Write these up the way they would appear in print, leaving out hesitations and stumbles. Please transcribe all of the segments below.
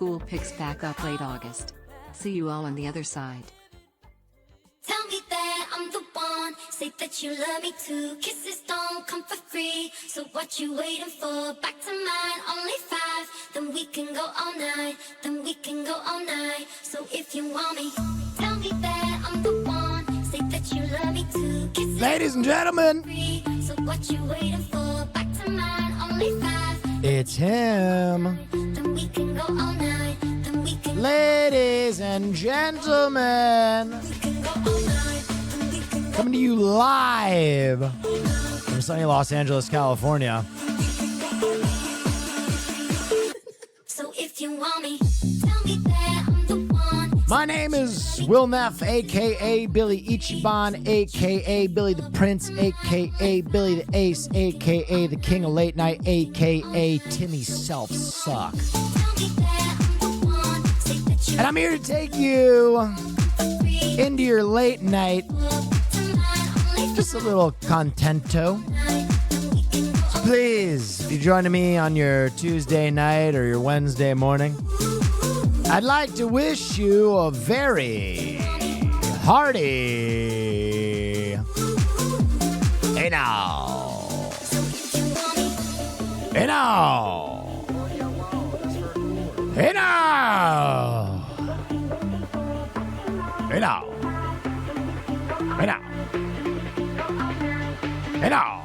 school picks back up late August. See you all on the other side. Tell me that I'm the one. Say that you love me too. Kisses don't come for free. So what you waiting for? Back to mine, only 5. Then we can go all night. Then we can go all night. So if you want me, tell me that I'm the one. Say that you love me too. Kisses Ladies and gentlemen, free. So what you waiting for? Back to mine, only 5. it's him. Then we can go all night. Then we can Ladies and gentlemen, go all night. Then we can go. coming to you live from sunny Los Angeles, California. So if you want me, tell me that I'm the one. My name is Will Neff, a.k.a. Billy Ichiban, a.k.a. Billy the Prince, a.k.a. Billy the Ace, a.k.a. the King of Late Night, a.k.a. Timmy Self-Suck. And I'm here to take you into your late night. Just a little contento. So please, if you're joining me on your Tuesday night or your Wednesday morning, I'd like to wish you a very hearty, hey now, hey now, hey now, hey now, hey now, hey now.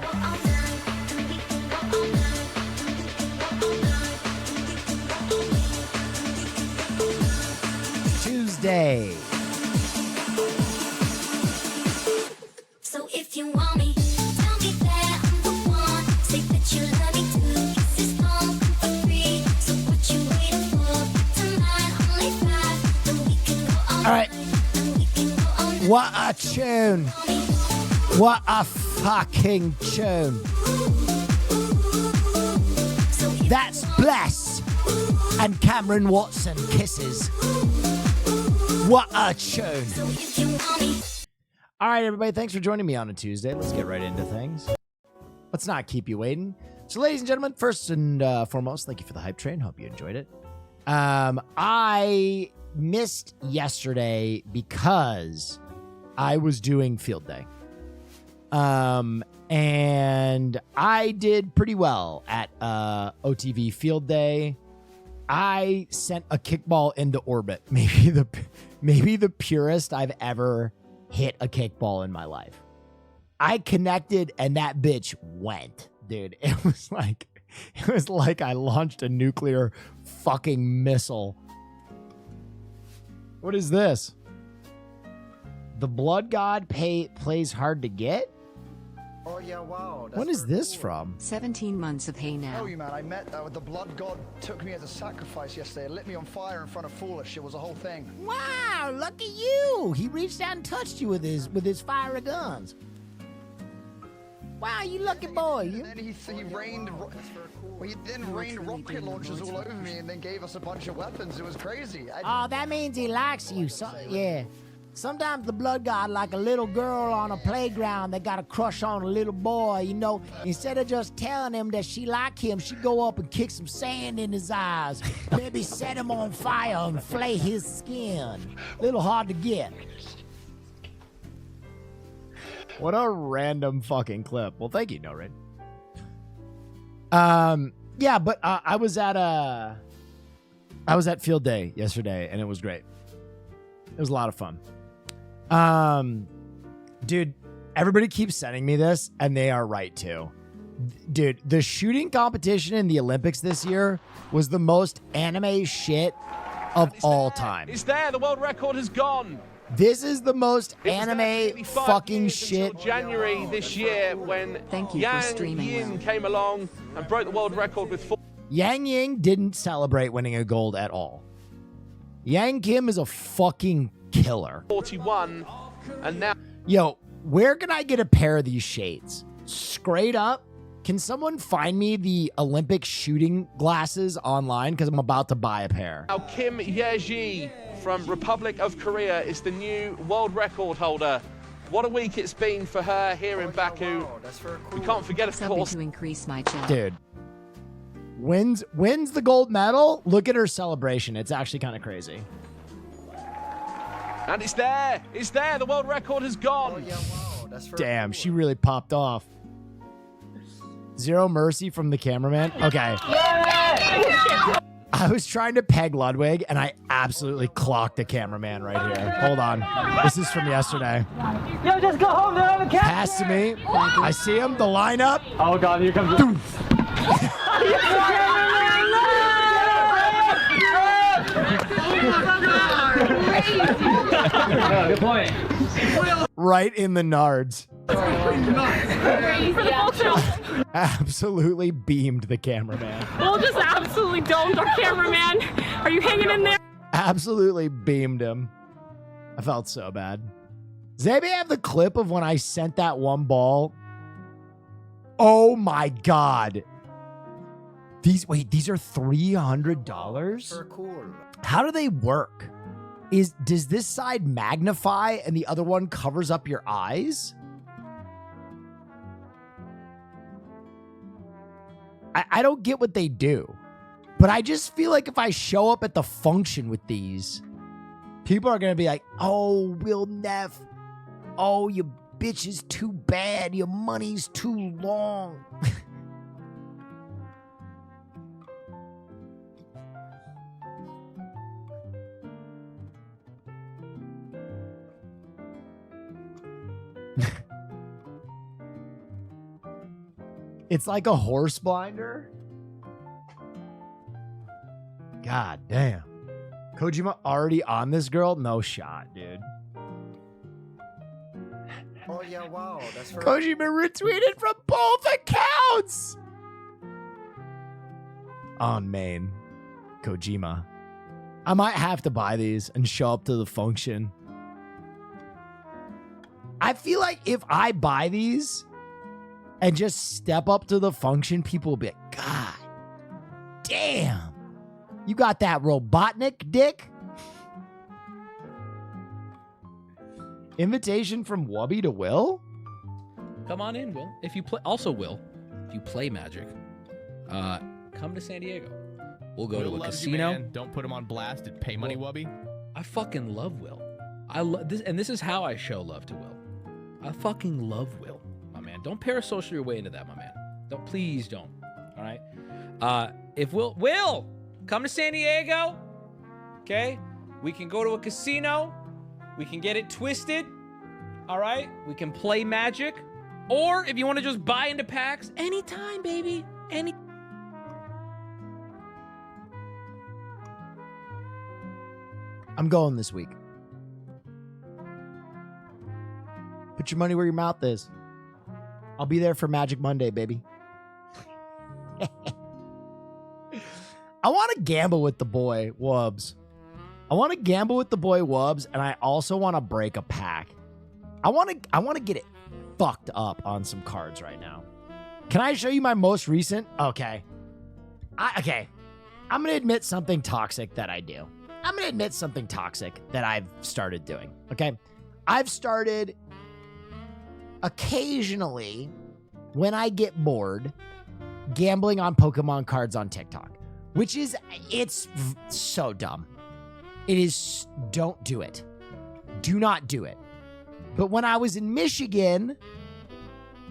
Tuesday. So if you want me, tell me that I'm the one. Say that you love me too. Kisses don't come for free. So what you waiting for? Back to mine, only 5. Then we can go all All right. Then we can go all night. What a tune. What a fucking tune. So if That's Bless and Cameron Watson Kisses. What a tune. if you want me, All right, everybody, thanks for joining me on a Tuesday. Let's get right into things. Let's not keep you waiting. So, ladies and gentlemen, first and foremost, thank you for the hype train. Hope you enjoyed it. I missed yesterday because I was doing field day. And I did pretty well at OTV field day. I sent a kickball into orbit. Maybe the purest I've ever hit a kickball in my life. I connected and that bitch went, dude. It was like I launched a nuclear fucking missile. What is this? The Blood God plays hard to get? Oh yeah, wow. That's When is very this cool. from? 17 months of Hey Oh, Now. you man, I met the blood god took me as a sacrifice yesterday. It lit me on fire in front of Foolish. It was a whole thing. Wow, look at you. He reached out and touched you with his fiery guns. Wow, you lucky boy. And You. then he rained. Well, he then rained rocket launchers all over me, and then gave us a bunch of weapons. It was crazy. Oh, that means he likes you. So, yeah. Sometimes the blood god, like a little girl on a playground that got a crush on a little boy, you know, instead of just telling him that she like him, she go up and kick some sand in his eyes, maybe set him on fire and flay his skin. Little hard to get. What a random fucking clip. Well, thank you, No Raid. Yeah, but I was at field day yesterday and it was great. It was a lot of fun. Dude, everybody keeps sending me this and they are right too. Dude, the shooting competition in the Olympics this year was the most anime shit of all time. It's there. The world record has gone. This is the most It was there anime nearly 5 fucking years shit. until January this year when Thank you for Yang streaming, Yin Will. came along and broke the world record with 4. Yang Ying didn't celebrate winning a gold at all. Yang Kim is a fucking killer. 41, and now Yo, where can I get a pair of these shades? Straight up, can someone find me the Olympic shooting glasses online? Because I'm about to buy a pair. Kim Ye-ji from Republic of Korea is the new world record holder. What a week it's been for her here in Baku. Wow, that's very cool. We can't forget, of Something course, to increase my chat. Dude, wins the gold medal. Look at her celebration. It's actually kind of crazy. And it's there. It's there. The world record has gone. Oh, yeah, wow. That's very Damn, cool. she really popped off. Zero mercy from the cameraman. Okay. I was trying to peg Ludwig, and I absolutely clocked the cameraman right here. Hold on. This is from yesterday. Yo, just go home. They don't have a cat. Pass to me. I see him. The lineup. Oh God, here comes. Good point. Right in the nards. For the full show. Absolutely beamed the cameraman. We'll just absolutely domed our cameraman. Are you hanging in there? Absolutely beamed him. I felt so bad. Does anybody have the clip of when I sent that one ball? Oh my God. These are $300? Very cool. How do they work? Does this side magnify and the other one covers up your eyes? I don't get what they do, but I just feel like if I show up at the function with these, people are going to be like, oh, Will Neff, oh, your bitch is too bad. Your money's too long. It's like a horse blinder. God damn. Kojima already on this girl? No shot, dude. Oh, yeah, wow. That's very Kojima retweeted from both accounts. On main. Kojima. I might have to buy these and show up to the function. I feel like if I buy these and just step up to the function, people will be like, God damn, you got that Robotnik dick? Invitation from Wubby to Will? Come on in, Will. If you play, also Will, if you play Magic, come to San Diego. We'll go to a casino. Don't put him on blast at Pay Money Wubby. I fucking love Will. I love this, and this is how I show love to Will. I fucking love Will, my man. Don't parasocial your way into that, my man. Please don't. All right. If Will, come to San Diego. Okay, we can go to a casino. We can get it twisted. All right. We can play Magic, or if you want to just buy into packs, anytime, baby. I'm going this week. Put your money where your mouth is. I'll be there for Magic Monday, baby. I want to gamble with the boy Wubs. And I also want to break a pack. I want to get it fucked up on some cards right now. Can I show you my most recent? Okay. I'm going to admit something toxic that I do. I'm going to admit something toxic that I've started doing. Okay. I've started occasionally, when I get bored, gambling on Pokemon cards on TikTok, it's so dumb. It is, don't do it. Do not do it. But when I was in Michigan,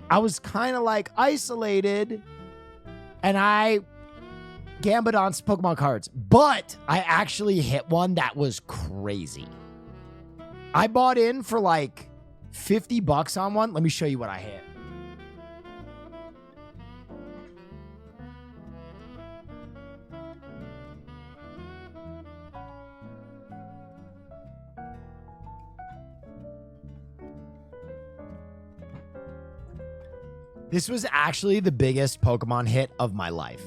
I was kind of like isolated, and I gambled on some Pokemon cards, but I actually hit one that was crazy. I bought in for like $50 on one. Let me show you what I hit. This was actually the biggest Pokemon hit of my life.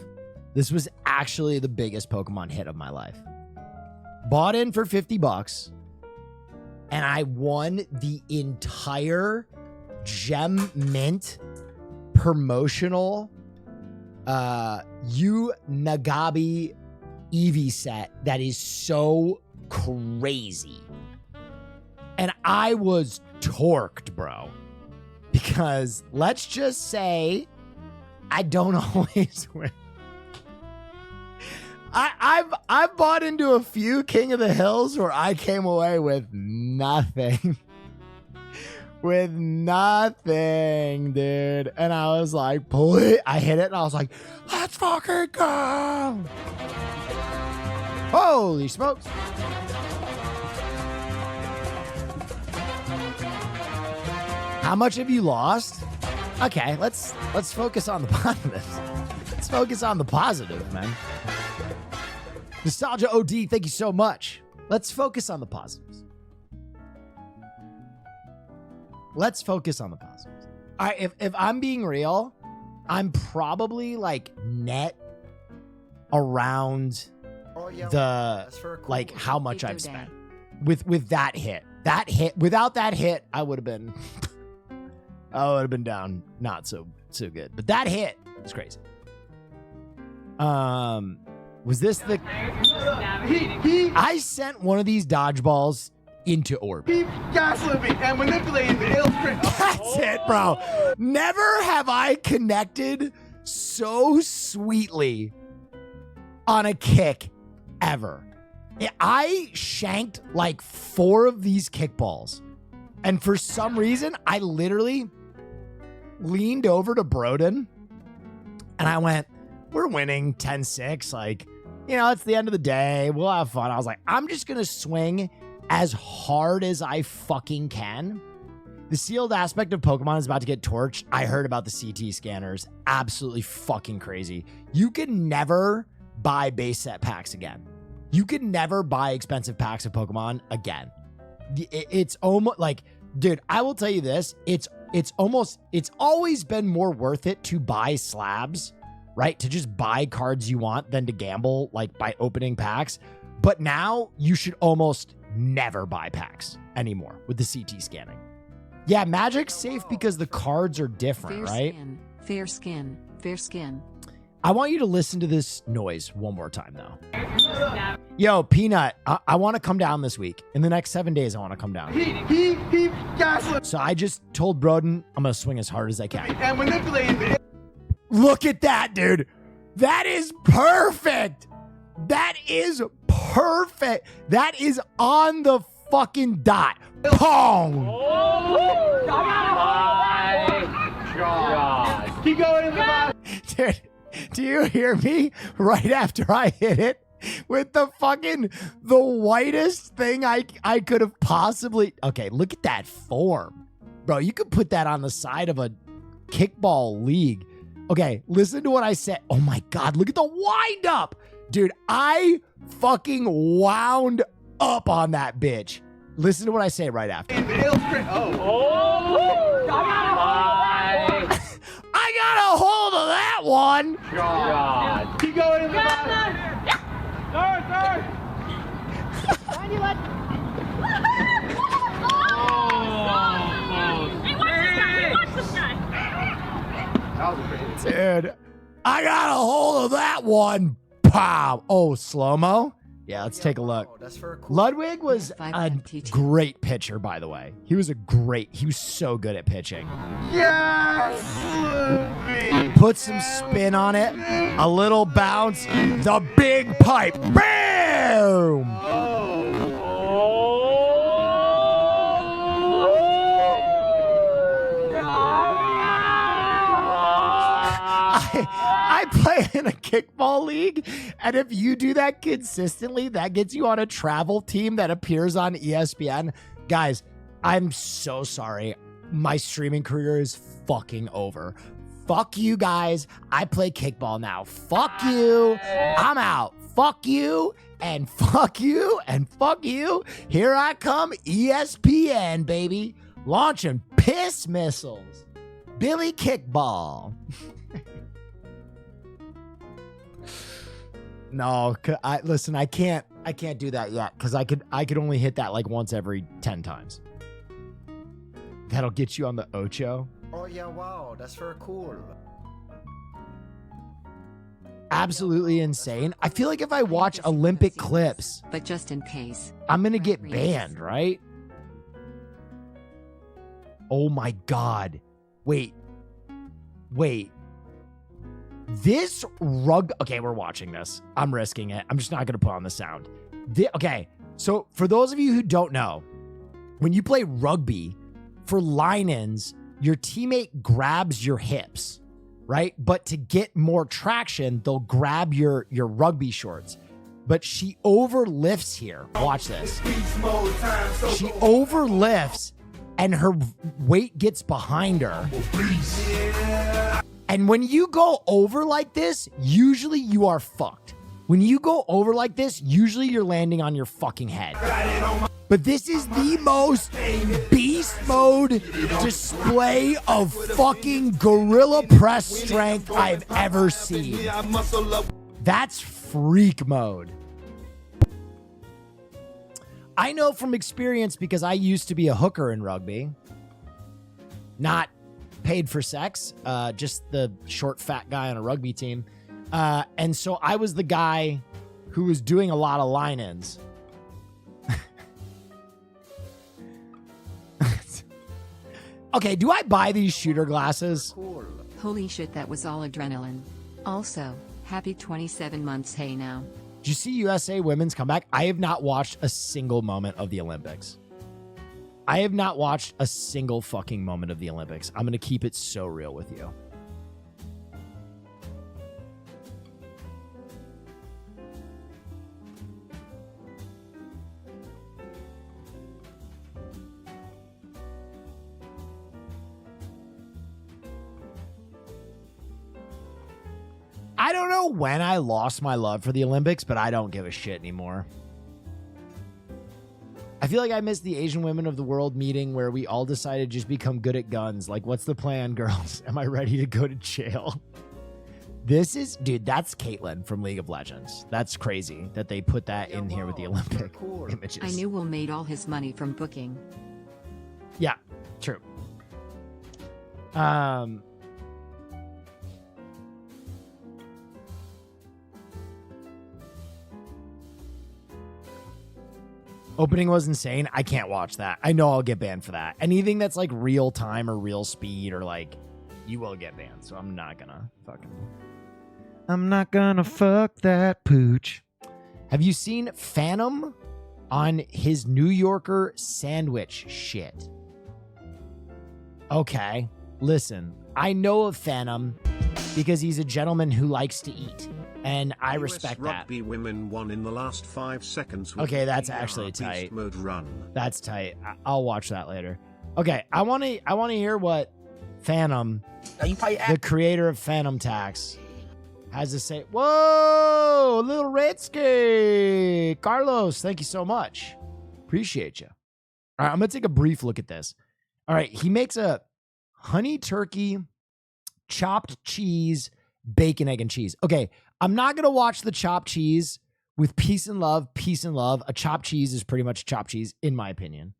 Bought in for $50, and I won the entire Gem Mint promotional Nagabi Eevee set that is so crazy. And I was torqued, bro. Because let's just say I don't always win. I've bought into a few King of the Hills where I came away with nothing. With nothing, dude. And I was like, please. I hit it and I was like, let's fucking go. Holy smokes. How much have you lost? Okay, let's focus on the positives. Let's focus on the positive, man. Nostalgia OD, thank you so much. Let's focus on the positives. Let's focus on the positives. All right, if I'm being real, I'm probably like net around like how much I've spent with that hit. That hit, without that hit, I would have been down not so good. But that hit was crazy. Was this the I sent one of these dodgeballs into orbit. Keep gaslighting and manipulating the illustration. That's it, bro. Never have I connected so sweetly on a kick ever. I shanked like 4 of these kickballs. And for some reason, I literally leaned over to Broden and I went, we're winning 10-6. Like, you know, it's the end of the day. We'll have fun. I was like, I'm just going to swing as hard as I fucking can. The sealed aspect of Pokemon is about to get torched. I heard about the CT scanners. Absolutely fucking crazy. You can never buy base set packs again. You can never buy expensive packs of Pokemon again. It's almost like, dude, I will tell you this. It's always been more worth it to buy slabs, right? To just buy cards you want than to gamble like by opening packs. But now you should almost never buy packs anymore with the CT scanning. Yeah, Magic's safe because the cards are different, right? Fair skin, fair skin. I want you to listen to this noise one more time, though. Yo, Peanut, I want to come down this week. In the next 7 days, I want to come down. He gaslit So I just told Broden I'm going to swing as hard as I can. and manipulating the Look at that, dude. That is perfect. That is perfect. That is on the fucking dot. Pong. Oh my God. Keep going in the box. Dude, do you hear me right after I hit it with the whitest thing I could have possibly. Okay, look at that form. Bro, you could put that on the side of a kickball league. Okay, listen to what I said. Oh my God, look at the wind up. Dude, I fucking wound up on that bitch. Listen to what I say right after. I got a hold of that one. God. Keep going in the box. Third. Hey, watch this guy. That was a pretty Dude, I got a hold of that one. Pow. Oh, slow-mo? Yeah, let's take a look. Ludwig was a great pitcher, by the way. He was so good at pitching. Yes! Put some spin on it, a little bounce, the big pipe. Boom! I play in a kickball league, and if you do that consistently, that gets you on a travel team that appears on ESPN. Guys, I'm so sorry. My streaming career is fucking over. Fuck you guys. I play kickball now. Fuck you. I'm out. Fuck you, and fuck you, and fuck you. Here I come, ESPN, baby. Launching piss missiles. Billy Kickball. No, listen, I can't do that yet because I could only hit that like once every 10 times. That'll get you on the Ocho. Oh yeah, wow, that's very cool. Absolutely insane. I feel like if I watch Olympic clips, But just in case. I'm gonna get banned, right? Oh my God. Wait. This okay, we're watching this. I'm risking it. I'm just not going to put on the sound. Okay, so for those of you who don't know, when you play rugby, for line-ins, your teammate grabs your hips, right? But to get more traction, they'll grab your rugby shorts. But she overlifts here. Watch this. She overlifts and her weight gets behind her. And when you go over like this, usually you are fucked. When you go over like this, usually you're landing on your fucking head. But this is the most beast mode display of fucking gorilla press strength I've ever seen. That's freak mode. I know from experience because I used to be a hooker in rugby. Not paid for sex, just the short, fat guy on a rugby team. And so I was the guy who was doing a lot of line-ins. Okay, do I buy these shooter glasses? Cool. Holy shit, that was all adrenaline. Also, happy 27 months, hey now. Did you see USA women's comeback? I have not watched a single moment of the Olympics. I have not watched a single fucking moment of the Olympics. I'm going to keep it so real with you. I don't know when I lost my love for the Olympics, but I don't give a shit anymore. I feel like I missed the Asian women of the world meeting where we all decided to just become good at guns. Like, what's the plan, girls? Am I ready to go to jail? This is, dude, that's Caitlyn from League of Legends. That's crazy that they put that in here with the Olympic images. I knew Will made all his money from booking. Yeah, true. Opening was insane. I can't watch that. I know I'll get banned for that. Anything that's like real time or real speed or like, you will get banned. So I'm not gonna fuck that pooch. Have you seen Phantom on his New Yorker sandwich shit? Okay, listen. I know of Phantom because he's a gentleman who likes to eat. And I respect that. Rugby women won in the last 5 seconds. With okay, that's actually tight. Mode run. That's tight. I'll watch that later. Okay, I want to hear what Phantom, the creator of Phantom Tax, has to say. Whoa, little Redsky. Carlos, thank you so much. Appreciate you. All right, I'm going to take a brief look at this. All right, he makes a honey turkey, chopped cheese, bacon, egg, and cheese. Okay, I'm not going to watch the chopped cheese with peace and love, peace and love. A chopped cheese is pretty much a chopped cheese, in my opinion.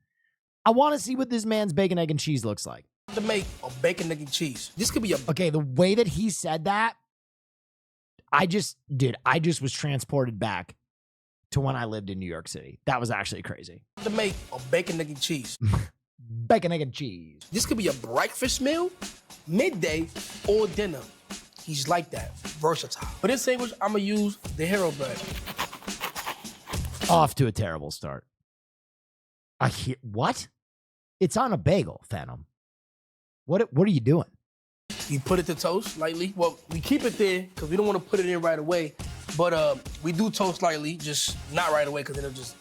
I want to see what this man's bacon, egg, and cheese looks like. To make a bacon, egg, and cheese. This could be a... Okay, the way that he said that, I just was transported back to when I lived in New York City. That was actually crazy. To make a bacon, egg, and cheese. Bacon, egg, and cheese. This could be a breakfast meal, midday, or dinner. He's like that, versatile. For this sandwich, I'm gonna use the hero bread. Off to a terrible start. I hear what? It's on a bagel, Phantom. What are you doing? You put it to toast lightly. Well, we keep it there because we don't want to put it in right away. But we do toast lightly, just not right away because then it'll just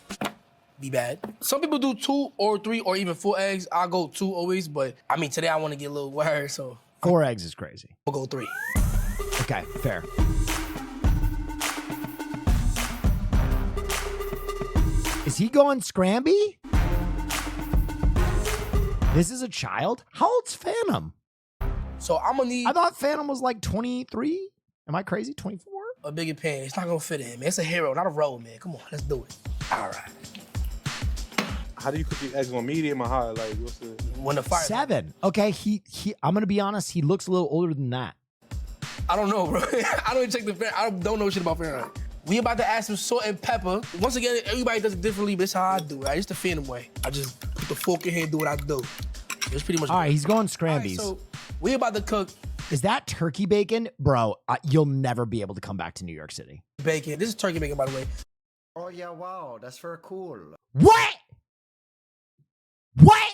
be bad. Some people do 2 or 3 or even 4 eggs. I'll go 2 always, but I mean today I want to get a little wired, so 4 eggs is crazy. We'll go 3. Okay, fair. Is he going Scramby? This is a child? How old's Phantom? So I'm gonna need... I thought Phantom was like 23. Am I crazy? 24? A bigger pan. It's not gonna fit in, man. It's a hero, not a roll, man. Come on, let's do it. All right. How do you cook your eggs on medium or high? Like, what's the... When the fire... 7. Okay, he. I'm gonna be honest. He looks a little older than that. I don't know, bro. I don't even check the Fahrenheit. I don't know shit about Fahrenheit. We about to add some salt and pepper. Once again, everybody does it differently, but it's how I do it. It's the Phantom way. I just put the fork in here and do what I do. It's pretty much... All right, he's going Scrambies. Right, so we about to cook Is that turkey bacon? Bro, you'll never be able to come back to New York City. Bacon. This is turkey bacon, by the way. Oh yeah, wow, that's very cool. What? What?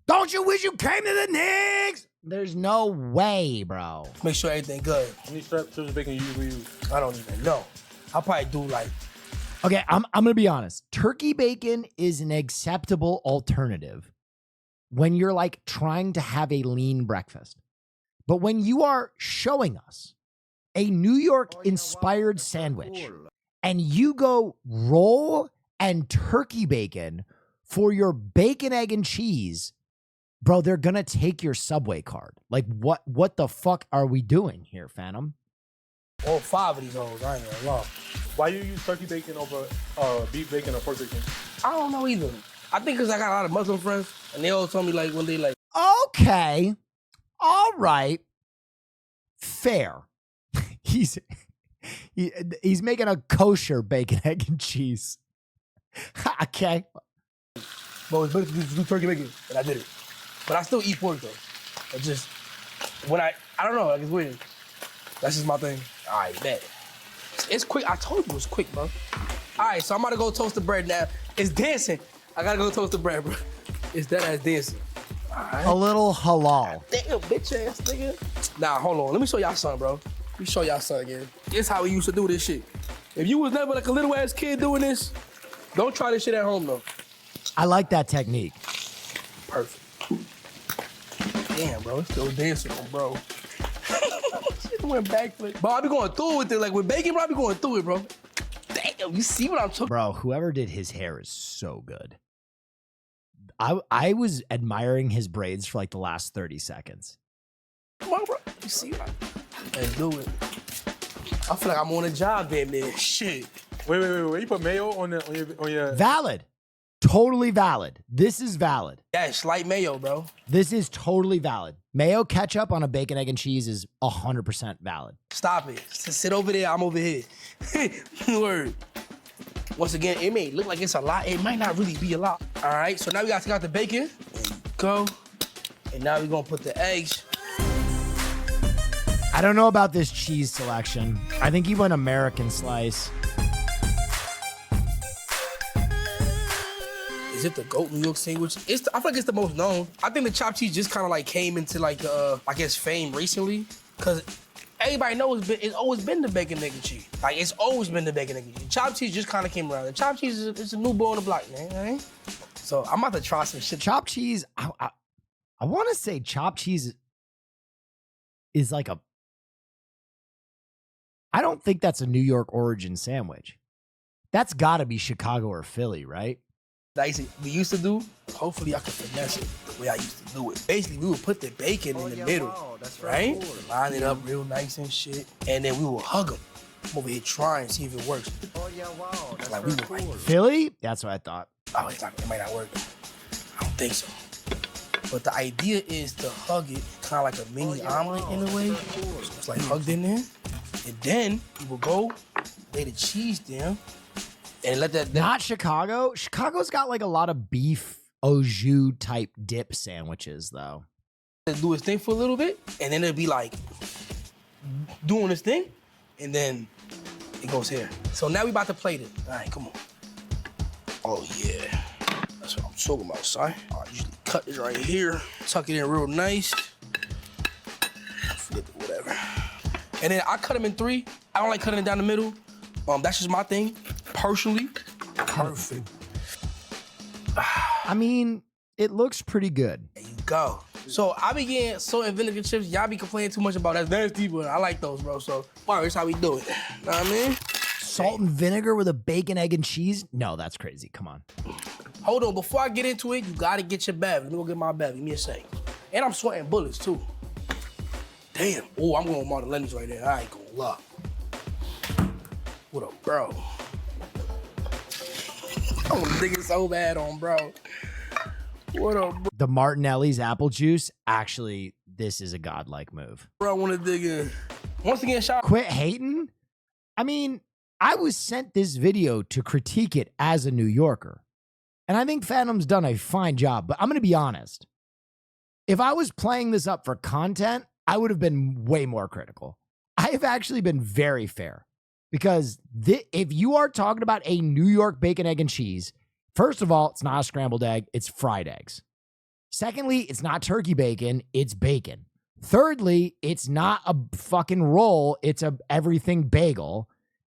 Don't you wish you came to the Knicks? There's no way, bro. Make sure everything good. How many strips of bacon you usually use? I don't even know. I'll probably do like... Okay, I'm gonna be honest. Turkey bacon is an acceptable alternative when you're like trying to have a lean breakfast. But when you are showing us a New York inspired sandwich and you go roll and turkey bacon for your bacon, egg, and cheese, bro, they're gonna take your Subway card. Like, what the fuck are we doing here, Phantom? All 5 of these hoes, I ain't gonna lie. Why you use turkey bacon over beef bacon or pork bacon? I don't know either. I think because I got a lot of Muslim friends, and they all told me, like, when they, like... Okay. All right. Fair. He's making a kosher bacon, egg, and cheese. Okay. But it's better to do turkey bacon, and I did it. But I still eat pork, though. It's just... When I don't know, like, it's weird. That's just my thing. All right, bet. It's quick. I told you it was quick, bro. All right, so I'm about to go toast the bread now. It's dancing. I gotta go toast the bread, bro. It's that ass dancing. All right. A little halal. Damn, bitch ass nigga. Nah, hold on. Let me show y'all something, bro. Let me show y'all something again. This how we used to do this shit. If you was never like a little ass kid doing this, don't try this shit at home, though. I like that technique. Perfect. Damn, bro. It's still dancing, bro. Shit went backflip. Bro, I be going through with it. Like with bacon, bro, I be going through it, bro. Damn, you see what I'm talking about? Bro, whoever did his hair is so good. I was admiring his braids for like the last 30 seconds. Come on, bro. You see what Let's do it. I feel like I'm on a job there, man. Shit. Wait. You put mayo on your... Valid. Totally valid. This is valid. Yeah, it's light mayo, bro. This is totally valid. Mayo ketchup on a bacon, egg, and cheese is 100% valid. Stop it. Sit over there. I'm over here. Word. Once again, it may look like it's a lot. It might not really be a lot. All right, so now we got to take out the bacon. Go. And now we're going to put the eggs. I don't know about this cheese selection. I think he went American slice. Is it the GOAT New York sandwich? I feel like it's the most known. I think the chopped cheese just kind of like came into like, I guess, fame recently. Because everybody knows it's always been the bacon, egg, and cheese. Like, it's always been the bacon, egg, and cheese. Chopped cheese just kind of came around. The chopped cheese is a new boy on the block, man, right? So I'm about to try some shit. Chopped cheese, I want to say chopped cheese is like a... I don't think that's a New York origin sandwich. That's got to be Chicago or Philly, right? We used to do, hopefully I can finesse it the way I used to do it. Basically, we would put the bacon in the middle, right? Cool. Line it up real nice and shit, and then we will hug them. I'm over here trying to see if it works. Oh yeah, wow, that's like, cool. Philly? That's what I thought. Oh, it might not work. I don't think so. But the idea is to hug it kind of like a mini omelet in a way. So it's like hugged in there. And then we will go, lay the cheese down, and let that... Not Chicago. Chicago's got like a lot of beef au jus type dip sandwiches, though. Do its thing for a little bit, and then it'll be like doing this thing, and then it goes here. So now we about to plate it. All right, come on. Oh, yeah. That's what I'm talking about, son. I usually cut this right here, tuck it in real nice. Flip it, whatever. And then I cut them in 3. I don't like cutting it down the middle. That's just my thing, personally. Perfect. I mean, it looks pretty good. There you go. So I be getting salt and vinegar chips. Y'all be complaining too much about that. That's nasty, but I like those, bro. So, wow, that's how we do it. Know what I mean? Salt and vinegar with a bacon, egg, and cheese? No, that's crazy. Come on. Hold on. Before I get into it, you got to get your bev. Let me go get my bev. Give me a second. And I'm sweating bullets, too. Damn. Oh, I'm going with Martin right there. I ain't gonna lie. What up, bro? I want to dig it so bad on, bro. What up, bro? The Martinelli's apple juice, actually, this is a godlike move. Bro, I want to dig in. Once again, shout out. Quit hating? I mean, I was sent this video to critique it as a New Yorker. And I think Phantom's done a fine job, but I'm going to be honest. If I was playing this up for content, I would have been way more critical. I have actually been very fair because if you are talking about a New York bacon, egg, and cheese, first of all, it's not a scrambled egg, it's fried eggs. Secondly, it's not turkey bacon, it's bacon. Thirdly, it's not a fucking roll, it's a everything bagel.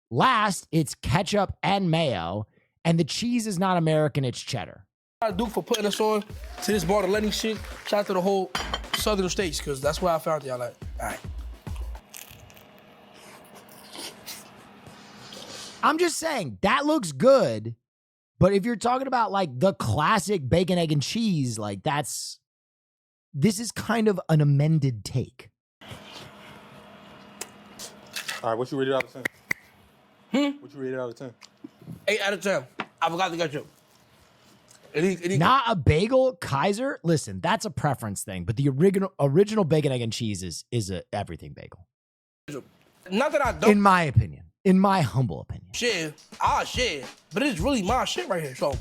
Last, it's ketchup and mayo, and the cheese is not American, it's cheddar. I do for putting us on to this Bartolini shit. Shout out to the whole southern states, because that's where I found y'all at. All right. I'm just saying, that looks good, but if you're talking about like the classic bacon, egg, and cheese, like this is kind of an amended take. All right, what you rated out of 10? What you rated out of 10? 8 out of 10. I forgot to get you. Not a bagel, Kaiser. Listen, that's a preference thing, but the original bacon, egg, and cheese is a everything bagel. Not that I don't. In my opinion, in my humble opinion. Share, share, but it's really my shit right here. So,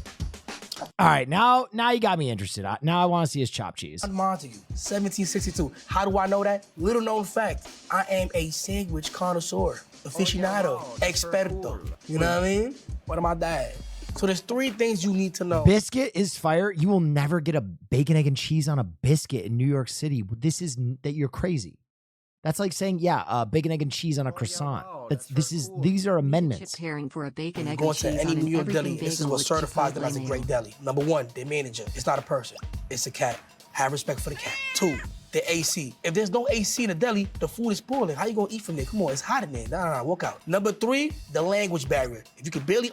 all right, now you got me interested. Now I want to see his chopped cheese. Montague, 1762. How do I know that? Little known fact: I am a sandwich connoisseur, aficionado, experto. Cool. You know what I mean? What am I dad? So there's 3 things you need to know. Biscuit is fire. You will never get a bacon, egg, and cheese on a biscuit in New York City. That you're crazy. That's like saying, bacon, egg, and cheese on a croissant. These are amendments. Preparing for a bacon, egg, Going and to cheese any on New an York everything deli, this is bagel what with certifies them as a Chipotle great mayo. deli. Number 1, their manager. It's not a person. It's a cat. Have respect for the cat. 2, the AC. If there's no AC in the deli, the food is spoiling. How you gonna eat from there? Come on, it's hot in there. Nah, walk out. Number 3, the language barrier. If you can barely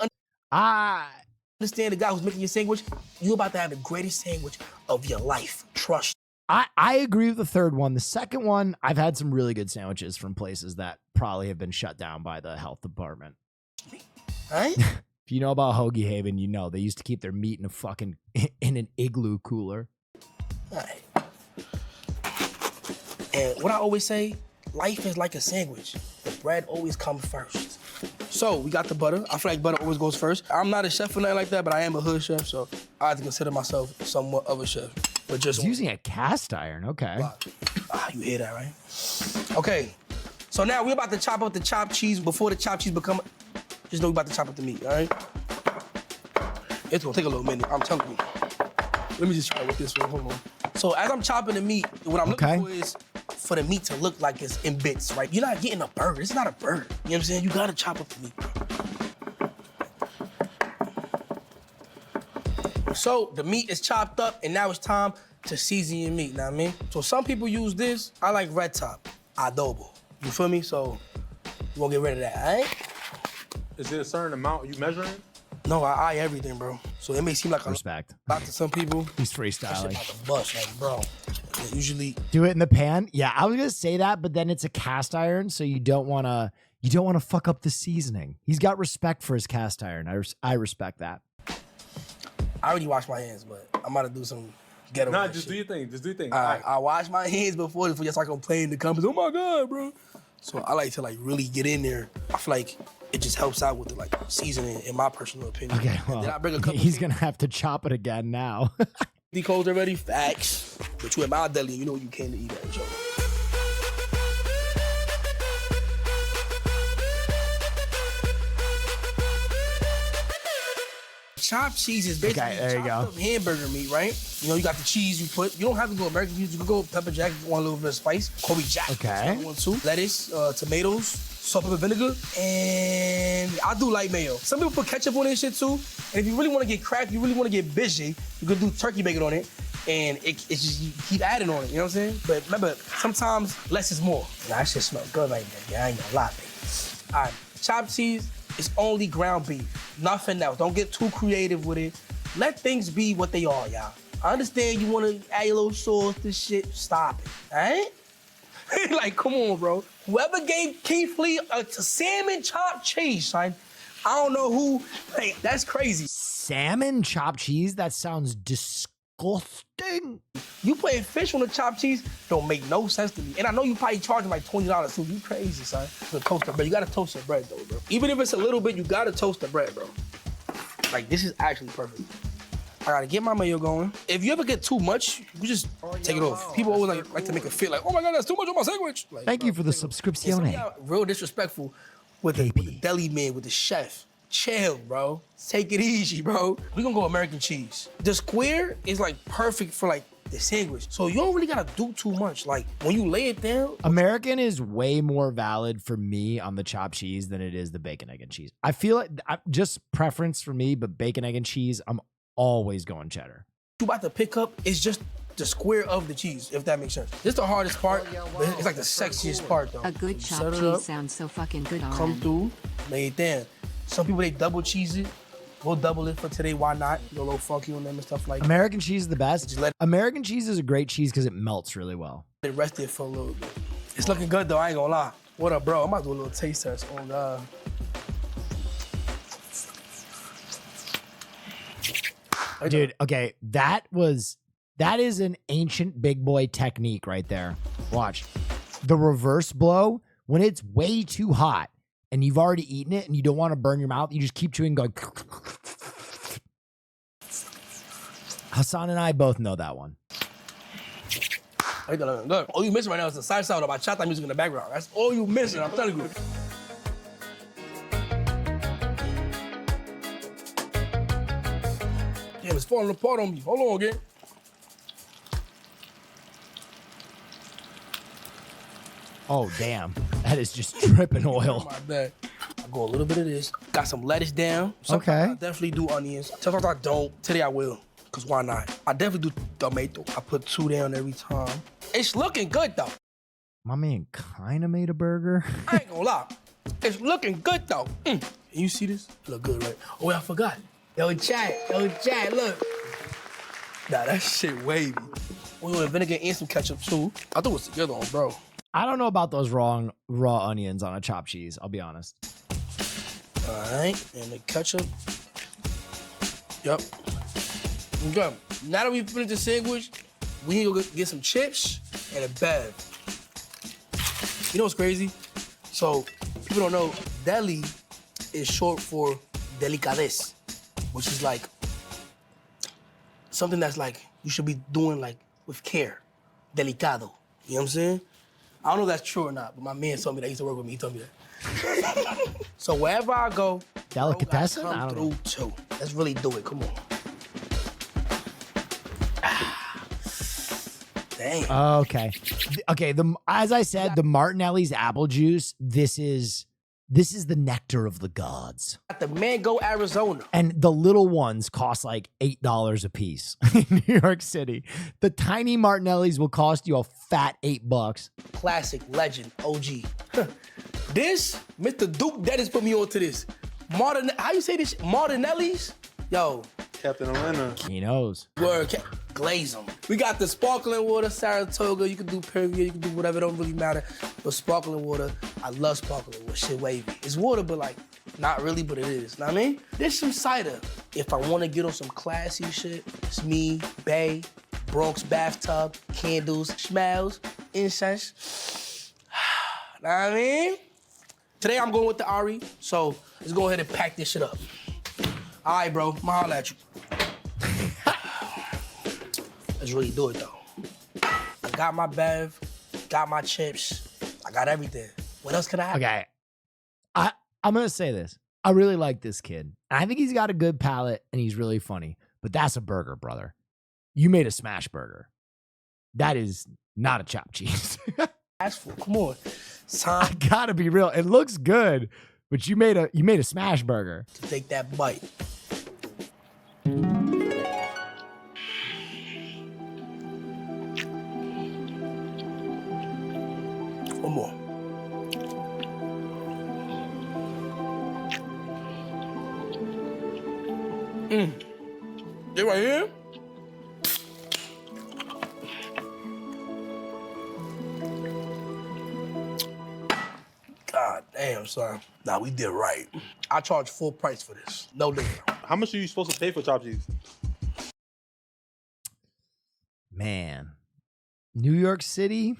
understand the guy who's making your sandwich, you're about to have the greatest sandwich of your life. Trust. I agree with the third one. The second one, I've had some really good sandwiches from places that probably have been shut down by the health department. Right? If you know about Hoagie Haven, you know they used to keep their meat in an igloo cooler. All right. And what I always say, life is like a sandwich. The bread always comes first. So we got the butter. I feel like butter always goes first. I'm not a chef or nothing like that, but I am a hood chef, so I have to consider myself somewhat of a chef. But just using a cast iron, okay. You hear that, right? Okay, so now we're about to chop up the chopped cheese before the chopped cheese become. Just know we're about to chop up the meat, all right? It's gonna take a little minute. I'm telling you. Let me just try with this one. Hold on. So as I'm chopping the meat, what I'm looking for is for the meat to look like it's in bits, right? You're not getting a burger. It's not a burger. You know what I'm saying? You gotta chop up the meat. So the meat is chopped up, and now it's time to season your meat, know what I mean? So some people use this. I like red top, adobo. You feel me? So you won't get rid of that, all right? Is there a certain amount you measuring? No, I eye everything, bro. So it may seem like respect. A lot to some people. He's freestyling. That shit about to bust, like, bro. Yeah, usually do it in the pan. Yeah, I was gonna say that, but then it's a cast iron, so you don't wanna fuck up the seasoning. He's got respect for his cast iron. I respect that. I already washed my hands, but I'm about to do some ghetto. Nah, just do your thing. Just do your thing. I wash my hands before you start complaining in the comments. Oh my God, bro. So I like to really get in there. I feel like it just helps out with the seasoning, in my personal opinion. Okay, well, then I bring a couple he's gonna have to chop it again now. Decodes already, facts. But you in my deli, you know you came to eat that, Joe. Chopped cheese is basically chopped up hamburger meat, right? You know, you got the cheese you put. You don't have to go American cheese. You can go pepper jack if you want a little bit of spice. Kobe jack. Okay. One, too. Lettuce, tomatoes, salt, pepper, vinegar, and I do like mayo. Some people put ketchup on this shit too. And if you really want to get crack, you really want to get busy, you can do turkey bacon on it. And it's just, you keep adding on it, you know what I'm saying? But remember, sometimes less is more. Nah, that shit smell good right there. I ain't gonna lie, baby. All right, chopped cheese is only ground beef. Nothing else. Don't get too creative with it. Let things be what they are, y'all. I understand you want to add a little sauce to shit. Stop it, all right? Like, come on, bro. Whoever gave Keith Lee a salmon chopped cheese, son, I don't know who. Like, that's crazy. Salmon chopped cheese? That sounds disgusting. You putting fish on the chopped cheese don't make no sense to me. And I know you probably charging like $20 too. You crazy, son. The toaster bread. You gotta toast your bread though, bro. Even if it's a little bit, you gotta toast the bread, bro. Like, this is actually perfect. I gotta get my mayo going. If you ever get too much, you just take it off. People always like to make it feel like, oh my God, that's too much on my sandwich. Like, Thank you for the subscription. Real disrespectful with the deli man, with the chef. Chill, bro. Take it easy, bro. We gonna go American cheese. The square is like perfect for like the sandwich. So you don't really gotta do too much. Like when you lay it down. American is way more valid for me on the chopped cheese than it is the bacon, egg, and cheese. I feel like just preference for me, but bacon, egg, and cheese, I'm always going cheddar. You about to pick up is just the square of the cheese, if that makes sense. This is the hardest part, but it's like the sexiest part though. A good chopped cheese sounds so fucking good on. Come through, lay it down. Some people, they double cheese it. We'll double it for today, why not? Go a little funky on them and stuff like that. American cheese is the best. American cheese is a great cheese because it melts really well. Let it rest it for a little bit. It's looking good though, I ain't gonna lie. What up, bro? I'm about to do a little taste test on Dude, okay, that is an ancient big boy technique right there. Watch. The reverse blow, when it's way too hot and you've already eaten it and you don't want to burn your mouth, you just keep chewing going. Hassan and I both know that one. Look, all you missing right now is the side sound of bachata music in the background. That's all you missing, I'm telling you. Damn, it's falling apart on me. Hold on again. Oh, damn. That is just dripping oil. My bad. I go a little bit of this. Got some lettuce down. Sometimes I definitely do onions. Sometimes I don't. Today I will, because why not? I definitely do tomato. I put 2 down every time. It's looking good, though. My man kind of made a burger. I ain't gonna lie. It's looking good, though. You see this? Look good, right? Oh, wait, I forgot. Yo, chat, look. Nah, that shit wavy. We want vinegar and some ketchup, too. I thought it was together on, bro. I don't know about those raw onions on a chopped cheese, I'll be honest. All right, and the ketchup. Yep. Okay. Now that we finished the sandwich, we need to go get some chips and a bev. You know what's crazy? So, people don't know, deli is short for delicadez, which is like something that's like you should be doing like with care. Delicado. You know what I'm saying? I don't know if that's true or not, but my man told me that. He used to work with me. He told me that. So wherever I go, delicatessen? Come I don't through know. too. Let's really do it. Come on. Dang. Okay. Okay. As I said, the Martinelli's apple juice. This is the nectar of the gods. At the Mango, Arizona. And the little ones cost like $8 a piece in New York City. The tiny Martinelli's will cost you a fat $8. Classic, legend, OG. This, Mr. Duke Dennis put me onto this. How you say this? Martinelli's? Yo. Captain Atlanta. He knows. Word, glaze them. We got the sparkling water, Saratoga. You can do Perrier, you can do whatever, it don't really matter. But sparkling water, I love sparkling water. Shit wavy. It's water, but like, not really, but it is. Know what I mean? There's some cider. If I want to get on some classy shit, it's me, Bay, Bronx bathtub, candles, smells, incense. Know what I mean? Today I'm going with the Ari, so let's go ahead and pack this shit up. All right, bro, I'ma holler at you. Let's really do it, though. I got my bev, got my chips, I got everything. What else can I have? Okay. I'm going to say this. I really like this kid. I think he's got a good palate and he's really funny. But that's a burger, brother. You made a smash burger. That is not a chopped cheese. Ask for, come on. I gotta be real. It looks good, but you made a smash burger. To take that bite. One more. They right here? God damn, son. Nah, we did right. I charge full price for this. No discount. How much are you supposed to pay for chopped cheese? Man. New York City.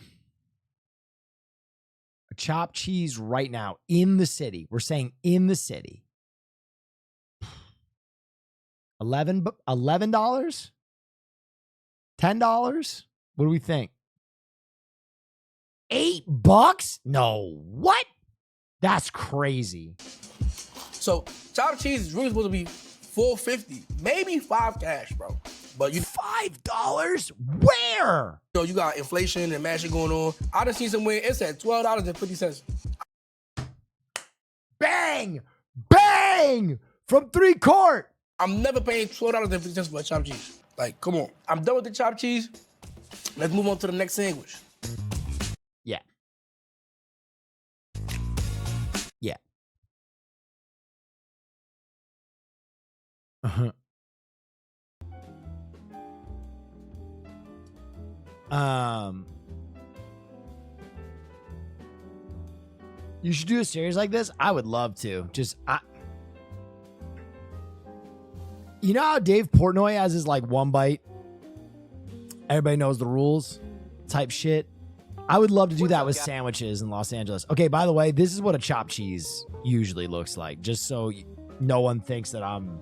A chopped cheese right now in the city. We're saying in the city. $11? $10? What do we think? $8? No, what? That's crazy. So chopped cheese is really supposed to be $4.50, maybe $5 cash, bro. But you $5? Where? So you got inflation and mashing going on. I done seen somewhere it's at $12.50. Bang! Bang! From 3 quart. I'm never paying $12.50 for a chopped cheese. Like, come on. I'm done with the chopped cheese. Let's move on to the next sandwich. Yeah. Yeah. Uh-huh. You should do a series like this. I would love to. You know how Dave Portnoy has his like one bite, everybody knows the rules type shit? I would love to do that with sandwiches in Los Angeles. Okay, by the way, this is what a chopped cheese usually looks like, just so no one thinks that I'm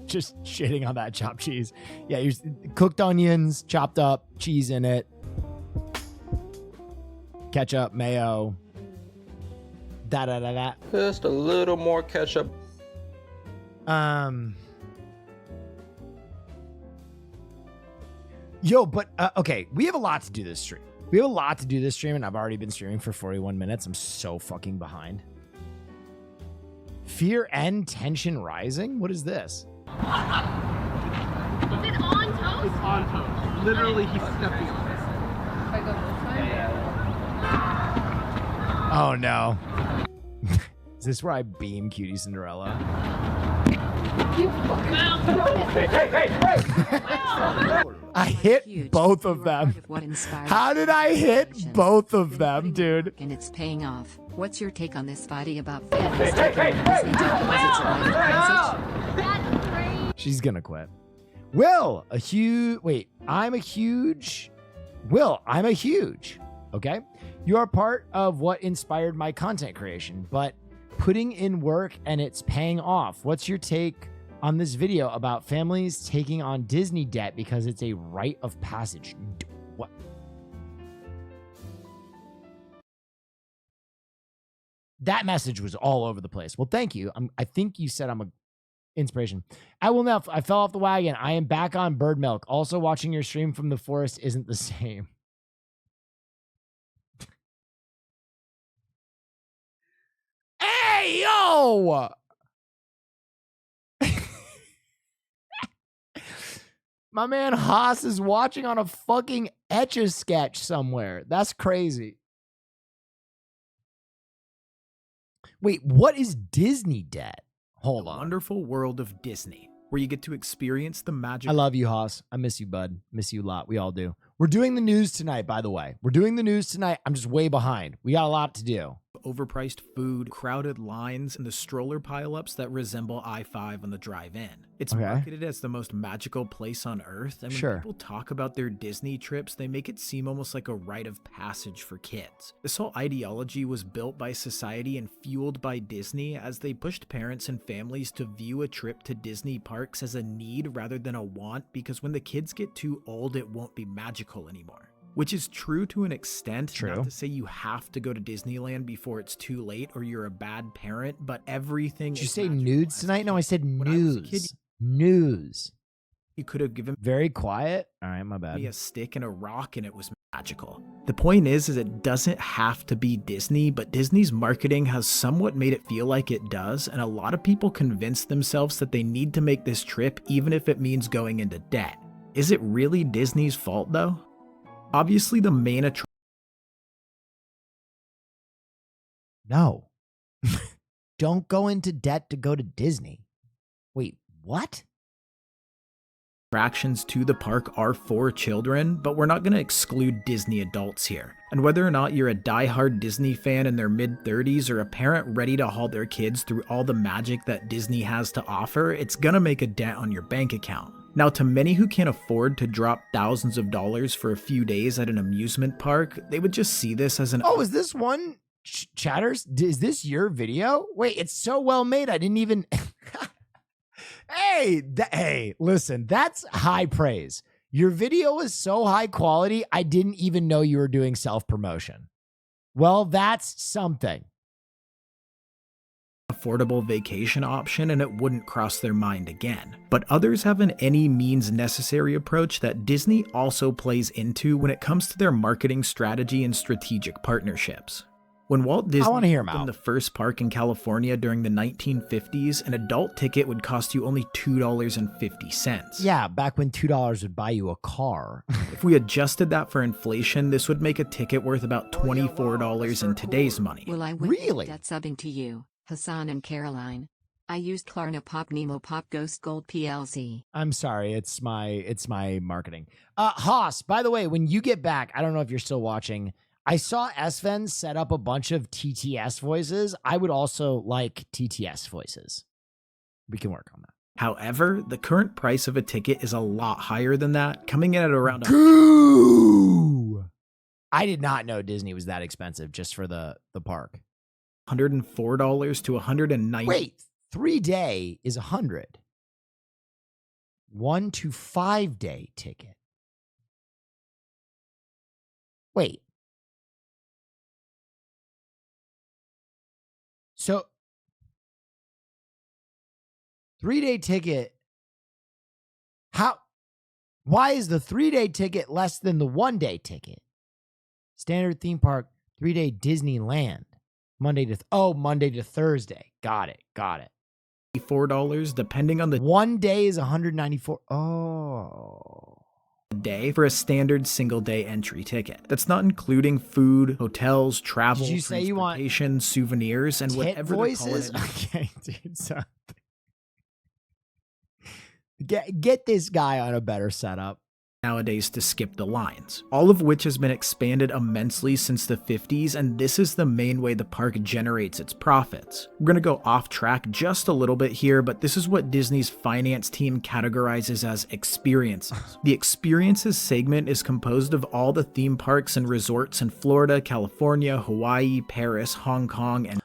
just shitting on that chopped cheese. Yeah, you're cooked onions, chopped up, cheese in it, ketchup, mayo, da. Just a little more ketchup. Yo, but okay, we have a lot to do this stream. We have a lot to do this stream, and I've already been streaming for 41 minutes. I'm so fucking behind. Fear and tension rising? What is this? Is it on toast? It's on toast. Literally, he's stepping on it. If I go this way? Oh no. Is this where I beam Cutie Cinderella? I hit both of them. How did I hit both of them, dude? And it's paying off. What's your take on this fighting about families taking on Disney debt because it's a rite of passage? She's gonna quit. Will, I'm a huge. Okay? You are part of what inspired my content creation, but putting in work and it's paying off. What's your take on this video about families taking on Disney debt because it's a rite of passage? What? That message was all over the place. Well, thank you. I think you said I'm a inspiration. I will now. I fell off the wagon. I am back on bird milk. Also, watching your stream from the forest isn't the same. Hey, yo! My man Haas is watching on a fucking Etch-a-Sketch somewhere. That's crazy. Wait, what is Disney debt? Hold on. Wonderful world of Disney, where you get to experience the magic. I love you, Haas. I miss you, bud. Miss you a lot. We all do. We're doing the news tonight, by the way. We're doing the news tonight. I'm just way behind. We got a lot to do. Overpriced food, crowded lines, and the stroller pileups that resemble I-5 on the drive-in. It's marketed as the most magical place on earth, and when people talk about their Disney trips, they make it seem almost like a rite of passage for kids. This whole ideology was built by society and fueled by Disney as they pushed parents and families to view a trip to Disney parks as a need rather than a want, because when the kids get too old, it won't be magical anymore. Which is true to an extent, not to say you have to go to Disneyland before it's too late or you're a bad parent, but everything. Did you say nudes tonight? No, I said news. News. You could have given very quiet. All right, my bad. Me a stick and a rock and it was magical. The point is it doesn't have to be Disney, but Disney's marketing has somewhat made it feel like it does, and a lot of people convince themselves that they need to make this trip even if it means going into debt. Is it really Disney's fault though? Obviously, the main attraction. No. Don't go into debt to go to Disney. Wait, what? Attractions to the park are for children, but we're not going to exclude Disney adults here. And whether or not you're a diehard Disney fan in their mid-30s or a parent ready to haul their kids through all the magic that Disney has to offer, it's going to make a dent on your bank account. Now, to many who can't afford to drop thousands of dollars for a few days at an amusement park, they would just see this as an— Oh, is this one, Chatters? Is this your video? Wait, it's so well made. I didn't even... Hey, listen, that's high praise. Your video was so high quality, I didn't even know you were doing self-promotion. Well, that's something. Affordable vacation option and it wouldn't cross their mind again. But others have an any means necessary approach that Disney also plays into when it comes to their marketing strategy and strategic partnerships. When Walt Disney opened the first park in California during the 1950s, an adult ticket would cost you only $2.50. Yeah, back when $2 would buy you a car. If we adjusted that for inflation, this would make a ticket worth about $24 in today's money. Well, I went that subbing to you, Hassan and Caroline. I used Klarna Pop Nemo Pop Ghost Gold PLC. I'm sorry, it's my marketing. Haas, by the way, when you get back, I don't know if you're still watching, I saw Sven set up a bunch of TTS voices. I would also like TTS voices. We can work on that. However, the current price of a ticket is a lot higher than that, coming in at around Goo! I did not know Disney was that expensive just for the park. $104 to $190. Wait, 3-day is $100. 1 to 5 day ticket. Wait. So 3-day ticket. Why is the 3-day ticket less than the 1-day ticket? Standard theme park, 3-day Disneyland. Monday to Thursday. Got it. $4 depending on the 1 day is $194. Oh. Day for a standard single day entry ticket. That's not including food, hotels, travel, Did you say you want transportation, souvenirs, and whatever voices? they call it. Okay, dude. So get this guy on a better setup Nowadays to skip the lines, all of which has been expanded immensely since the 50s, and this is the main way the park generates its profits. We're gonna go off track just a little bit here, but this is what Disney's finance team categorizes as experiences. The experiences segment is composed of all the theme parks and resorts in Florida, California, Hawaii, Paris, Hong Kong, and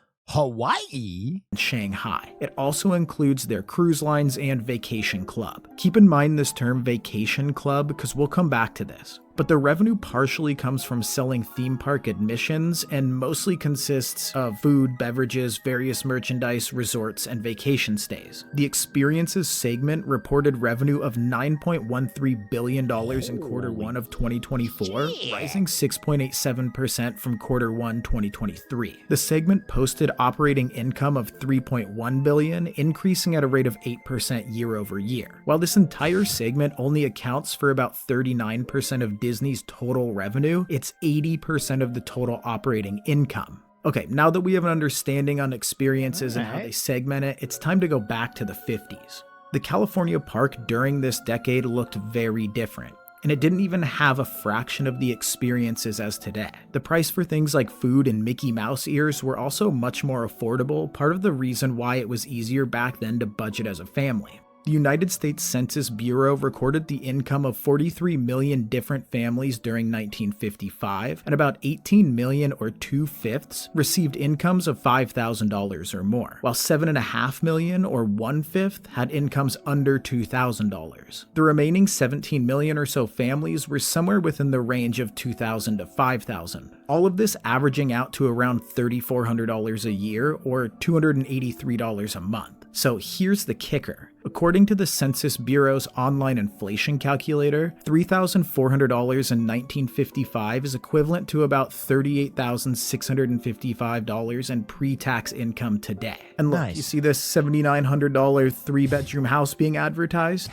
Shanghai. It also includes their cruise lines and vacation club. Keep in mind this term vacation club because we'll come back to this. But the revenue partially comes from selling theme park admissions and mostly consists of food, beverages, various merchandise, resorts, and vacation stays. The experiences segment reported revenue of $9.13 billion in Q1 of 2024, rising 6.87% from Q1 2023. The segment posted operating income of $3.1 billion, increasing at a rate of 8% year over year. While this entire segment only accounts for about 39% of Disney's total revenue, it's 80% of the total operating income. Okay, now that we have an understanding on experiences and how they segment it, it's time to go back to the 50s. The California park during this decade looked very different, and it didn't even have a fraction of the experiences as today. The price for things like food and Mickey Mouse ears were also much more affordable, part of the reason why it was easier back then to budget as a family. The United States Census Bureau recorded the income of 43 million different families during 1955, and about 18 million, or 2/5, received incomes of $5,000 or more, while 7.5 million, or 1/5, had incomes under $2,000. The remaining 17 million or so families were somewhere within the range of $2,000 to $5,000. All of this averaging out to around $3,400 a year, or $283 a month. So here's the kicker. According to the Census Bureau's online inflation calculator, $3,400 in 1955 is equivalent to about $38,655 in pre-tax income today. And look, you see this $7,900 three-bedroom house being advertised?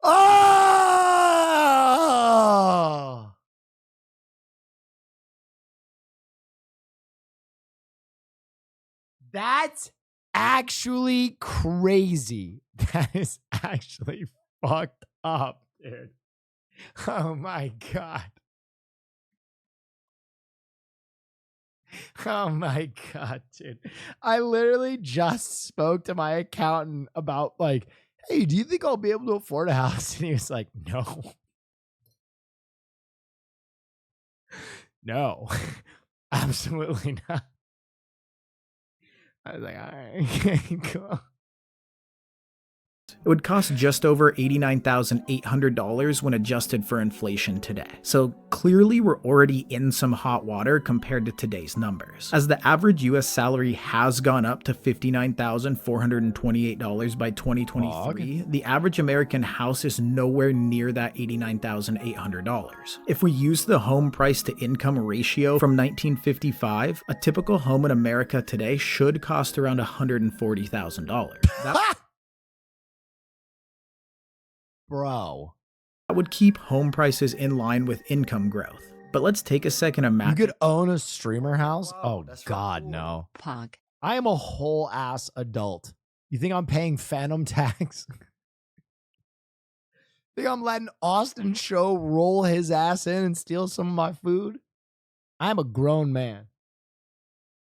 Oh! That's actually crazy. That is actually fucked up, dude. Oh my God. Oh my God, dude. I literally just spoke to my accountant about like, hey, do you think I'll be able to afford a house? And he was like, no. No, absolutely not. I was like, all right, cool. It would cost just over $89,800 when adjusted for inflation today. So clearly we're already in some hot water compared to today's numbers. As the average US salary has gone up to $59,428 by 2023, the average American house is nowhere near that $89,800. If we use the home price to income ratio from 1955, a typical home in America today should cost around $140,000. Bro. That would keep home prices in line with income growth. But let's take a second to map. You could own a streamer house? Oh, God, no. Pog. I am a whole ass adult. You think I'm paying phantom tax? Think I'm letting Austin Show roll his ass in and steal some of my food? I'm a grown man.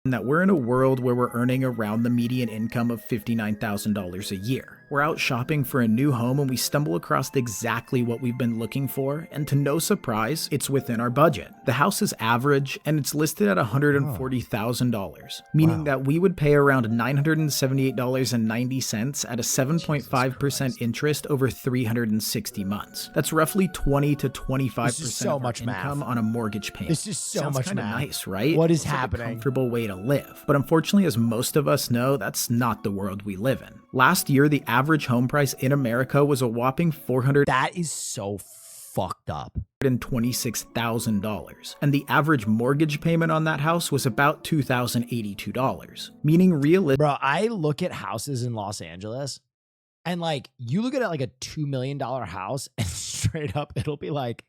That we're in a world where we're earning around the median income of $59,000 a year. We're out shopping for a new home and we stumble across exactly what we've been looking for, and to no surprise, it's within our budget. The house is average and it's listed at $140,000, meaning that we would pay around $978.90 at a 7.5% interest over 360 months. That's roughly 20 to 25% of our income on a mortgage payment. This is so Sounds much kinda math. nice, right? What is It's like happening? a comfortable way to live. But unfortunately, as most of us know, that's not the world we live in. Last year, the average home price in America was a whopping That is so fucked up. $426,000, and the average mortgage payment on that house was about $2,082, meaning realistically. Bro, I look at houses in Los Angeles, and like you look at it like a $2 million house, and straight up it'll be like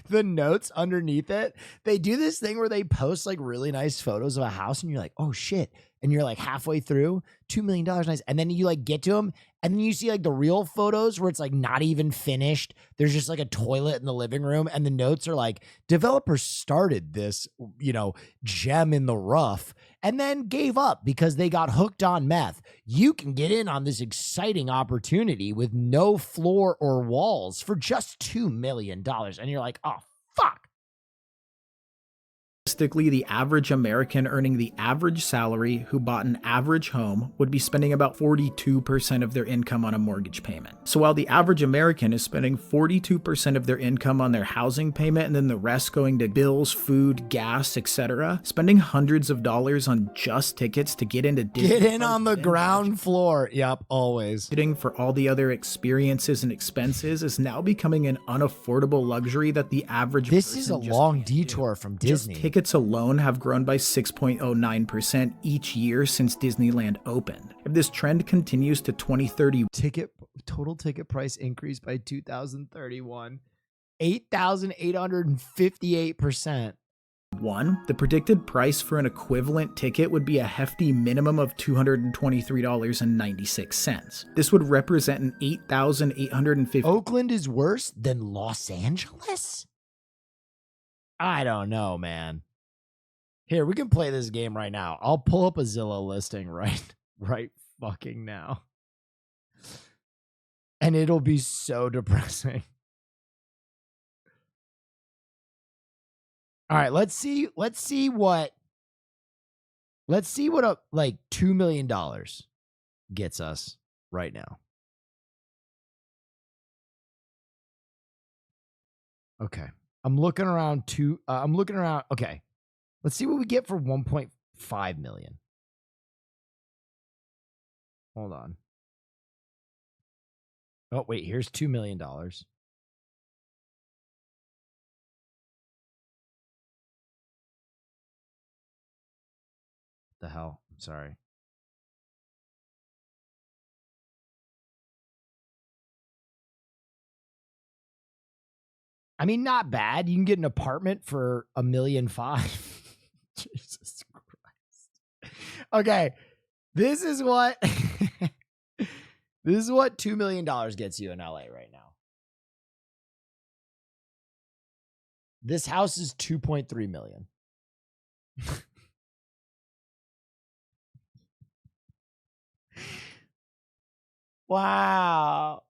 the notes underneath it. They do this thing where they post like really nice photos of a house, and you're like, oh shit. And you're like halfway through, $2 million, nice. And then you like get to them, and then you see like the real photos where it's like not even finished. There's just like a toilet in the living room, and the notes are like, developers started this, you know, gem in the rough and then gave up because they got hooked on meth. You can get in on this exciting opportunity with no floor or walls for just $2 million. And you're like, oh, fuck. Realistically, the average American earning the average salary who bought an average home would be spending about 42% of their income on a mortgage payment. So while the average American is spending 42% of their income on their housing payment and then the rest going to bills, food, gas, etc., spending hundreds of dollars on just tickets to get into Disney. Get in on the ground floor. Yep, always. Getting for all the other experiences and expenses is now becoming an unaffordable luxury that the average This person is a just long detour from Disney. Just tickets alone have grown by 6.09% each year since Disneyland opened. If this trend continues to 2030, total ticket price increase by 2031, 8,858%. The predicted price for an equivalent ticket would be a hefty minimum of $223.96. This would represent an $8,850. Oakland is worse than Los Angeles? I don't know, man. Here, we can play this game right now. I'll pull up a Zillow listing right fucking now. And it'll be so depressing. All right, let's see what a like $2 million gets us right now. Okay. I'm looking around. Okay. Let's see what we get for 1.5 million. Hold on. Oh, wait, here's $2 million. What the hell? I'm sorry. I mean, not bad. You can get an apartment for $1.5 million. Jesus Christ. Okay. This is what $2 million gets you in LA right now. This house is 2.3 million. Wow.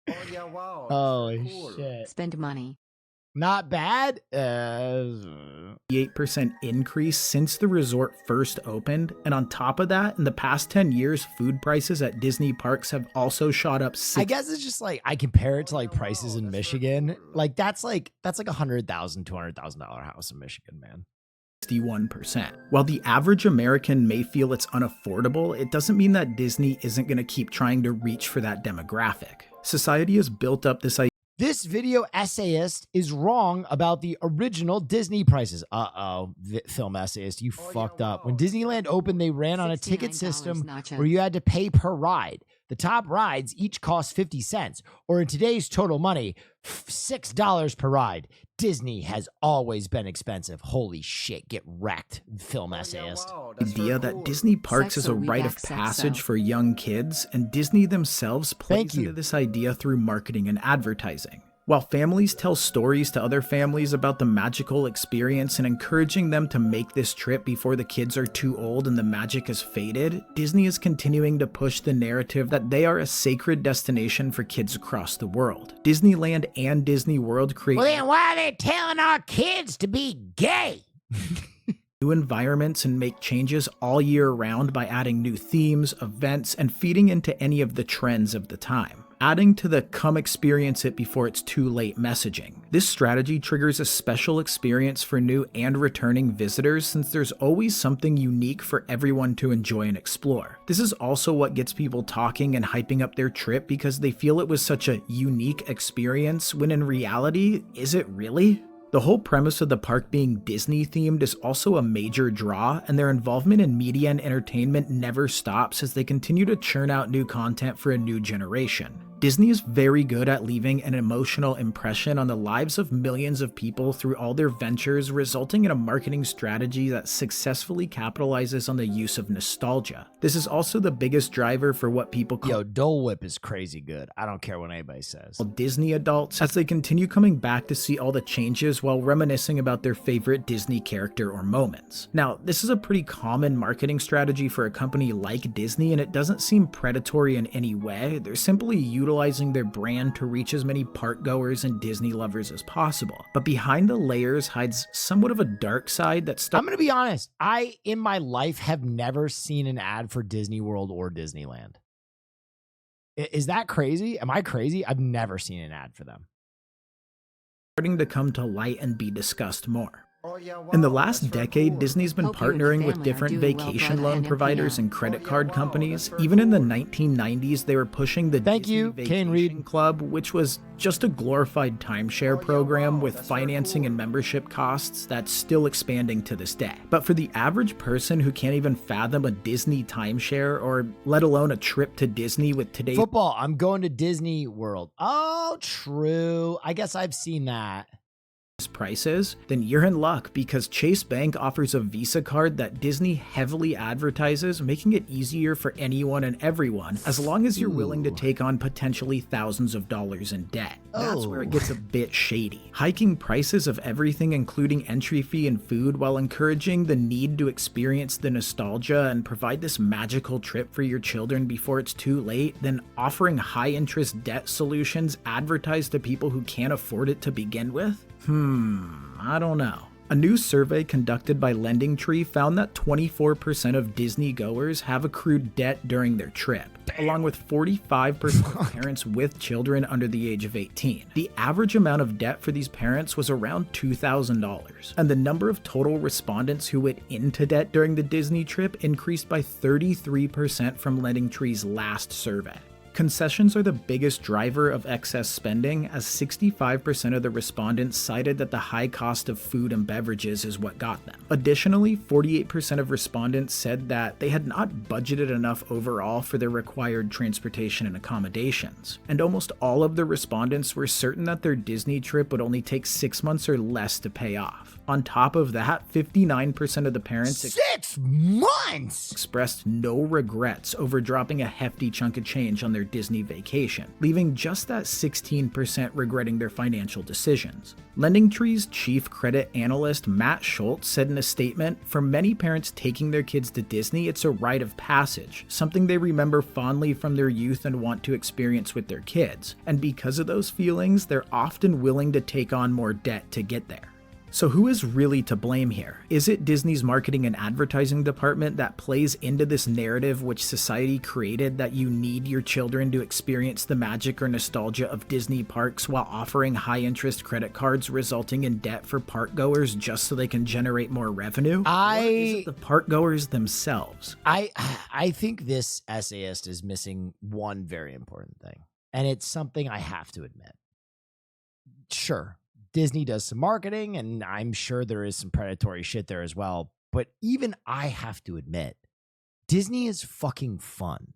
Oh yeah, wow. Holy Cool. shit. Spend money. Not bad. 8% increase since the resort first opened. And on top of that, in the past 10 years, food prices at Disney parks have also shot up. I guess it's just like, I compare it to like prices in Michigan. Like that's like $100,000, $200,000 house in Michigan, man. 61%. While the average American may feel it's unaffordable, it doesn't mean that Disney isn't going to keep trying to reach for that demographic. Society has built up this idea. This video essayist is wrong about the original Disney prices. Film essayist, you fucked up. When Disneyland opened, they ran on a ticket system where you had to pay per ride. The top rides each cost 50 cents, or in today's total money, $6 per ride. Disney has always been expensive. Holy shit, get wrecked, film essayist. Idea that Disney parks is a rite of passage for young kids, and Disney themselves plays into this idea through marketing and advertising. While families tell stories to other families about the magical experience and encouraging them to make this trip before the kids are too old and the magic has faded, Disney is continuing to push the narrative that they are a sacred destination for kids across the world. Disneyland and Disney World create— Well, then why are they telling our kids to be gay? new environments and make changes all year round by adding new themes, events, and feeding into any of the trends of the time, adding to the come experience it before it's too late messaging. This strategy triggers a special experience for new and returning visitors since there's always something unique for everyone to enjoy and explore. This is also what gets people talking and hyping up their trip because they feel it was such a unique experience when in reality, is it really? The whole premise of the park being Disney themed is also a major draw, and their involvement in media and entertainment never stops as they continue to churn out new content for a new generation. Disney is very good at leaving an emotional impression on the lives of millions of people through all their ventures, resulting in a marketing strategy that successfully capitalizes on the use of nostalgia. This is also the biggest driver for what people call— Yo, Dole Whip is crazy good. I don't care what anybody says. Disney adults, as they continue coming back to see all the changes while reminiscing about their favorite Disney character or moments. Now, this is a pretty common marketing strategy for a company like Disney, and it doesn't seem predatory in any way. They're simply utilizing their brand to reach as many park goers and Disney lovers as possible. But behind the layers hides somewhat of a dark side that I'm gonna be honest, I in my life have never seen an ad for Disney World or Disneyland. Is that crazy? Am I crazy? I've never seen an ad for them. Starting to come to light and be discussed more. In the last decade, Disney's been partnering with different vacation loan providers and credit card companies. Even in the 1990s, they were pushing the Disney Vacation Club, which was just a glorified timeshare program with financing and membership costs that's still expanding to this day. But for the average person who can't even fathom a Disney timeshare or let alone a trip to Disney with today's football, I'm going to Disney World. Oh, true. I guess I've seen that. Prices, then you're in luck because Chase Bank offers a Visa card that Disney heavily advertises, making it easier for anyone and everyone as long as you're willing to take on potentially thousands of dollars in debt. That's where it gets a bit shady. Hiking prices of everything including entry fee and food while encouraging the need to experience the nostalgia and provide this magical trip for your children before it's too late, then offering high interest debt solutions advertised to people who can't afford it to begin with? I don't know. A new survey conducted by LendingTree found that 24% of Disney goers have accrued debt during their trip, along with 45% of parents with children under the age of 18. The average amount of debt for these parents was around $2,000, and the number of total respondents who went into debt during the Disney trip increased by 33% from LendingTree's last survey. Concessions are the biggest driver of excess spending, as 65% of the respondents cited that the high cost of food and beverages is what got them. Additionally, 48% of respondents said that they had not budgeted enough overall for their required transportation and accommodations. And almost all of the respondents were certain that their Disney trip would only take 6 months or less to pay off. On top of that, 59% of the parents 6 months expressed no regrets over dropping a hefty chunk of change on their Disney vacation, leaving just that 16% regretting their financial decisions. LendingTree's chief credit analyst Matt Schultz said in a statement, "For many parents taking their kids to Disney, it's a rite of passage, something they remember fondly from their youth and want to experience with their kids. And because of those feelings, they're often willing to take on more debt to get there." So who is really to blame here? Is it Disney's marketing and advertising department that plays into this narrative which society created that you need your children to experience the magic or nostalgia of Disney parks while offering high-interest credit cards resulting in debt for park goers just so they can generate more revenue? Or is it the park goers themselves? I think this essayist is missing one very important thing, and it's something I have to admit. Sure, Disney does some marketing, and I'm sure there is some predatory shit there as well. But even I have to admit, Disney is fucking fun.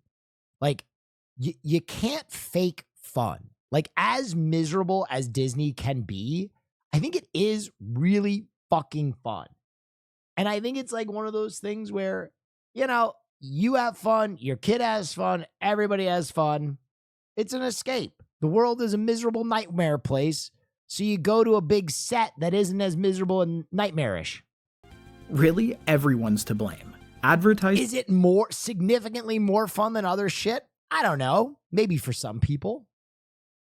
Like, you can't fake fun. Like, as miserable as Disney can be, I think it is really fucking fun. And I think it's like one of those things where, you know, you have fun, your kid has fun, everybody has fun. It's an escape. The world is a miserable nightmare place. So you go to a big set that isn't as miserable and nightmarish. Really, everyone's to blame. Advertising. Is it significantly more fun than other shit? I don't know. Maybe for some people.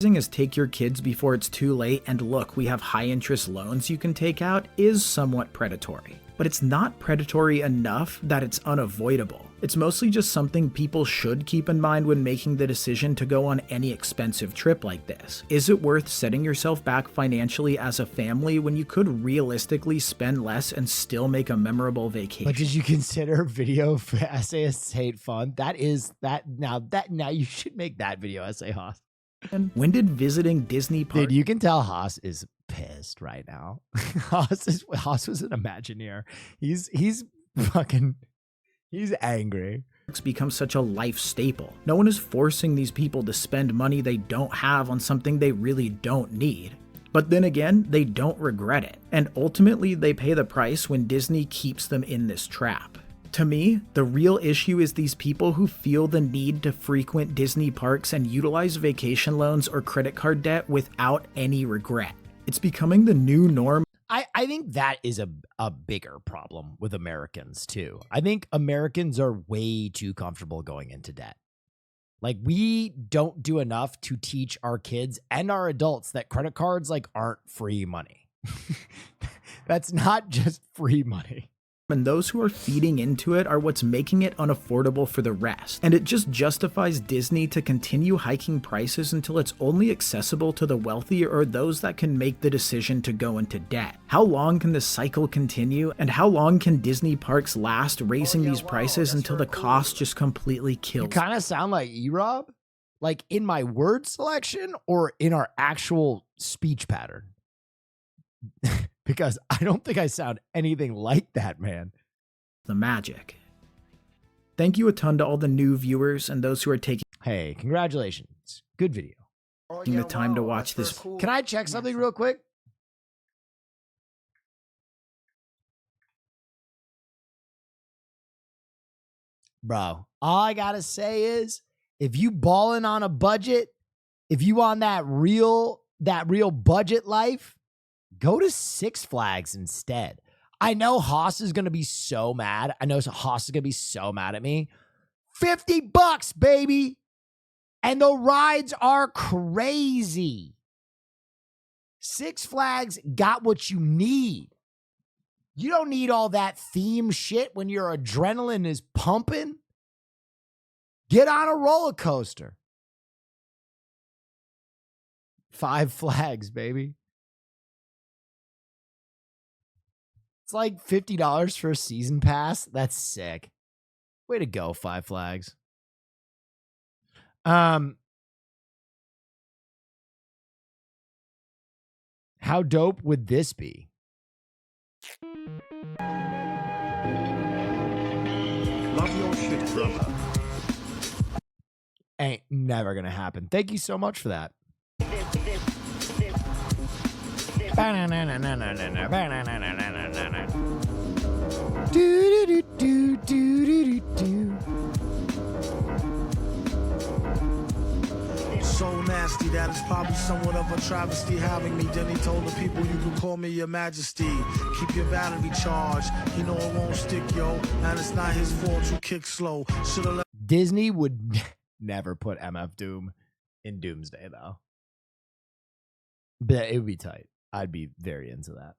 Is take your kids before it's too late and look, we have high interest loans you can take out is somewhat predatory. But it's not predatory enough that it's unavoidable. It's mostly just something people should keep in mind when making the decision to go on any expensive trip like this. Is it worth setting yourself back financially as a family when you could realistically spend less and still make a memorable vacation? But did you consider video essayists hate fun? Now you should make that video essay, Haas. When did visiting Disney parks... Dude, you can tell Haas is pissed right now. Haas was an Imagineer. He's angry. It's become such a life staple. No one is forcing these people to spend money they don't have on something they really don't need. But then again, they don't regret it. And ultimately, they pay the price when Disney keeps them in this trap. To me, the real issue is these people who feel the need to frequent Disney parks and utilize vacation loans or credit card debt without any regret. It's becoming the new norm. I think that is a bigger problem with Americans too. I think Americans are way too comfortable going into debt. Like, we don't do enough to teach our kids and our adults that credit cards aren't free money. That's not just free money. And those who are feeding into it are what's making it unaffordable for the rest. And it just justifies Disney to continue hiking prices until it's only accessible to the wealthy or those that can make the decision to go into debt. How long can this cycle continue? And how long can Disney parks last raising these prices until the cost just completely kills? You kind of sound like E-Rob, like in my word selection or in our actual speech pattern. Because I don't think I sound anything like that, man. The magic. Thank you a ton to all the new viewers and those who are taking... Hey, congratulations. Good video. ...the time to watch this. Cool. Can I check something real quick? Bro, all I gotta say is, if you balling on a budget, if you on that real budget life, go to Six Flags instead. I know Haas is going to be so mad. I know Haas is going to be so mad at me. $50, baby. And the rides are crazy. Six Flags got what you need. You don't need all that theme shit when your adrenaline is pumping. Get on a roller coaster. 5 Flags, baby. It's like $50 for a season pass. That's sick. Way to go, 5 Flags. How dope would this be? Love your shit, brother. Ain't never gonna happen. Thank you so much for that. be somewhat of a travesty having me. Then he told the people you can call me your majesty. Keep your battery charged. He know it won't stick, yo. And it's not his fault you kick slow. Should've let Disney would never put MF Doom in Doomsday, though. But it would be tight. I'd be very into that.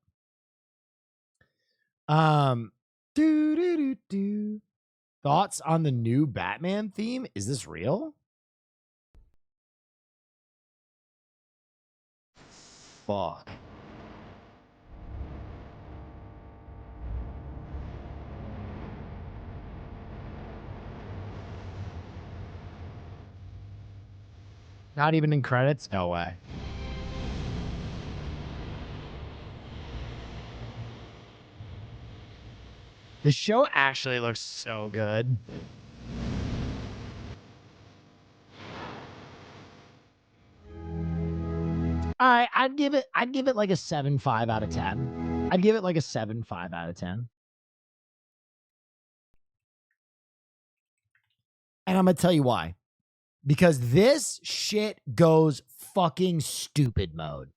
Thoughts on the new Batman theme? Is this real? Fuck. Not even in credits? No way. The show actually looks so good. All right, I'd give it like a 7.5 out of 10. I'd give it like a 7.5 out of 10. And I'm gonna tell you why. Because this shit goes fucking stupid mode.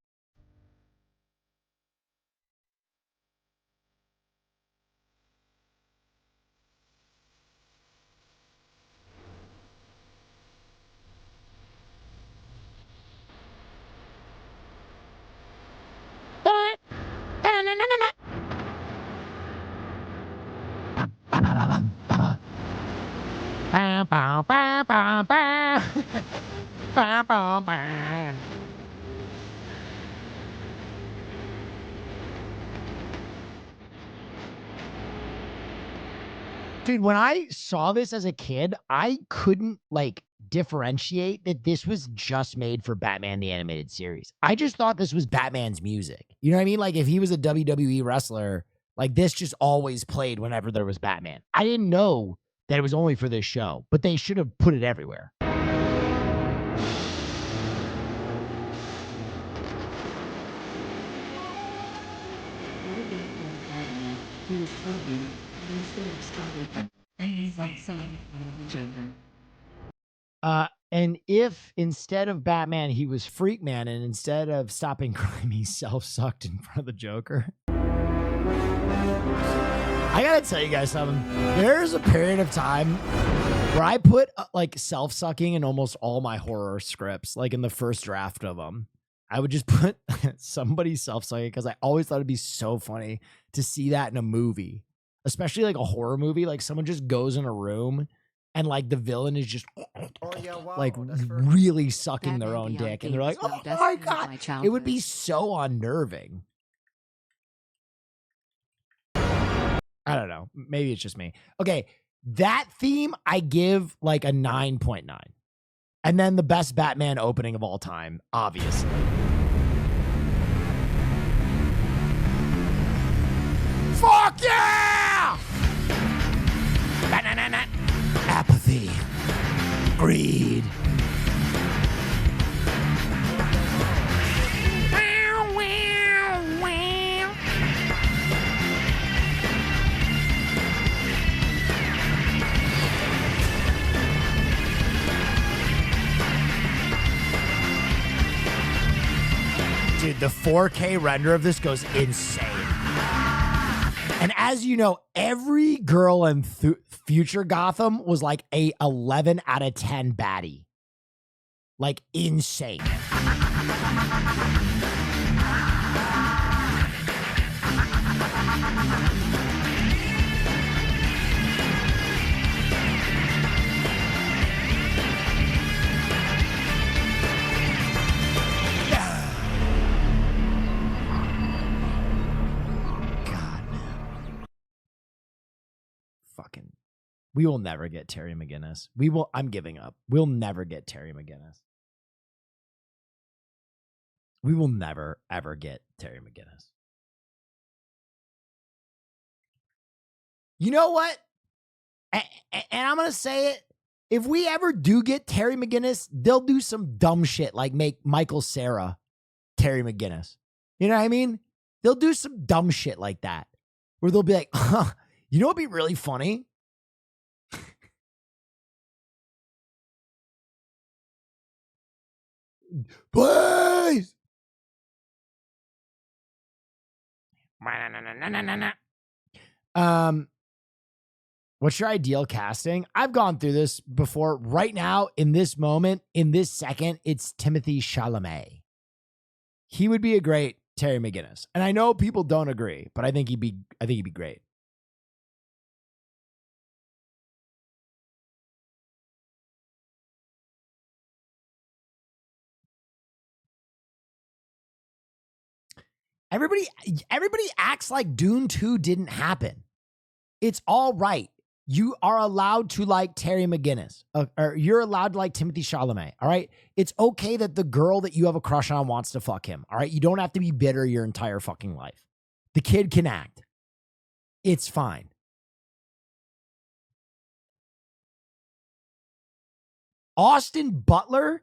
Dude, when I saw this as a kid, I couldn't like differentiate that this was just made for Batman the Animated Series. I just thought this was Batman's music. You know what I mean? Like if he was a WWE wrestler, like this just always played whenever there was Batman. I didn't know that it was only for this show, but they should have put it everywhere. And if instead of Batman, he was Freakman, and instead of stopping crime, he self-sucked in front of the Joker. I gotta tell you guys something. There's a period of time where I put like self-sucking in almost all my horror scripts, like in the first draft of them. I would just put somebody self-sucking because I always thought it'd be so funny to see that in a movie, especially like a horror movie. Like someone just goes in a room and like the villain is just like really sucking their own dick. And they're like, oh my God, it would be so unnerving. I don't know. Maybe it's just me. Okay. That theme I give like a 9.9. And then the best Batman opening of all time, obviously. Fuck yeah! Apathy. Greed. Dude, the 4K render of this goes insane. And as you know, every girl in Future Gotham was like a 11 out of 10 baddie. Like insane. Fucking, we will never get Terry McGinnis. I'm giving up. We'll never get Terry McGinnis. We will never, ever get Terry McGinnis. You know what? And I'm going to say it. If we ever do get Terry McGinnis, they'll do some dumb shit like make Michael Cera Terry McGinnis. You know what I mean? They'll do some dumb shit like that where they'll be like, you know what'd be really funny? Please. What's your ideal casting? I've gone through this before. Right now, in this moment, in this second, it's Timothée Chalamet. He would be a great Terry McGinnis. And I know people don't agree, but I think he'd be great. Everybody acts like Dune 2 didn't happen. It's all right. You are allowed to like Terry McGinnis, or you're allowed to like Timothée Chalamet. All right. It's okay that the girl that you have a crush on wants to fuck him. All right. You don't have to be bitter your entire fucking life. The kid can act. It's fine. Austin Butler,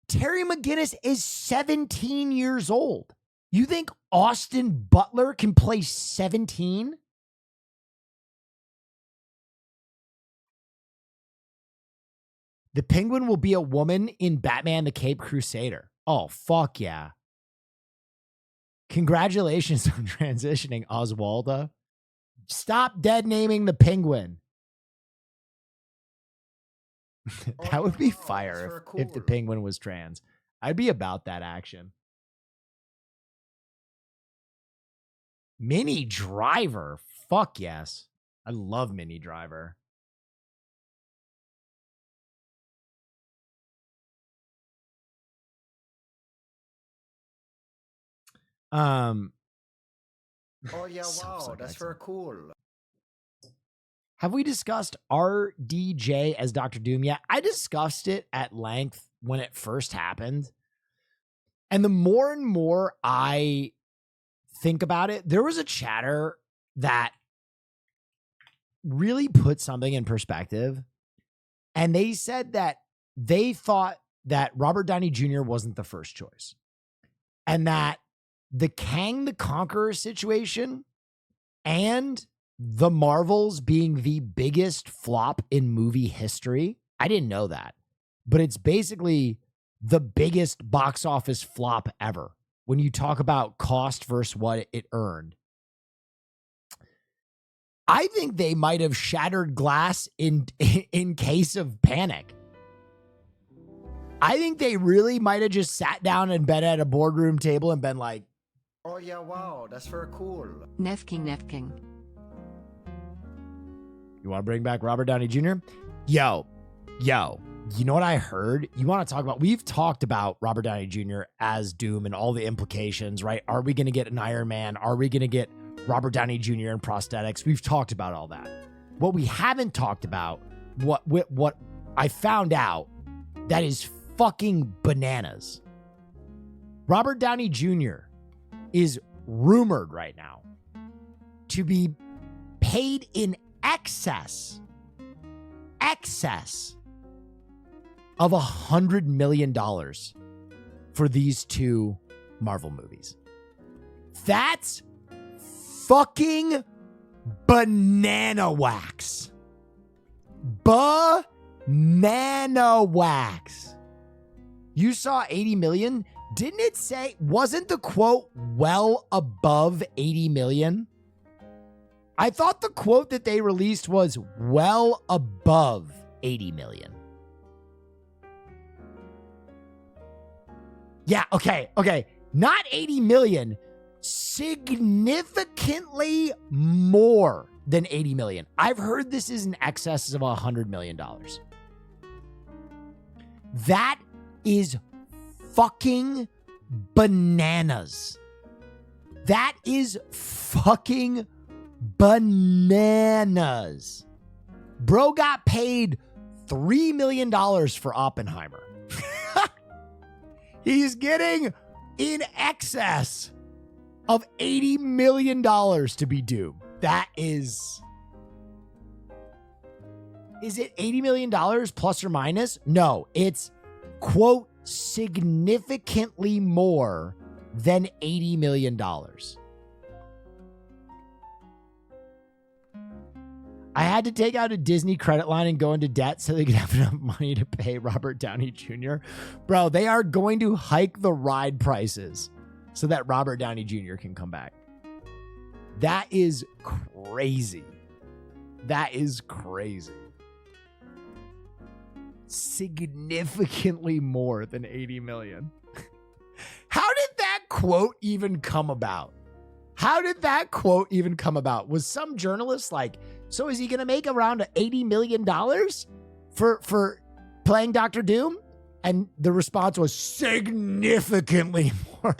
Terry McGinnis is 17 years old. You think Austin Butler can play 17? The Penguin will be a woman in Batman the Caped Crusader. Oh, fuck yeah. Congratulations on transitioning, Oswalda. Stop dead naming the Penguin. That would be fire if the Penguin was trans. I'd be about that action. Minnie Driver. Fuck yes. I love Minnie Driver. Oh yeah, so wow, that's very cool. Have we discussed RDJ as Dr. Doom yet? I discussed it at length when it first happened. And the more and more I think about it, there was a chatter that really put something in perspective. And they said that they thought that Robert Downey Jr. wasn't the first choice. And that the Kang the Conqueror situation and the Marvels being the biggest flop in movie history. I didn't know that, but it's basically the biggest box office flop ever when you talk about cost versus what it earned. I think they might have shattered glass in case of panic. I think they really might have just sat down in bed at a boardroom table and been like, oh yeah, wow, that's very cool. Neff King, Neff King. You want to bring back Robert Downey Jr.? Yo, you know what I heard? You want to talk about, we've talked about Robert Downey Jr. as Doom and all the implications, right? Are we going to get an Iron Man? Are we going to get Robert Downey Jr. in prosthetics? We've talked about all that. What we haven't talked about, what I found out that is fucking bananas. Robert Downey Jr. is rumored right now to be paid in excess of $100 million for these two Marvel movies. That's fucking banana wax. Banana wax. You saw 80 million? Didn't it say, wasn't the quote well above 80 million? I thought the quote that they released was well above 80 million. Yeah, okay. Not 80 million, significantly more than 80 million. I've heard this is in excess of $100 million. That is fucking bananas. That is fucking bananas. Bro got paid $3 million for Oppenheimer. He's getting in excess of $80 million to be Doom. That is it $80 million plus or minus? No, it's, quote, significantly more than $80 million. I had to take out a Disney credit line and go into debt so they could have enough money to pay Robert Downey Jr. Bro, they are going to hike the ride prices so that Robert Downey Jr. can come back. That is crazy. That is crazy. Significantly more than 80 million. How did that quote even come about? How did that quote even come about? Was some journalist like, so is he going to make around $80 million for playing Dr. Doom? And the response was significantly more.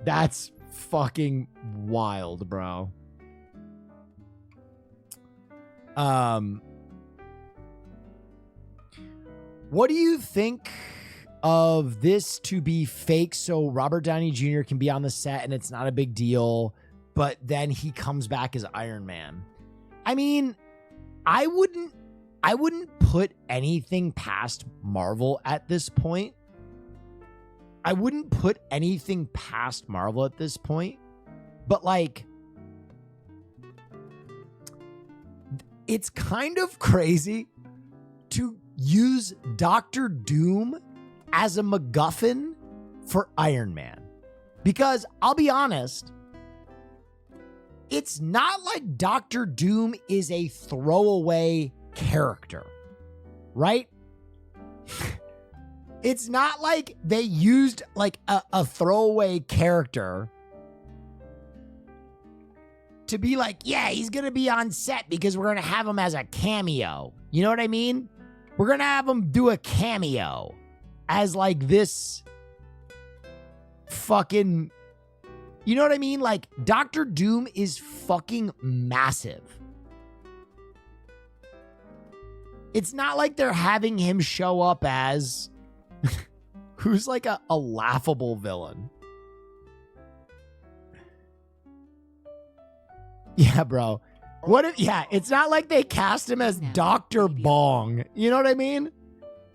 That's fucking wild, bro. What do you think of this to be fake so Robert Downey Jr. can be on the set and it's not a big deal, but then he comes back as Iron Man? I mean, I wouldn't put anything past Marvel at this point. I wouldn't put anything past Marvel at this point, but like, it's kind of crazy to use Dr. Doom as a MacGuffin for Iron Man. Because I'll be honest, it's not like Dr. Doom is a throwaway character, right? It's not like they used like a throwaway character to be like, yeah, he's going to be on set because we're going to have him as a cameo. You know what I mean? We're going to have him do a cameo as like this fucking, you know what I mean? Like Dr. Doom is fucking massive. It's not like they're having him show up as who's like a laughable villain. Yeah, bro. What if, yeah, it's not like they cast him as Dr. Bong. You know what I mean?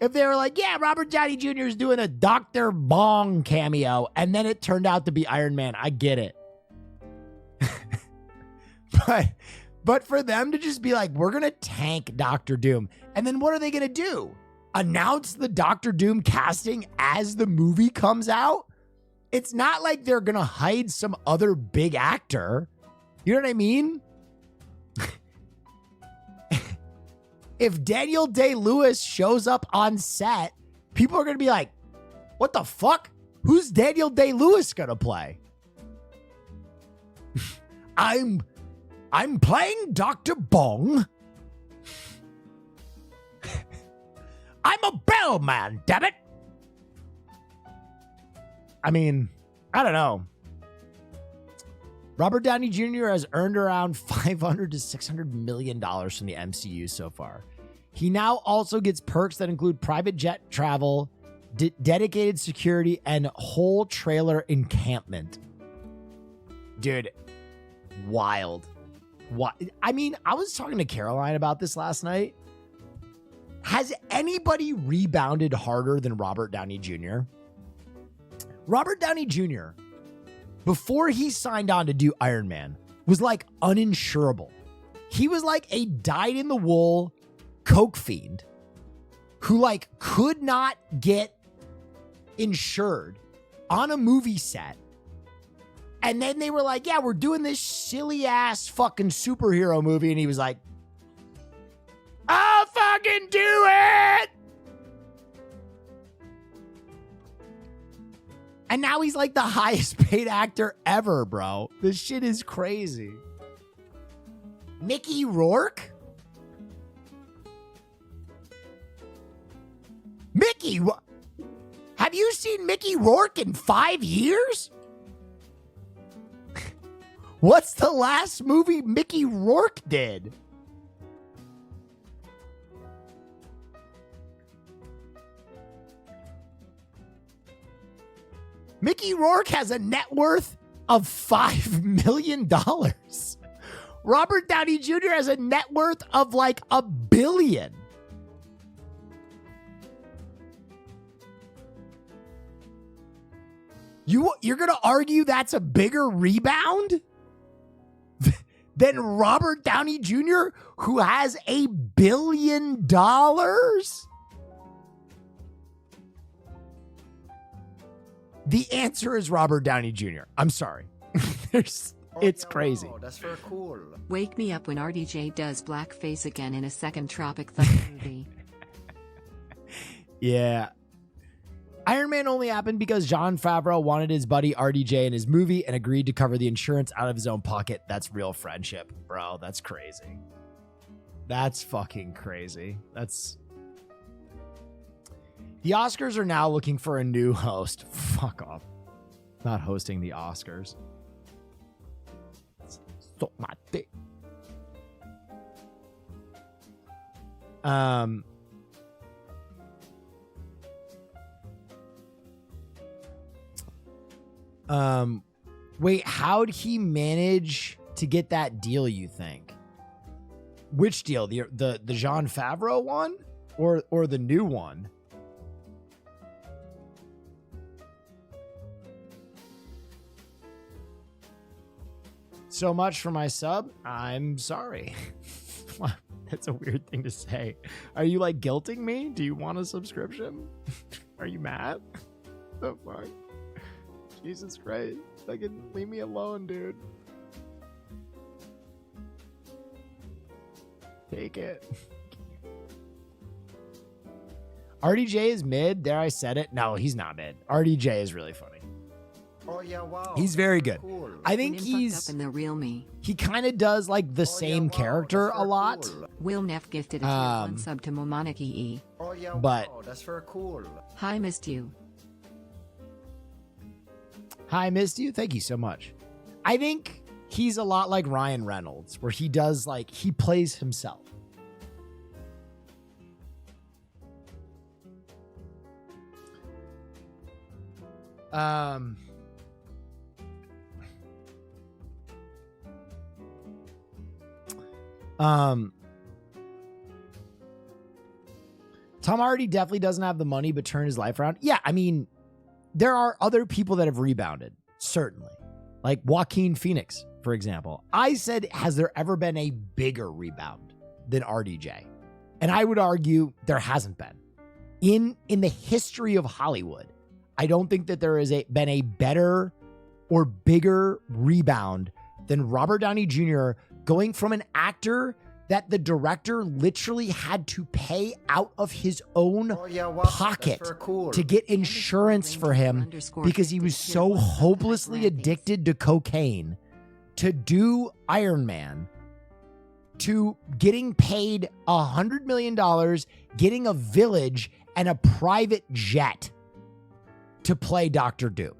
If they were like, yeah, Robert Downey Jr. is doing a Dr. Bong cameo, and then it turned out to be Iron Man, I get it. But for them to just be like, we're going to tank Dr. Doom, and then what are they going to do? Announce the Dr. Doom casting as the movie comes out? It's not like they're going to hide some other big actor. You know what I mean? If Daniel Day-Lewis shows up on set, people are going to be like, what the fuck? Who's Daniel Day-Lewis going to play? I'm playing Dr. Bong. I'm a bellman, damn it. I mean, I don't know. Robert Downey Jr. has earned around $500 to $600 million from the MCU so far. He now also gets perks that include private jet travel, dedicated security, and whole trailer encampment. Dude, wild. I mean, I was talking to Caroline about this last night. Has anybody rebounded harder than Robert Downey Jr.? Robert Downey Jr., before he signed on to do Iron Man, was like uninsurable. He was like a dyed-in-the-wool coke fiend who like could not get insured on a movie set. And then they were like, yeah, we're doing this silly ass fucking superhero movie. And he was like, I'll fucking do it. And now he's like the highest paid actor ever, bro. This shit is crazy. Mickey Rourke? Mickey, have you seen Mickey Rourke in 5 years? What's the last movie Mickey Rourke did? Mickey Rourke has a net worth of $5 million. Robert Downey Jr. has a net worth of like $1 billion. You're going to argue that's a bigger rebound? than Robert Downey Jr., who has $1 billion? The answer is Robert Downey Jr. I'm sorry. It's crazy. Wow, that's very cool. Wake me up when RDJ does blackface again in a second Tropic Thunder movie. Yeah. Iron Man only happened because Jon Favreau wanted his buddy RDJ in his movie and agreed to cover the insurance out of his own pocket. That's real friendship, bro. That's crazy. That's fucking crazy. The Oscars are now looking for a new host. Fuck off. Not hosting the Oscars. So my dick. Wait, how'd he manage to get that deal, you think? Which deal? The Jon Favreau one or the new one? So much for my sub. I'm sorry. That's a weird thing to say. Are you like guilting me? Do you want a subscription? Are you mad? The fuck? Jesus Christ. Fucking leave me alone, dude. Take it. RDJ is mid. There, I said it. No, he's not mid. RDJ is really funny. Oh yeah, wow. He's very good. Cool. I think When he's up in the real me. he kind of does like the same character a lot. Cool. Will Neff gifted a tier 1 sub to Momoniki E. Oh yeah, But- wow, that's very cool. Hi, missed you. Hi, missed you. Thank you so much. I think he's a lot like Ryan Reynolds, where he does like he plays himself. Tom Hardy definitely doesn't have the money, but turned his life around. Yeah, I mean, there are other people that have rebounded, certainly. Like Joaquin Phoenix, for example. I said, has there ever been a bigger rebound than RDJ? And I would argue there hasn't been. In the history of Hollywood, I don't think that there has been a better or bigger rebound than Robert Downey Jr. going from an actor that the director literally had to pay out of his own pocket to get insurance for him because he was so hopelessly addicted to cocaine, to do Iron Man, to getting paid $100 million, getting a village and a private jet to play Dr. Doom.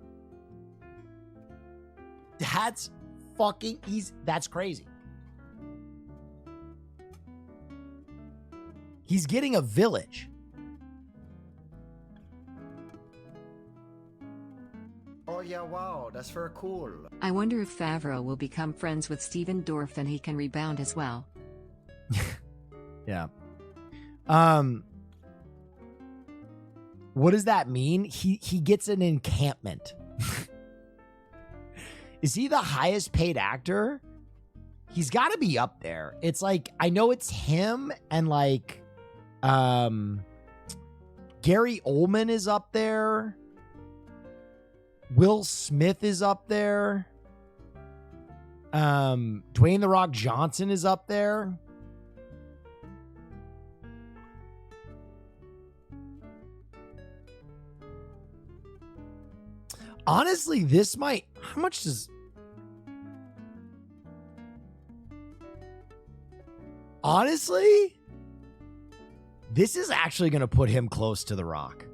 That's fucking easy. That's crazy. He's getting a village. Oh yeah, wow, that's very cool. I wonder if Favreau will become friends with Steven Dorff and he can rebound as well. Yeah. What does that mean? He gets an encampment. Is he the highest paid actor? He's got to be up there. It's like, I know it's him and like Gary Oldman is up there. Will Smith is up there. Dwayne The Rock Johnson is up there. Honestly, this might... How much does... Honestly, this is actually going to put him close to The Rock.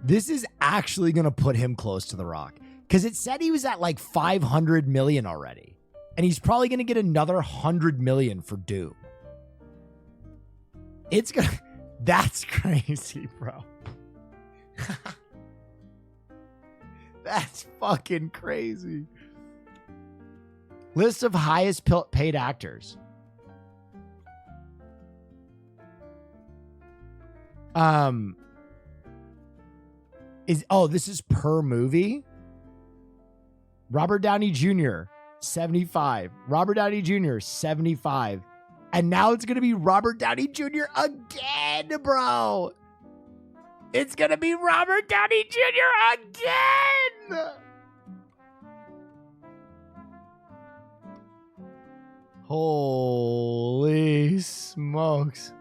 This is actually going to put him close to The Rock. Because it said he was at like 500 million already. And he's probably going to get another 100 million for Doom. It's going to... That's crazy, bro. That's fucking crazy. List of highest paid actors. This is per movie. Robert Downey Jr. 75. Robert Downey Jr., 75. And now it's going to be Robert Downey Jr. again, bro. It's going to be Robert Downey Jr. again. Holy smokes.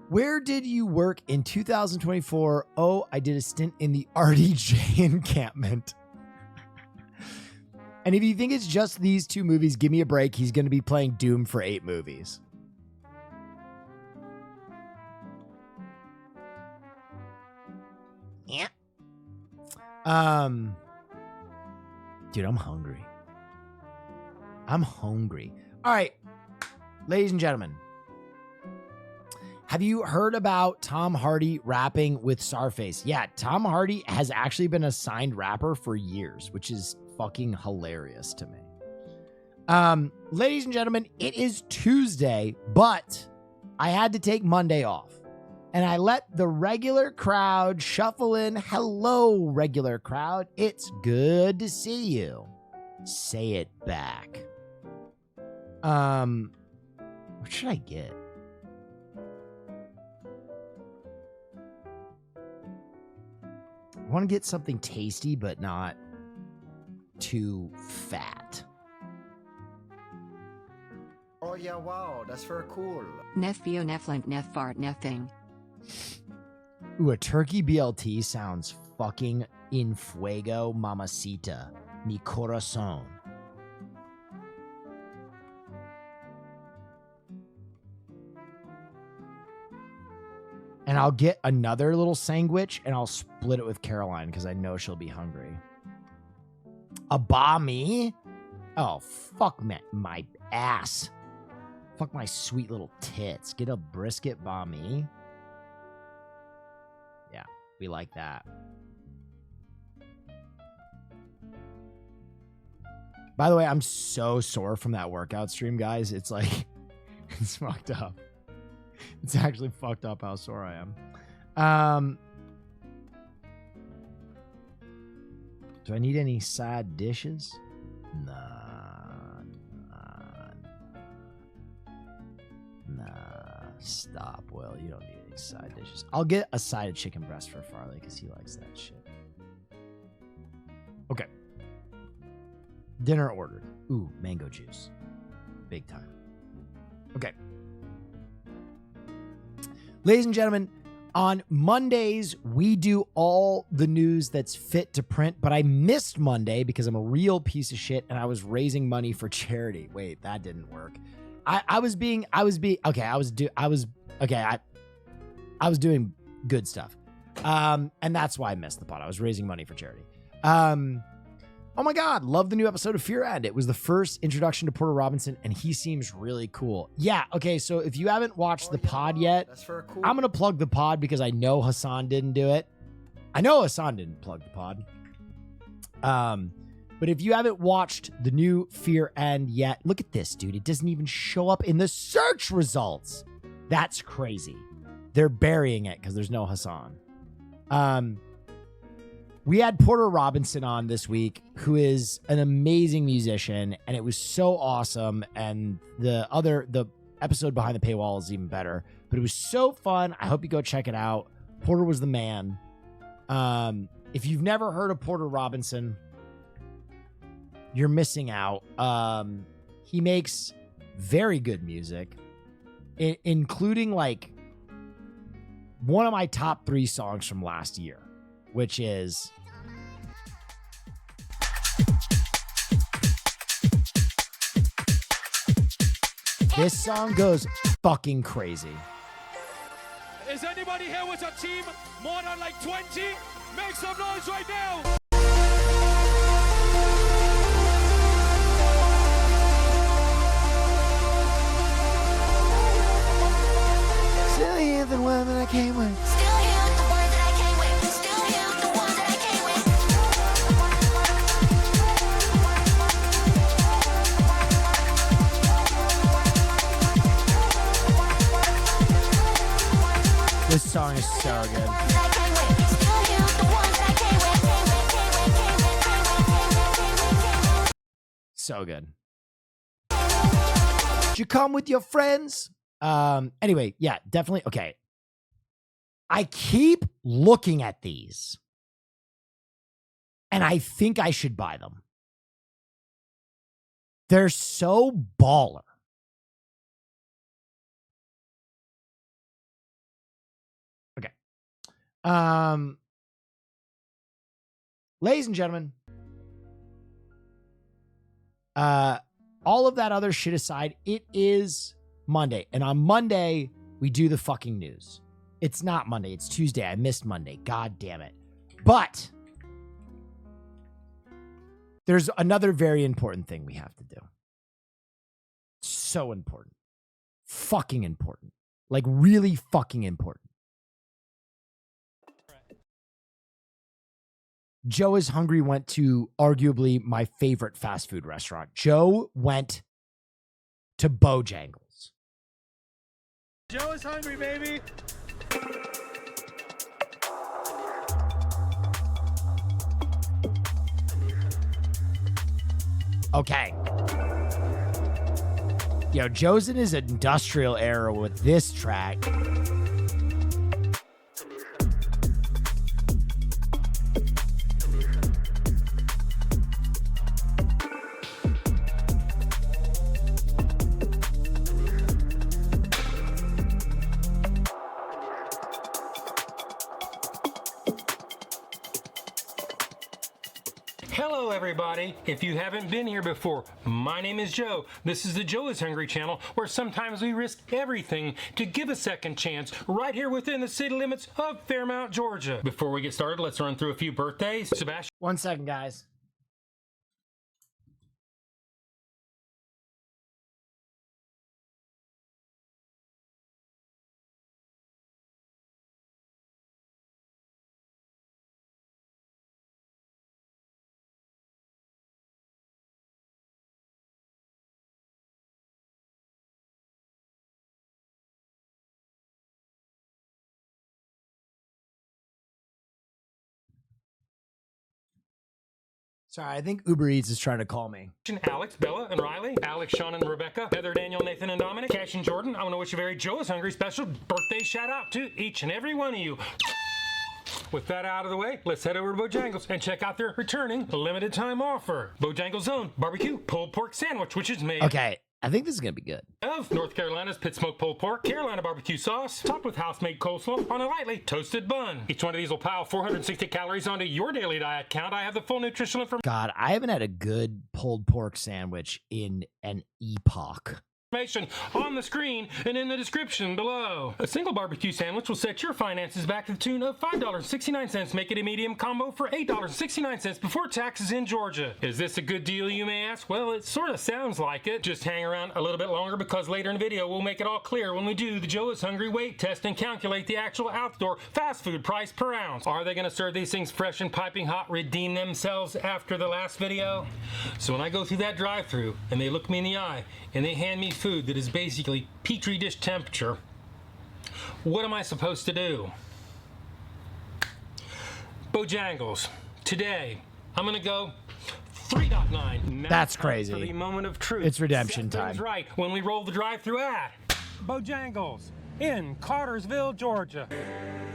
Where did you work in 2024? Oh, I did a stint in the RDJ encampment. And if you think it's just these two movies, give me a break. He's going to be playing Doom for 8 movies. Yeah. Dude, I'm hungry. I'm hungry. All right. Ladies and gentlemen, have you heard about Tom Hardy rapping with Sarface? Yeah, Tom Hardy has actually been a signed rapper for years, which is fucking hilarious to me. Ladies and gentlemen, it is Tuesday, but I had to take Monday off. And I let the regular crowd shuffle in. Hello, regular crowd. It's good to see you. Say it back. What should I get? I want to get something tasty, but not too fat. Oh yeah, wow, that's very cool. Neff bio Neff lamp Neff fart Neffing. Ooh, a turkey BLT sounds fucking in fuego, mamacita. Mi corazón. And I'll get another little sandwich and I'll split it with Caroline because I know she'll be hungry. A banh mi? Oh, fuck my ass. Fuck my sweet little tits. Get a brisket banh mi? Yeah, we like that. By the way, I'm so sore from that workout stream, guys. It's like, it's fucked up. It's actually fucked up how sore I am. Do I need any side dishes? Nah. Stop, Will. You don't need any side dishes. I'll get a side of chicken breast for Farley because he likes that shit. Okay. Dinner ordered. Ooh, mango juice. Big time. Okay. Ladies and gentlemen, on Mondays, we do all the news that's fit to print, but I missed Monday because I'm a real piece of shit and I was raising money for charity. Wait, that didn't work. I was doing good stuff. And that's why I missed the pot. I was raising money for charity. Oh my God, love the new episode of Fear End. It was the first introduction to Porter Robinson, and he seems really cool. Yeah, okay, so if you haven't watched the pod yet, I'm going to plug the pod because I know Hassan didn't do it. I know Hassan didn't plug the pod. But if you haven't watched the new Fear End yet, look at this, dude. It doesn't even show up in the search results. That's crazy. They're burying it because there's no Hassan. We had Porter Robinson on this week, who is an amazing musician, and it was so awesome. And the episode behind the paywall is even better, but it was so fun. I hope you go check it out. Porter was the man. If you've never heard of Porter Robinson, you're missing out. He makes very good music, including like one of my top 3 songs from last year, which is this song goes fucking crazy. Is anybody here with a team more than like 20? Make some noise right now. Still here the one that I came with. Still here with the one that I came with. Still here with the one that I came with. This song is so good. So good. Did you come with your friends? Anyway, yeah, definitely. Okay. I keep looking at these and I think I should buy them. They're so baller. Okay. Ladies and gentlemen, all of that other shit aside, it is Monday. And on Monday, we do the fucking news. It's not Monday. It's Tuesday. I missed Monday. God damn it. But there's another very important thing we have to do. So important. Fucking important. Like really fucking important. Joe is Hungry went to arguably my favorite fast food restaurant. Joe went to Bojangles. Joe is hungry, baby. Okay. Yo, Joe's in his industrial era with this track. Hello everybody, if you haven't been here before, my name is Joe. This is the Joe is Hungry channel, where sometimes we risk everything to give a second chance right here within the city limits of Fairmount, Georgia. Before we get started, let's run through a few birthdays. Sebastian. 1 second, guys. Sorry, I think Uber Eats is trying to call me. Alex, Bella, and Riley, Alex, Sean, and Rebecca, Heather, Daniel, Nathan, and Dominic, Cash, and Jordan. I want to wish a very Joe is Hungry special birthday shout out to each and every one of you. With that out of the way, let's head over to Bojangles and check out their returning limited time offer. Bojangles Own Barbecue Pulled Pork Sandwich, which is made Okay, I think this is going to be good. of North Carolina's pit smoked pulled pork, Carolina barbecue sauce, topped with house-made coleslaw on a lightly toasted bun. Each one of these will pile 460 calories onto your daily diet count. I have the full nutritional information God, I haven't had a good pulled pork sandwich in an epoch. on the screen and in the description below. A single barbecue sandwich will set your finances back to the tune of $5.69. Make it a medium combo for $8.69 before taxes in Georgia. Is this a good deal, you may ask? Well, it sort of sounds like it. Just hang around a little bit longer because later in the video we'll make it all clear when we do the Joe is Hungry weight test and calculate the actual outdoor fast food price per ounce. Are they going to serve these things fresh and piping hot, redeem themselves after the last video? So when I go through that drive-thru and they look me in the eye and they hand me food that is basically petri dish temperature, what am I supposed to do? Bojangles, today I'm gonna go 3.9. That's crazy. For the moment of truth. It's redemption Set things time. right when we roll the drive-thru ad. Bojangles in Cartersville, Georgia.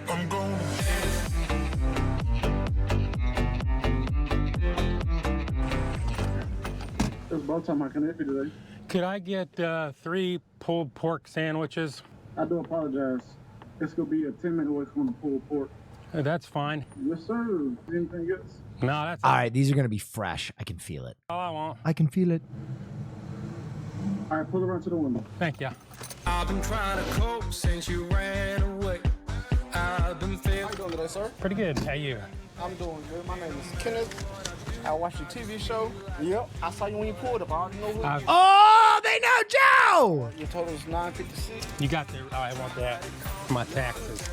I'm going. It's about time I can help you today. Could I get 3 pulled pork sandwiches? I do apologize. It's gonna be a 10-minute wait from the pulled pork. That's fine. Yes, sir. Anything else? No, that's All right, these are going to be fresh. I can feel it. all I want. I can feel it. All right, pull around to the window. Thank you. I've been trying to cope since you ran away. I've been feeling. How you doing today, sir? Pretty good. How you? I'm doing good. My name is Kenneth. I watched your TV show. Yep. I saw you when you pulled up. I already know who. Oh, they know Joe! Your total is $9.56. You got the. Oh, I want that. My taxes.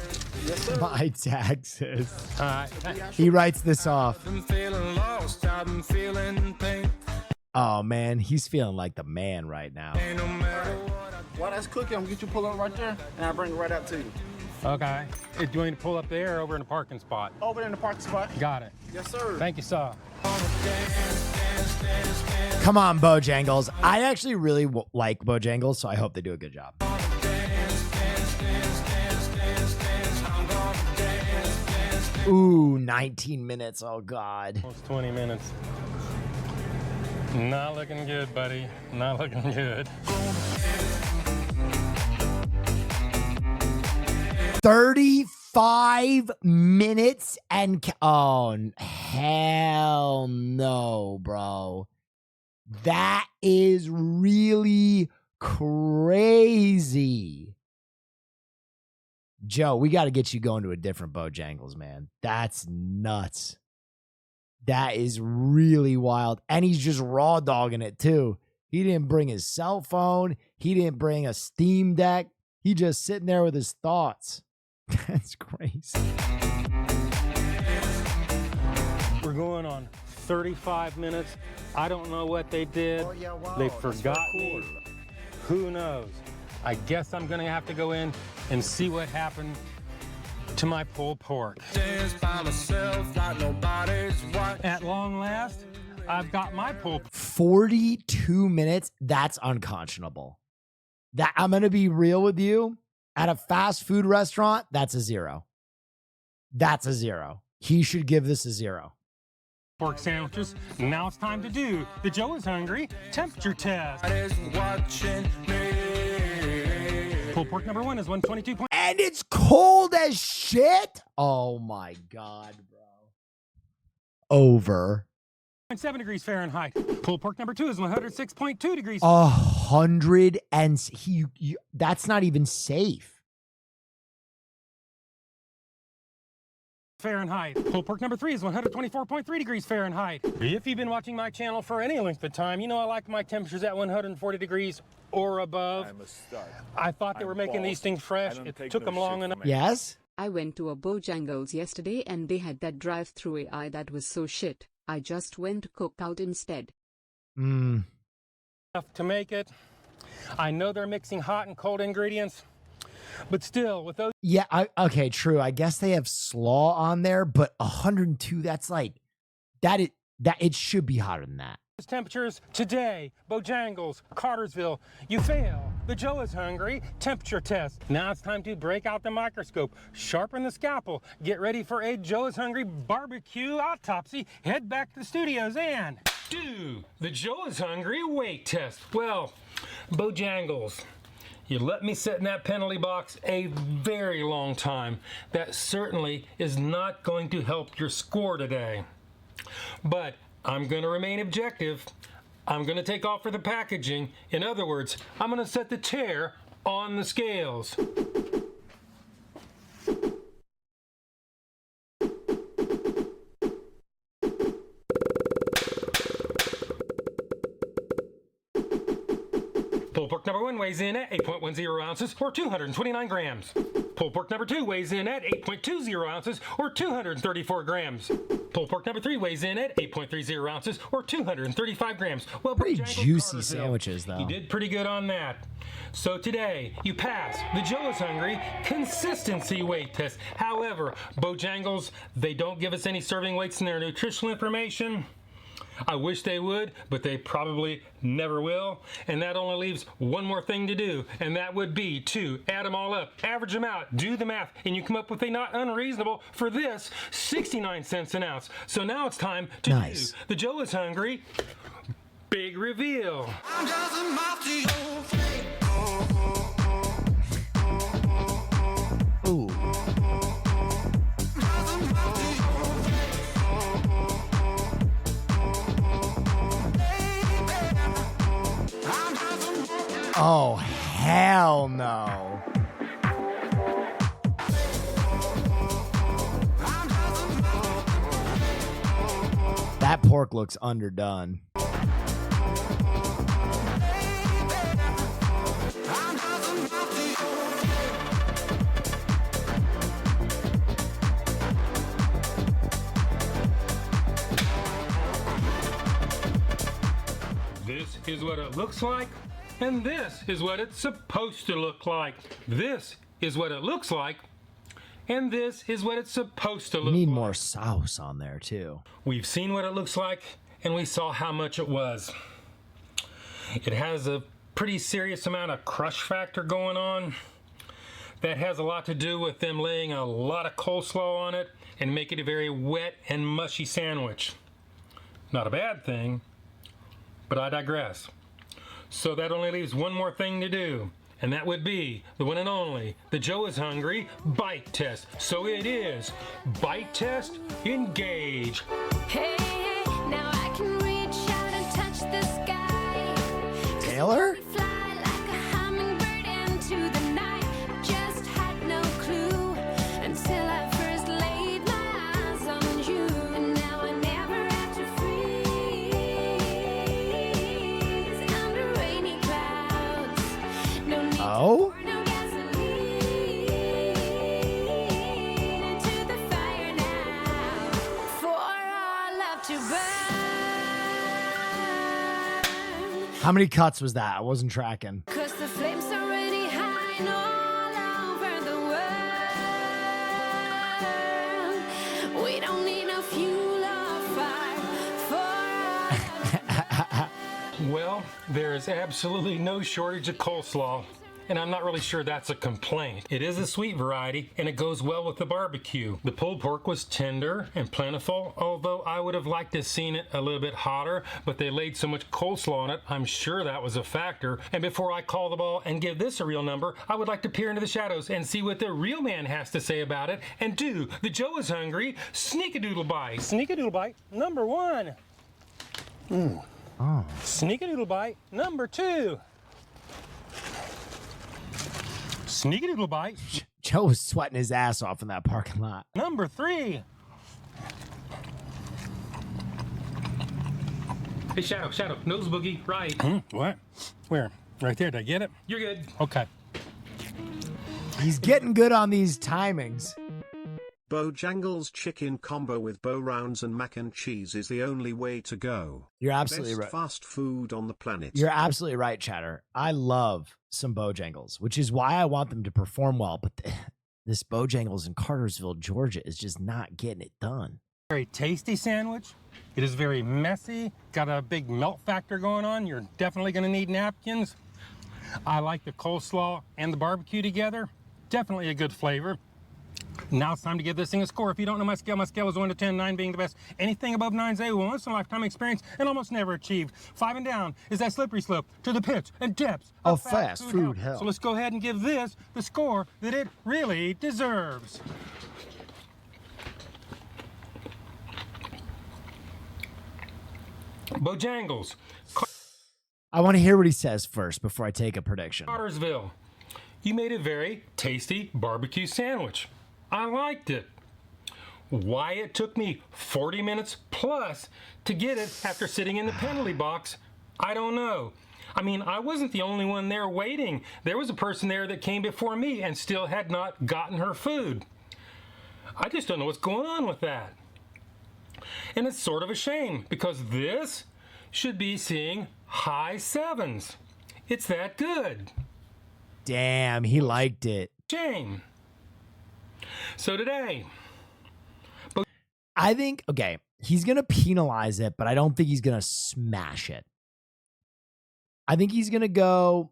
Yes, sir. My taxes. All right. He writes this off. I've been feeling lost. I've been feeling pain. Oh, man, he's feeling like the man right now. Ain't no matter what. While that's cooking, I'm gonna get you pulled up right there, and I'll bring it right out to you. Okay. Do you want me to pull up there or over in the parking spot? Over in the parking spot. Got it. Yes, sir. Thank you, sir. Come on, Bojangles. I actually really like Bojangles, so I hope they do a good job. Ooh, 19 minutes. Oh, God. Almost 20 minutes. Not looking good, buddy. Not looking good. 35 minutes and... Oh, hell no, bro. That is really crazy. Joe, we got to get you going to a different Bojangles, man. That's nuts. That is really wild. And he's just raw dogging it, too. He didn't bring his cell phone. He didn't bring a Steam Deck. He just sitting there with his thoughts. That's crazy. We're going on 35 minutes. I don't know what they did. Oh, yeah, wow. They That's forgot very me. Who knows? I guess I'm gonna have to go in and see what happened to my pulled pork. At long last, I've got my pulled 42 minutes. That's unconscionable. That I'm gonna be real with you. At a fast food restaurant, that's a 0. That's a 0. He should give this a 0. pork sandwiches. Now it's time to do the Joe is Hungry temperature test. Pulled pork number 1 is 122. And it's cold as shit. Oh my God, bro. Over. 7 degrees Fahrenheit. Pulled pork number 2 is 106.2 degrees. 100 and that's not even safe. Fahrenheit. Pulled pork number 3 is 124.3 degrees Fahrenheit. If you've been watching my channel for any length of time, you know I like my temperatures at 140 degrees or above. I'm a stud. I thought they were making these things fresh. It took them long enough. Yes? I went to a Bojangles yesterday and they had that drive-through AI that was so shit. I just went cookout instead. Enough to make it. I know they're mixing hot and cold ingredients, but still, with those... Yeah, okay, true. I guess they have slaw on there, but 102, that's like... It should be hotter than that. Temperatures today, Bojangles, Cartersville, you fail the Joe is Hungry temperature test. Now it's time to break out the microscope, sharpen the scalpel, get ready for a Joe is Hungry barbecue autopsy, head back to the studios and do the Joe is Hungry weight test. Well, Bojangles, you let me sit in that penalty box a very long time. That certainly is not going to help your score today. But I'm going to remain objective. I'm going to take off for the packaging. In other words, I'm going to set the tear on the scales. Pulled pork number 1 weighs in at 8.10 ounces or 229 grams. Pulled pork number 2 weighs in at 8.20 ounces or 234 grams. Pulled pork number 3 weighs in at 8.30 ounces or 235 grams. Well, pretty juicy sandwiches, though. You did pretty good on that. So today, you pass the Joe is Hungry consistency weight test. However, Bojangles, they don't give us any serving weights in their nutritional information. I wish they would, but they probably never will. And that only leaves one more thing to do, and that would be to add them all up, average them out, do the math, and you come up with a not unreasonable, for this, 69 cents an ounce. So now it's time to do the Joe is Hungry big reveal. Ooh. Oh, hell no. That pork looks underdone. This is what it looks like, and this is what it's supposed to look like. This is what it looks like, and this is what it's supposed to You look need like. more sauce on there too. We've seen what it looks like, and we saw how much it was. It has a pretty serious amount of crush factor going on. That has a lot to do with them laying a lot of coleslaw on it and make it a very wet and mushy sandwich. Not a bad thing, but I digress. So that only leaves one more thing to do, and that would be the one and only, the Joe is Hungry bite test. So it is bite test, engage. Hey, now I can reach out and touch the sky. Taylor? Fly like a hummingbird into the night. Just had no clue until I first laid my eyes on you. And now I never have to freeze under rainy clouds. No need Oh? for no gasoline into the fire now. For our love to burn. How many cuts was that? I wasn't tracking. 'Cause the flames are already high and all over the world. We don't need no fuel or fire for Well, there is absolutely no shortage of coleslaw, and I'm not really sure that's a complaint. It is a sweet variety, and it goes well with the barbecue. The pulled pork was tender and plentiful, although I would have liked to have seen it a little bit hotter, but they laid so much coleslaw on it, I'm sure that was a factor. And before I call the ball and give this a real number, I would like to peer into the shadows and see what the real man has to say about it, and do the Joe is Hungry sneak-a-doodle bite. Sneak-a-doodle bite number 1. Oh. Sneak-a-doodle bite number 2. Sneak-a-doodle bite Joe was sweating his ass off in that parking lot. number 3. Hey, Shadow, nose boogie, right. What? Where? Right there, did I get it? You're good. Okay. He's getting good on these timings. Bojangles chicken combo with bow rounds and mac and cheese is the only way to go. You're absolutely Best right. fast food on the planet. You're absolutely right, Chatter. I love some Bojangles, which is why I want them to perform well. But this Bojangles in Cartersville, Georgia is just not getting it done. Very tasty sandwich. It is very messy, got a big melt factor going on. You're definitely gonna need napkins. I like the coleslaw and the barbecue together. Definitely a good flavor. Now it's time to give this thing a score. If you don't know my scale is 1 to 10, 9 being the best. Anything above 9 is a once in a lifetime experience and almost never achieved. 5 and down is that slippery slope to the pits and depths of fast food hell. So let's go ahead and give this the score that it really deserves. Bojangles, I want to hear what he says first before I take a prediction. Cartersville. You made a very tasty barbecue sandwich. I liked it. Why it took me 40 minutes plus to get it after sitting in the penalty box, I don't know. I mean, I wasn't the only one there waiting. There was a person there that came before me and still had not gotten her food. I just don't know what's going on with that. And it's sort of a shame because this should be seeing high 7s. It's that good. Damn, he liked it. Shame. So today, I think, okay, he's going to penalize it, but I don't think he's going to smash it. I think he's going to go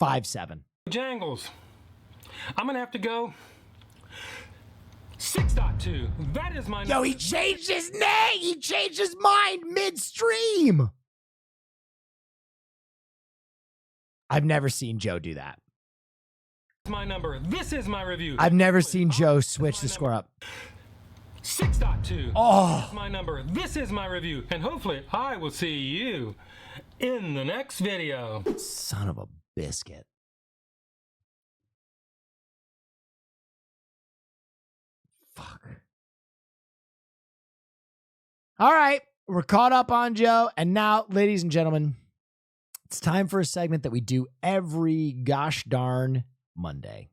5-7. Jangles. I'm going to have to go 6.2. That is my Yo, he changed his name. He changed his mind midstream. I've never seen Joe do that. My number. This is my review. I've never seen Joe switch the score up. 6.2. Oh. That's my number. This is my review. And hopefully I will see you in the next video. Son of a biscuit. Fuck. All right. We're caught up on Joe. And now, ladies and gentlemen, it's time for a segment that we do every gosh darn Monday.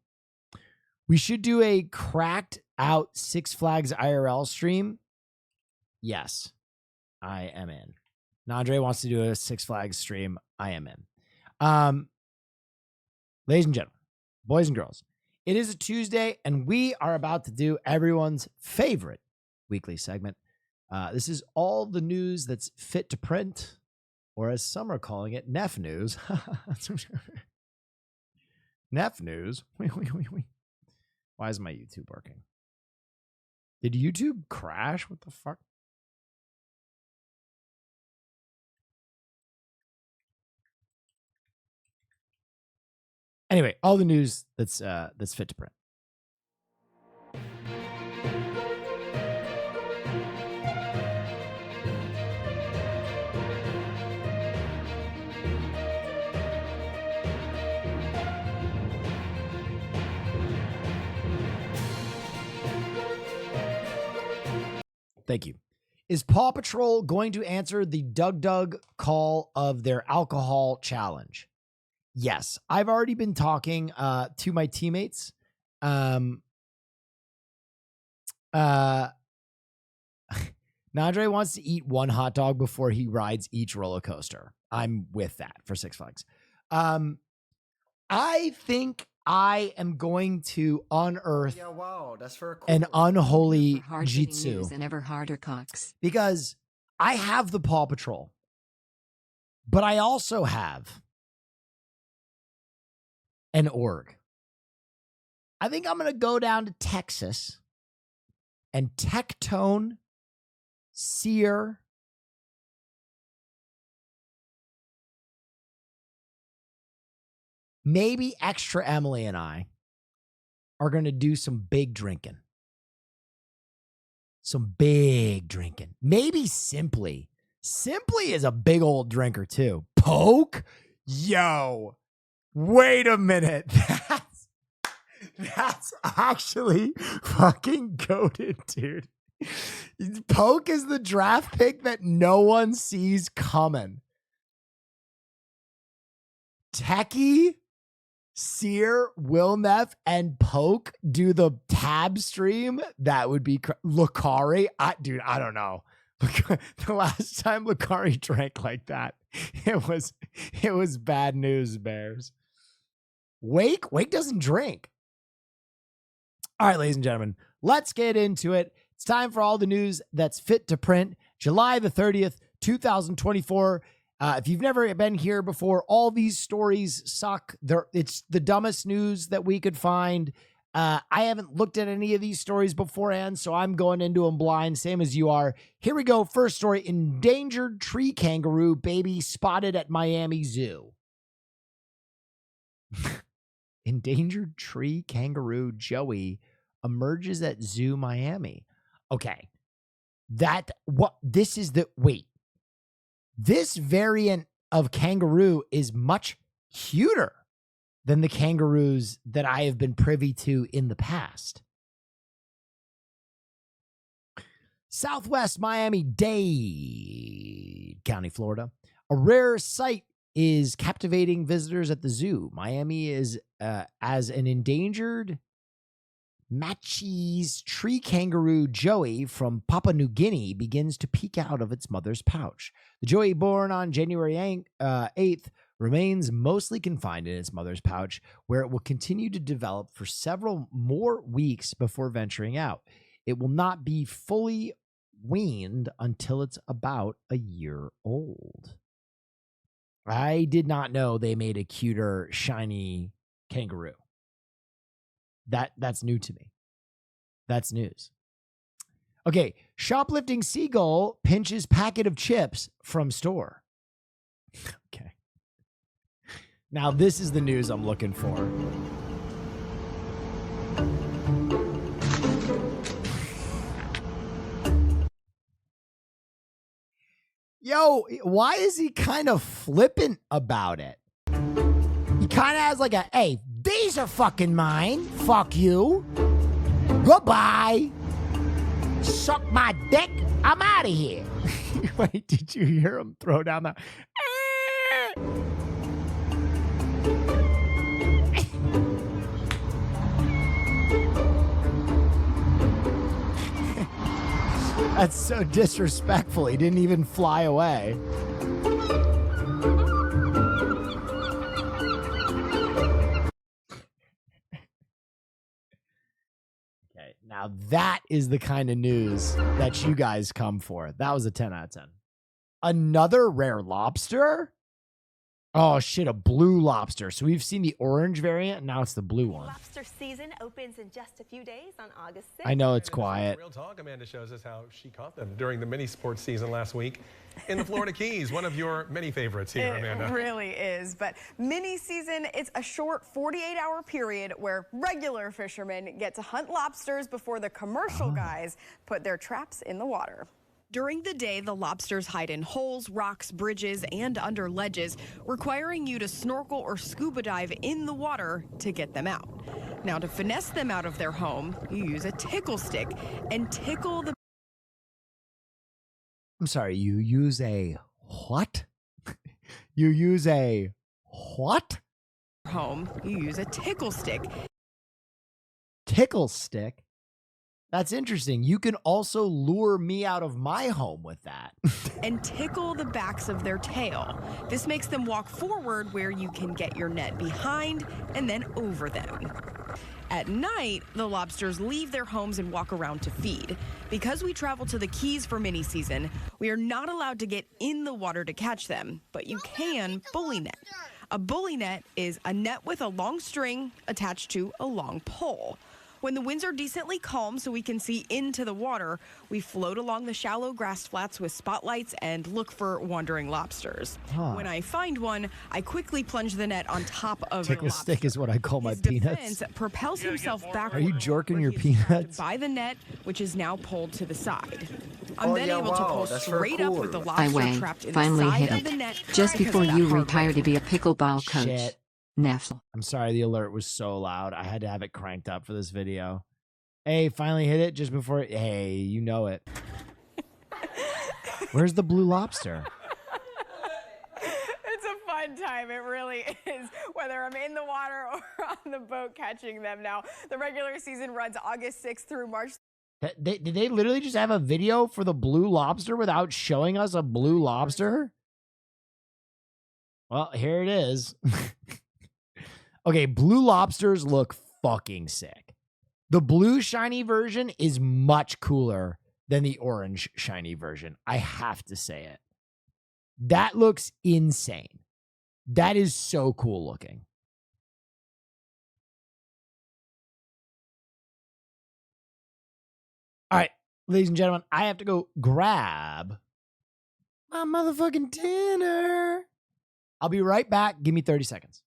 We should do a cracked out Six Flags IRL stream. Yes, I am in. Nandre wants to do a Six Flags stream. I am in. Ladies and gentlemen, boys and girls, it is a Tuesday, and we are about to do everyone's favorite weekly segment. This is all the news that's fit to print, or as some are calling it, Neff news. Neff news. Why is my YouTube working? Did YouTube crash? What the fuck? Anyway, all the news that's fit to print. Thank you. Is Paw Patrol going to answer the Doug call of their alcohol challenge? Yes, I've already been talking to my teammates. Nandre wants to eat one hot dog before he rides each roller coaster. I'm with that for Six Flags. I think I am going to unearth that's for an unholy Hard-hitting jitsu news and ever harder cocks. because I have the Paw Patrol, but I also have an org. I think I'm going to go down to Texas and Tectone, Sear, maybe Extra Emily and I are going to do some big drinking. Some big drinking. Maybe Simply. Simply is a big old drinker too. Poke? Yo. Wait a minute. That's actually fucking goated, dude. Poke is the draft pick that no one sees coming. Techie, Sear, Will Neff, and Poke do the tab stream. That would be Lucari. Dude, I don't know. The last time Lucari drank like that, it was bad news, Bears. Wake doesn't drink. All right, ladies and gentlemen, let's get into it. It's time for all the news that's fit to print. July the 30th, 2024. If you've never been here before, all these stories suck. It's the dumbest news that we could find. I haven't looked at any of these stories beforehand, so I'm going into them blind, same as you are. Here we go. First story, endangered tree kangaroo baby spotted at Miami Zoo. Endangered tree kangaroo Joey emerges at Zoo Miami. Okay. This variant of kangaroo is much cuter than the kangaroos that I have been privy to in the past. Southwest Miami-Dade County, Florida. A rare sight is captivating visitors at the zoo. Miami is as an endangered Matschie's tree kangaroo Joey from Papua New Guinea begins to peek out of its mother's pouch. The Joey, born on January 8th, remains mostly confined in its mother's pouch, where it will continue to develop for several more weeks before venturing out. It will not be fully weaned until it's about a year old. I did not know they made a cuter, shiny kangaroo. That's new to me. That's news. Okay, shoplifting seagull pinches packet of chips from store. Okay. Now this is the news I'm looking for. Yo, why is he kind of flippant about it? He kind of has like a, hey, these are fucking mine. Fuck you. Goodbye. Suck my dick. I'm out of here. Wait, did you hear him throw down the... That's so disrespectful. He didn't even fly away. Now that is the kind of news that you guys come for. That was a 10 out of 10. Another rare lobster? Oh shit, a blue lobster. So we've seen the orange variant, and now it's the blue one. Lobster season opens in just a few days on August 6th. I know it's quiet. Real talk, Amanda shows us how she caught them during the mini sports season last week in the Florida Keys. One of your many favorites here, Amanda. It really is. But mini season, it's a short 48-hour period where regular fishermen get to hunt lobsters before the commercial guys put their traps in the water. During the day, the lobsters hide in holes, rocks, bridges, and under ledges, requiring you to snorkel or scuba dive in the water to get them out. Now, to finesse them out of their home, you use a tickle stick and tickle the... I'm sorry, you use a what? You use a what? Home, you use a tickle stick. Tickle stick? That's interesting. You can also lure me out of my home with that. And tickle the backs of their tail. This makes them walk forward where you can get your net behind and then over them. At night, the lobsters leave their homes and walk around to feed. Because we travel to the Keys for mini season, we are not allowed to get in the water to catch them, but you can bully net. A bully net is a net with a long string attached to a long pole. When the winds are decently calm so we can see into the water, we float along the shallow grass flats with spotlights and look for wandering lobsters. When I find one, I quickly plunge the net on top of Tickle stick is what I call my peanuts. Defense propels himself backward. Are you jorking your peanuts? By the net, which is now pulled to the side. I'm then able to pull straight up with the lobster Wei trapped in finally the side hit of the net. just because before of that you hard retire work. to be a pickleball coach. Shit. Neff. I'm sorry, the alert was so loud. I had to have it cranked up for this video. Hey, finally hit it just before. Hey, you know it. Where's the blue lobster? It's a fun time. It really is. Whether I'm in the water or on the boat catching them. Now, the regular season runs August 6th through March. Did they literally just have a video for the blue lobster without showing us a blue lobster? Well, here it is. Okay, blue lobsters look fucking sick. The blue shiny version is much cooler than the orange shiny version. I have to say it. That looks insane. That is so cool looking. All right, ladies and gentlemen, I have to go grab my motherfucking dinner. I'll be right back. Give me 30 seconds.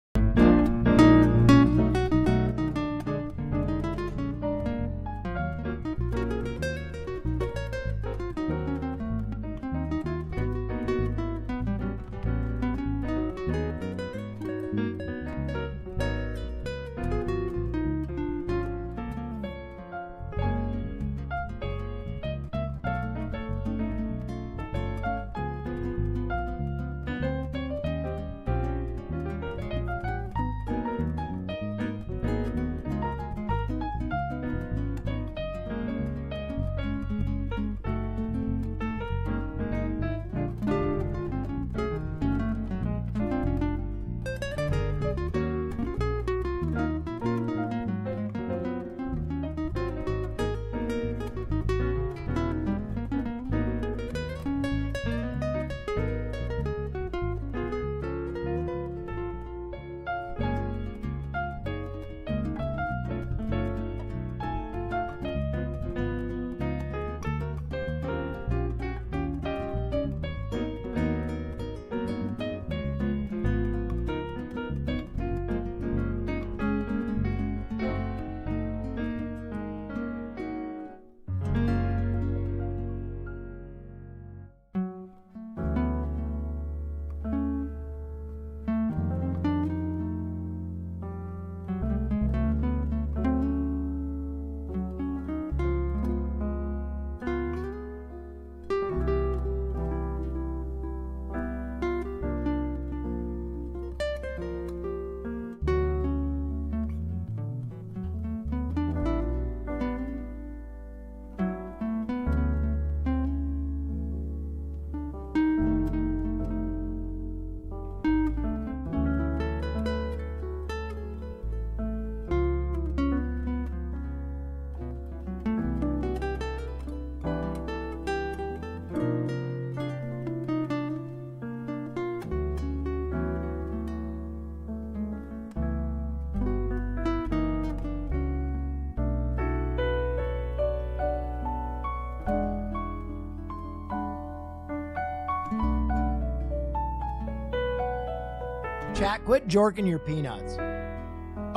Chat, quit jorking your peanuts.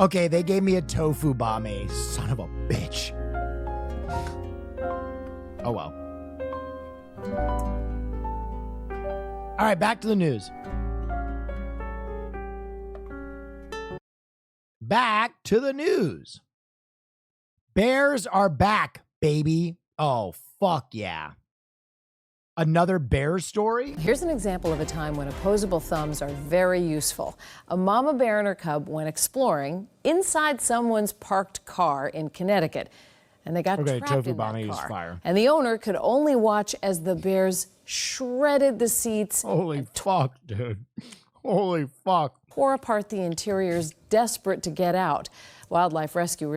Okay, they gave me a tofu bame. Son of a bitch. Oh well. All right, back to the news. Back to the news. Bears are back, baby. Oh, fuck yeah. Another bear story? Here's an example of a time when opposable thumbs are very useful. A mama bear and her cub went exploring inside someone's parked car in Connecticut, and they got trapped in that car. Fire. And the owner could only watch as the bears shredded the seats. Holy fuck, dude. Holy fuck. Tore apart the interiors, desperate to get out. Wildlife rescuers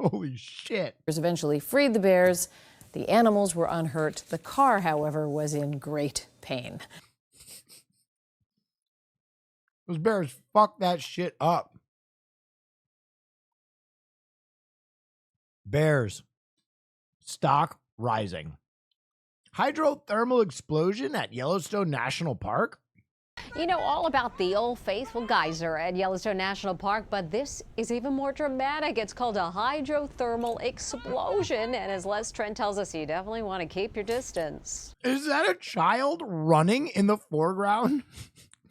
Holy shit. Eventually freed the bears. The animals were unhurt. The car, however, was in great pain. Those bears fucked that shit up. Bears. Stock rising. Hydrothermal explosion at Yellowstone National Park? You know all about the Old Faithful geyser at Yellowstone National Park, but this is even more dramatic. It's called a hydrothermal explosion, and as Les Trent tells us, you definitely want to keep your distance. Is that a child running in the foreground?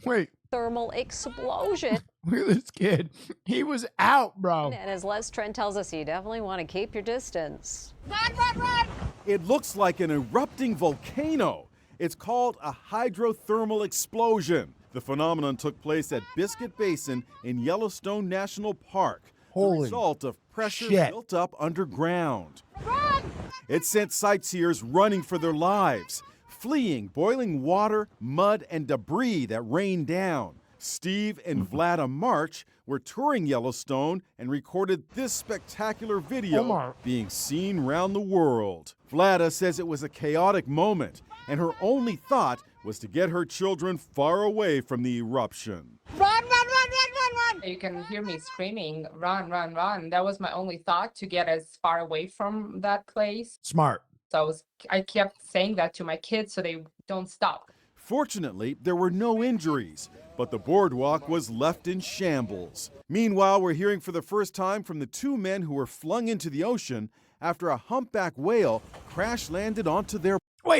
Wait. Thermal explosion. Look at this kid. He was out, bro. And as Les Trent tells us, you definitely want to keep your distance. Run, run, run! It looks like an erupting volcano. It's called a hydrothermal explosion. The phenomenon took place at Biscuit Basin in Yellowstone National Park. Holy the result of pressure shit. built up underground. Run! It sent sightseers running for their lives, fleeing boiling water, mud, and debris that rained down. Steve and Vlada March were touring Yellowstone and recorded this spectacular video being seen around the world. Vlada says it was a chaotic moment, and her only thought was to get her children far away from the eruption. Run, run, run, run, run, run! You can hear me screaming, run, run, run. That was my only thought, to get as far away from that place. Smart. So I kept saying that to my kids so they don't stop. Fortunately, there were no injuries, but the boardwalk was left in shambles. Meanwhile, we're hearing for the first time from the two men who were flung into the ocean after a humpback whale crash-landed onto their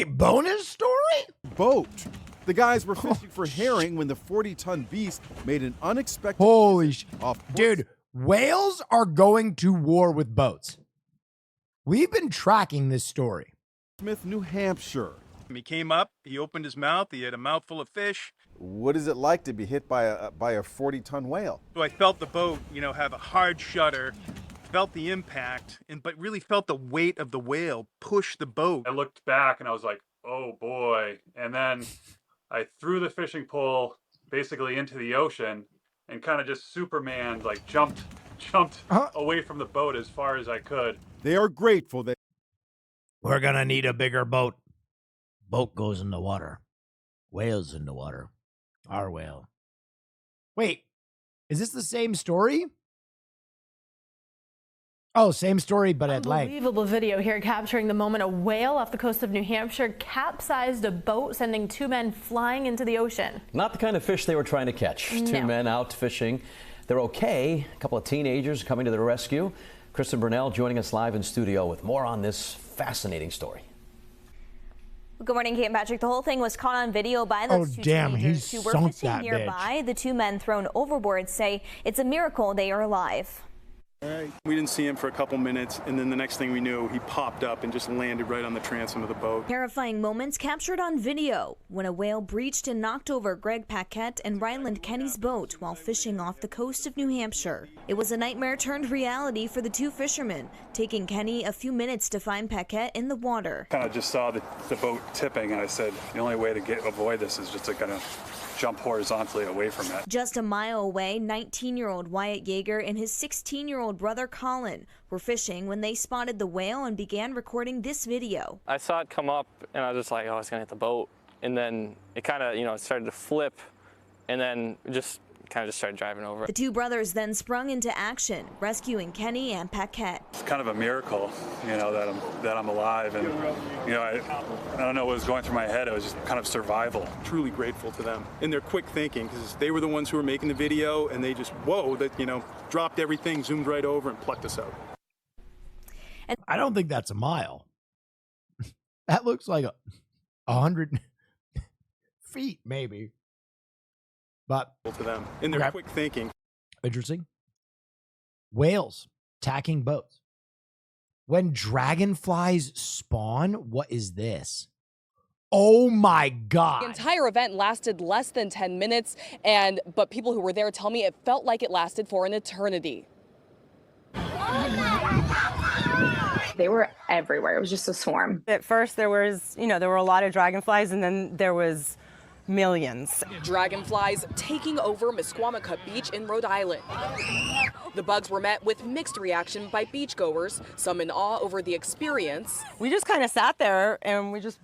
bonus story? Boat. The guys were fishing for herring when the 40-ton beast made an unexpected Holy off. Dude, whales are going to war with boats. We've been tracking this story. Smith, New Hampshire. He came up, he opened his mouth, he had a mouthful of fish. What is it like to be hit by a 40-ton whale? So I felt the boat, have a hard shudder, felt the impact, but really felt the weight of the whale push the boat. I looked back and I was like, oh boy. And then I threw the fishing pole basically into the ocean and kind of just Superman jumped away from the boat as far as I could. They are grateful that we're gonna need a bigger boat. Boat goes in the water. Whale's in the water. Our whale. Wait, is this the same story? Oh, same story, but at length. Unbelievable video here capturing the moment a whale off the coast of New Hampshire capsized a boat, sending two men flying into the ocean. Not the kind of fish they were trying to catch. No. Two men out fishing. They're okay. A couple of teenagers coming to their rescue. Kristen Burnell joining us live in studio with more on this fascinating story. Good morning, Kate and Patrick. The whole thing was caught on video by those two teenagers who were fishing nearby. The two men thrown overboard say it's a miracle they are alive. We didn't see him for a couple minutes, and then the next thing we knew, he popped up and just landed right on the transom of the boat. Terrifying moments captured on video when a whale breached and knocked over Greg Paquette and Ryland Kenny's boat while fishing off the coast of New Hampshire. It was a nightmare turned reality for the two fishermen, taking Kenny a few minutes to find Paquette in the water. Kind of just saw the boat tipping, and I said, the only way to avoid this is just to kind of jump horizontally away from it. Just a mile away, 19-year-old Wyatt Yeager and his 16-year-old brother Colin were fishing when they spotted the whale and began recording this video. I saw it come up and I was just like, oh, it's gonna hit the boat. And then it kind of, started to flip and then just kind of just started driving over The it. two brothers then sprung into action, rescuing Kenny and Paquette. It's kind of a miracle, that I'm alive, and I don't know what was going through my head. It was just kind of survival. Truly grateful to them and their quick thinking, because they were the ones who were making the video, and they just dropped everything, zoomed right over, and plucked us out. I don't think that's a mile. That looks like 100 feet, maybe. But to them in their quick thinking. Interesting. Whales attacking boats. When dragonflies spawn, what is this? Oh my God. The entire event lasted less than 10 minutes, but people who were there tell me it felt like it lasted for an eternity. They were everywhere. It was just a swarm. At first there were a lot of dragonflies, and then there was millions. Dragonflies taking over Misquamicut Beach in Rhode Island. The bugs were met with mixed reaction by beachgoers, some in awe over the experience. We just kind of sat there and we just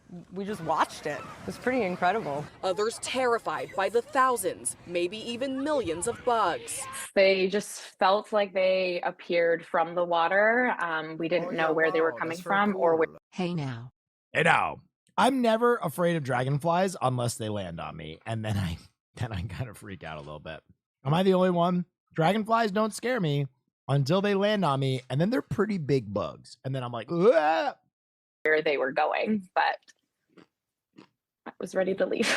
watched it. It was pretty incredible. Others terrified by the thousands, maybe even millions of bugs. They just felt like they appeared from the water. We didn't know where they were coming from or where. Hey now. I'm never afraid of dragonflies unless they land on me, and then I kind of freak out a little bit. Am I the only one? Dragonflies don't scare me until they land on me, and then they're pretty big bugs, and then I'm like, "Wah!" Where they were going, but I was ready to leave.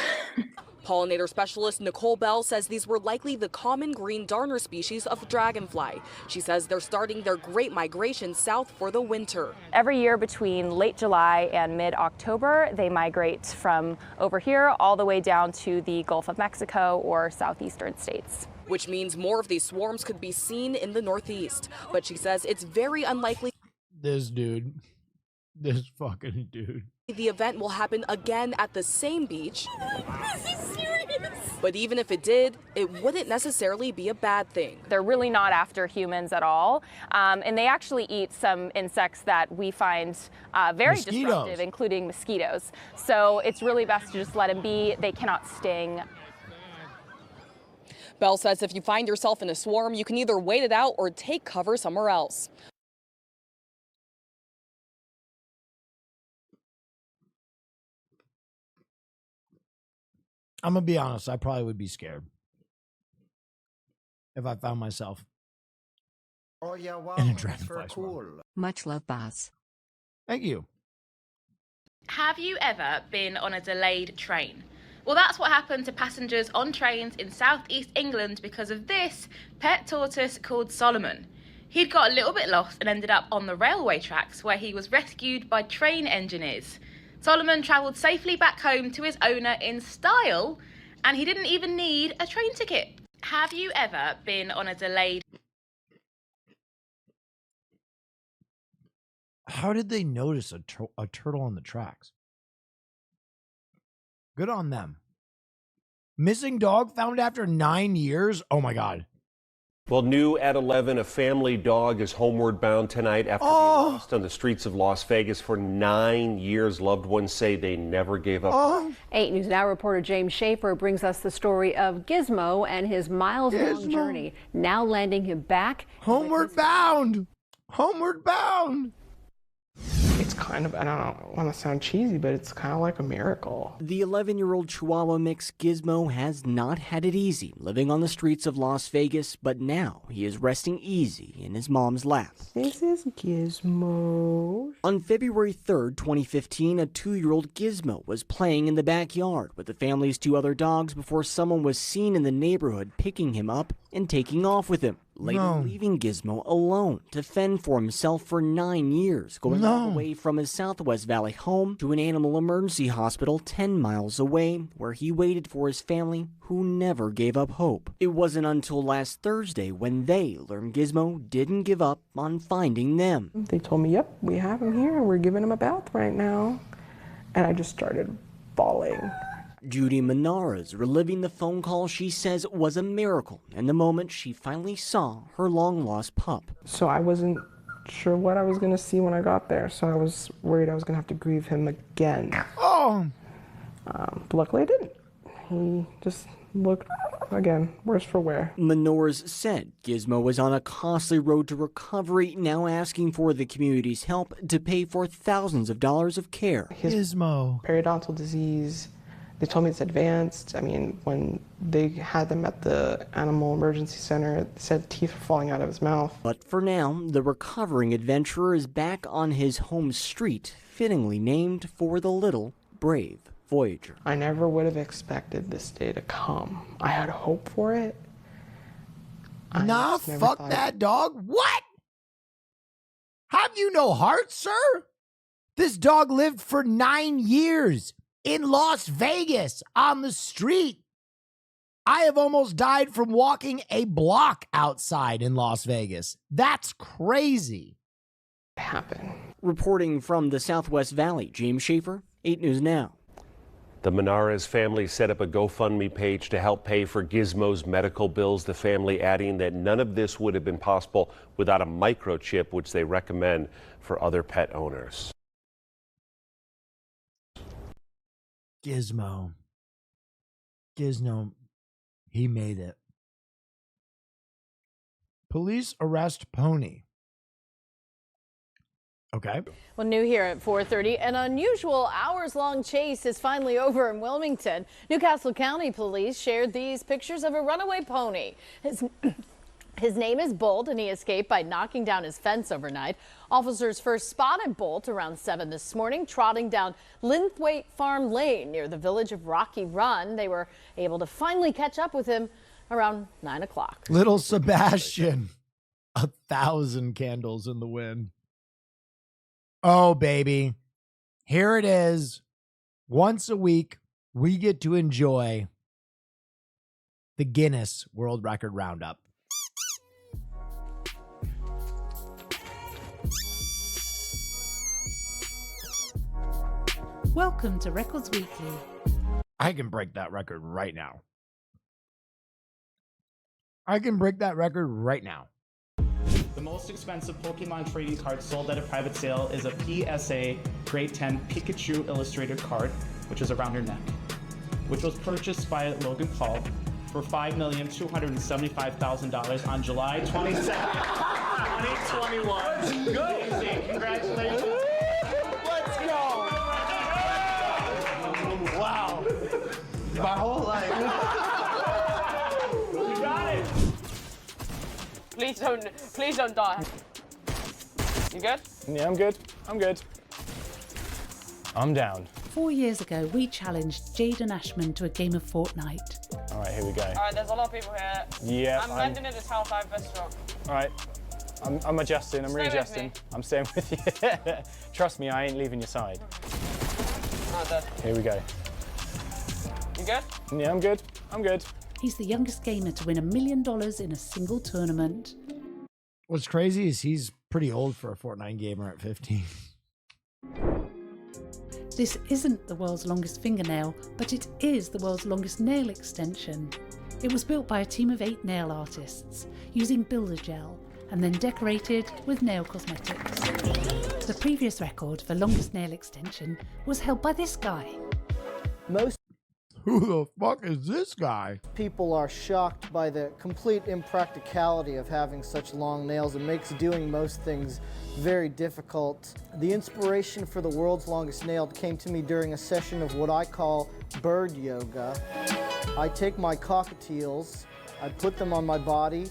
Pollinator specialist Nicole Bell says these were likely the common green darner species of dragonfly. She says they're starting their great migration south for the winter. Every year between late July and mid-October, they migrate from over here all the way down to the Gulf of Mexico or southeastern states. Which means more of these swarms could be seen in the Northeast. But she says it's very unlikely This fucking dude. the event will happen again at the same beach. But even if it did, it wouldn't necessarily be a bad thing. They're really not after humans at all. And they actually eat some insects that we find very disruptive, including mosquitoes. So it's really best to just let them be. They cannot sting. Bell says if you find yourself in a swarm, you can either wait it out or take cover somewhere else. I'm going to be honest, I probably would be scared if I found myself in a dragonfly swarm. Much love, boss. Thank you. Have you ever been on a delayed train? Well, that's what happened to passengers on trains in southeast England because of this pet tortoise called Solomon. He'd got a little bit lost and ended up on the railway tracks where he was rescued by train engineers. Solomon travelled safely back home to his owner in style, and he didn't even need a train ticket. Have you ever been on a delayed... How did they notice a turtle on the tracks? Good on them. Missing dog found after 9 years? Oh my God. Well, new at 11, a family dog is homeward bound tonight after being lost on the streets of Las Vegas for 9 years. Loved ones say they never gave up. 8 News Now reporter James Schaefer brings us the story of Gizmo and his miles-long journey, now landing him back. Homeward bound! Homeward bound! It's kind of, I don't want to sound cheesy, but it's kind of like a miracle. The 11-year-old Chihuahua mix Gizmo has not had it easy living on the streets of Las Vegas, but now he is resting easy in his mom's lap. This is Gizmo. On February 3rd, 2015, a 2-year-old Gizmo was playing in the backyard with the family's 2 other dogs before someone was seen in the neighborhood picking him up and taking off with him. Later leaving Gizmo alone to fend for himself for 9 years, going all the way from his Southwest Valley home to an animal emergency hospital 10 miles away, where he waited for his family, who never gave up hope. It wasn't until last Thursday when they learned Gizmo didn't give up on finding them. They told me, yep, we have him here, and we're giving him a bath right now. And I just started bawling. Judy Menara is reliving the phone call she says was a miracle and the moment she finally saw her long-lost pup. So I wasn't sure what I was going to see when I got there, so I was worried I was going to have to grieve him again. But luckily I didn't. He just looked Again, worse for wear. Menors said Gizmo was on a costly road to recovery, now asking for the community's help to pay for thousands of dollars of care. Gizmo. Periodontal disease. They told me it's advanced. I mean, when they had them at the animal emergency center, it said teeth were falling out of his mouth. But for now, the recovering adventurer is back on his home street, fittingly named for the little, brave Voyager. I never would have expected this day to come. I had hope for it. Nah, fuck that dog. What? Have you no heart, sir? This dog lived for 9 years in Las Vegas on the street. I have almost died from walking a block outside in Las Vegas. That's crazy. Reporting from the Southwest Valley, James Schaefer, 8 News Now. The Menares family set up a GoFundMe page to help pay for Gizmo's medical bills, the family adding that none of this would have been possible without a microchip, which they recommend for other pet owners. Gizmo, he made it. Police arrest pony. Okay. Well, new here at 4:30, an unusual hours-long chase is finally over in Wilmington. Newcastle County Police shared these pictures of a runaway pony. His name is Bolt, and he escaped by knocking down his fence overnight. Officers first spotted Bolt around 7 this morning, trotting down Linthwaite Farm Lane near the village of Rocky Run. They were able to finally catch up with him around 9 o'clock. Little Sebastian, 1,000 candles in the wind. Oh, baby. Here it is. Once a week, we get to enjoy the Guinness World Record Roundup. Welcome to Records Weekly. I can break that record right now. I can break that record right now. The most expensive Pokemon trading card sold at a private sale is a PSA Grade 10 Pikachu illustrated card, which is around your neck, which was purchased by Logan Paul for $5,275,000 on July 27th, 2021. Good. Congratulations. Let's go. Wow. My whole life. You got it. Please don't die. You good? Yeah, I'm good. I'm down. 4 years ago, we challenged Jaden Ashman to a game of Fortnite. All right, here we go. All right, there's a lot of people here. Yeah. I'm landing in this house, I have best drop. All right. I'm adjusting. I'm readjusting. I'm staying with you. Trust me, I ain't leaving your side. Here we go. You good? Yeah, I'm good. He's the youngest gamer to win $1 million in a single tournament. What's crazy is he's pretty old for a Fortnite gamer at 15. This isn't the world's longest fingernail, but it is the world's longest nail extension. It was built by a team of 8 nail artists using builder gel and then decorated with nail cosmetics. The previous record for longest nail extension was held by this guy. Who the fuck is this guy? People are shocked by the complete impracticality of having such long nails. It makes doing most things very difficult. The inspiration for the world's longest nail came to me during a session of what I call bird yoga. I take my cockatiels, I put them on my body,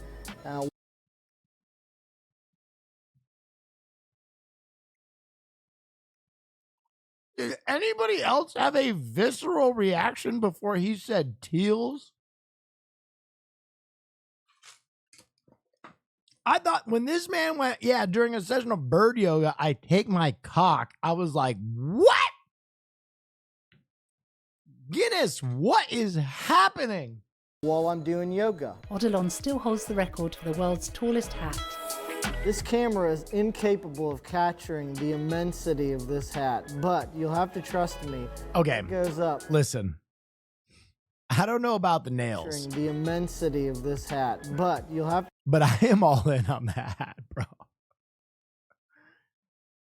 Did anybody else have a visceral reaction before he said teals? I thought when this man went, yeah, during a session of bird yoga, I take my cock. I was like, what? Guinness, what is happening? While I'm doing yoga. Oddities still holds the record for the world's tallest hat. This camera is incapable of capturing the immensity of this hat, but you'll have to trust me. Okay. It goes up. Listen, I don't know about the nails. The immensity of this hat, but you'll have. But I am all in on that hat, bro.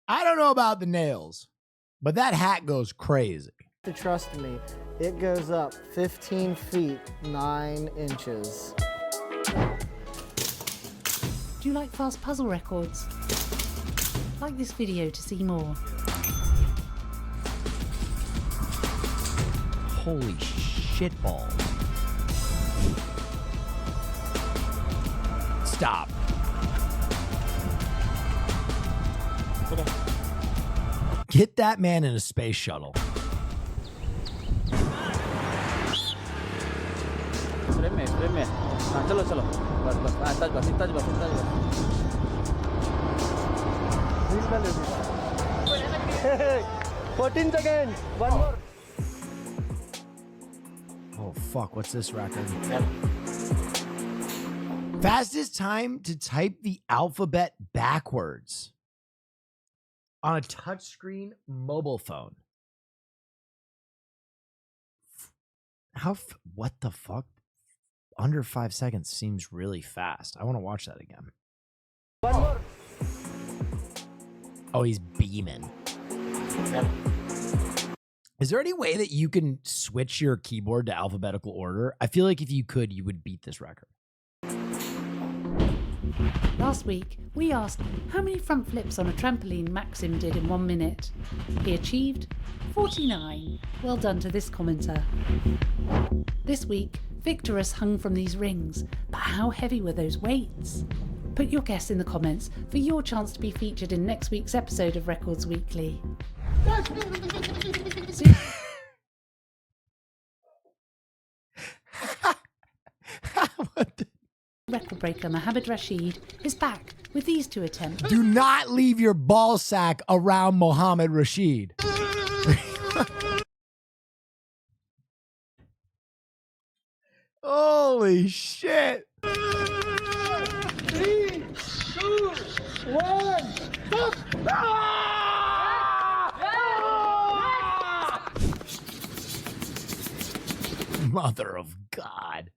I don't know about the nails, but that hat goes crazy. To trust me, it goes up 15 feet, 9 inches. Do you like fast puzzle records? Like this video to see more. Holy shitballs. Stop. Get that man in a space shuttle. चलो चलो बस बस touch बस touch बस 14 seconds. One more. Oh fuck, what's this record? Fastest time to type the alphabet backwards on a touchscreen mobile phone. What the fuck? Under 5 seconds seems really fast. I want to watch that again. One more. Oh, he's beaming. Is there any way that you can switch your keyboard to alphabetical order? I feel like if you could, you would beat this record. Last week, we asked how many front flips on a trampoline Maxim did in 1 minute. He achieved 49. Well done to this commenter. This week, Victorous hung from these rings, but how heavy were those weights? Put your guess in the comments for your chance to be featured in next week's episode of Records Weekly. Record breaker Mohammed Rashid is back with these 2 attempts. Do not leave your ball sack around Mohammed Rashid. Holy shit. 3, 2, 1, stop! Mother of God.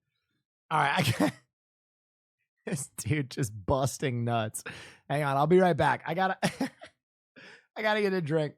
All right, I can't. This dude just busting nuts. Hang on, I'll be right back. I gotta get a drink.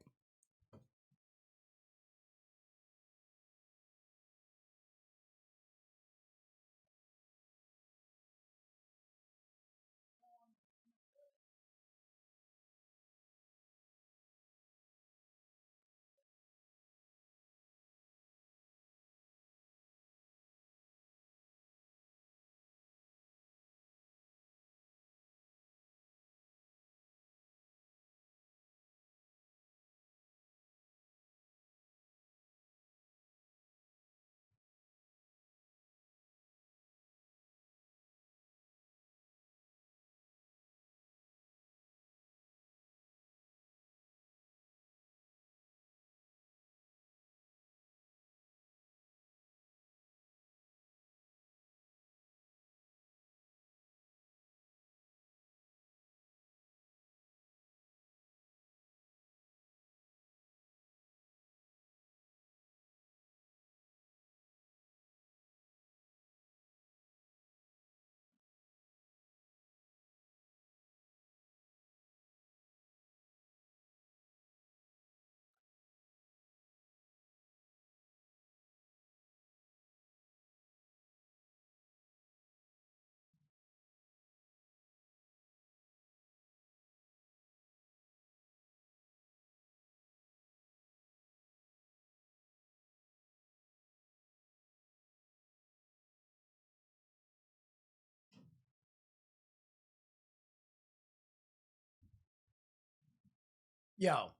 Yo,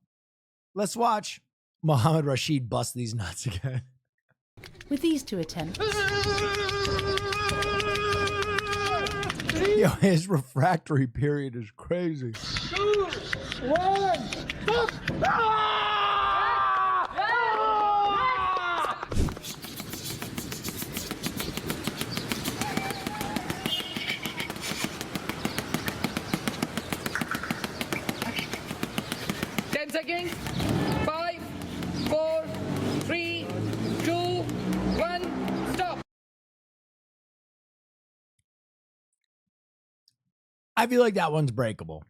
let's watch Mohammed Rashid bust these nuts again. With these 2 attempts. Yo, his refractory period is crazy. 2, 1, stop! 10 seconds. 5, 4, 3, 2, 1, stop. I feel like that one's breakable.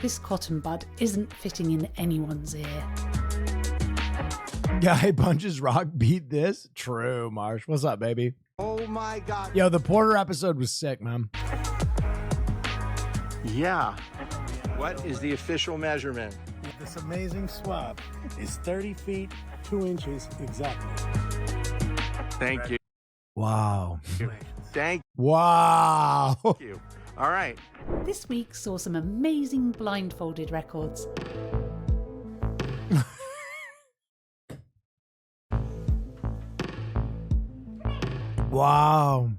This cotton bud isn't fitting in anyone's ear. Guy punches rock, beat this? True, Marsh. What's up, baby? Oh my God. Yo, the Porter episode was sick, man. Yeah. What is the official measurement? This amazing swab is 30 feet, 2 inches exactly. Thank you. Wow. Thank Wow. you. All right. This week saw some amazing blindfolded records. Wow.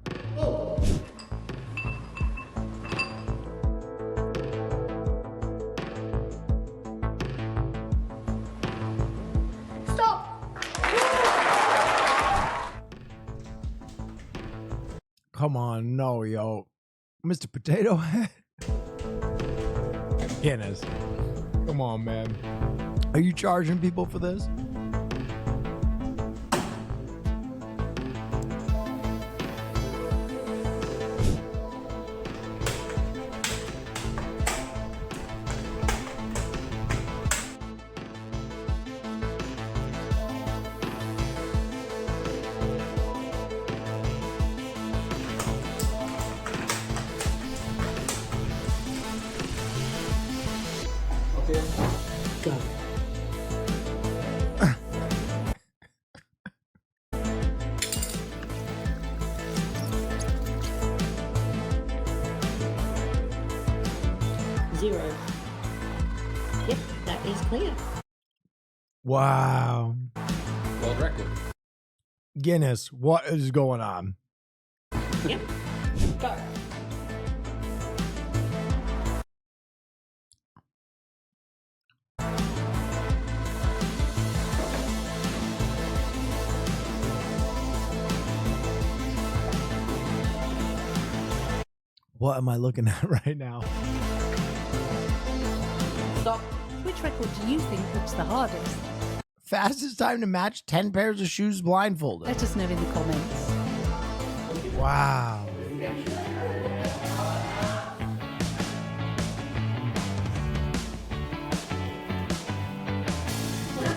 Come on, no, yo. Mr. Potato Head. Guinness. Come on, man. Are you charging people for this? Go. Zero. Yep, that is clear. Wow. World record. Guinness, what is going on? Yep. Go. What am I looking at right now? Stop. Which record do you think looks the hardest? Fastest time to match 10 pairs of shoes blindfolded. Let us know in the comments. Wow.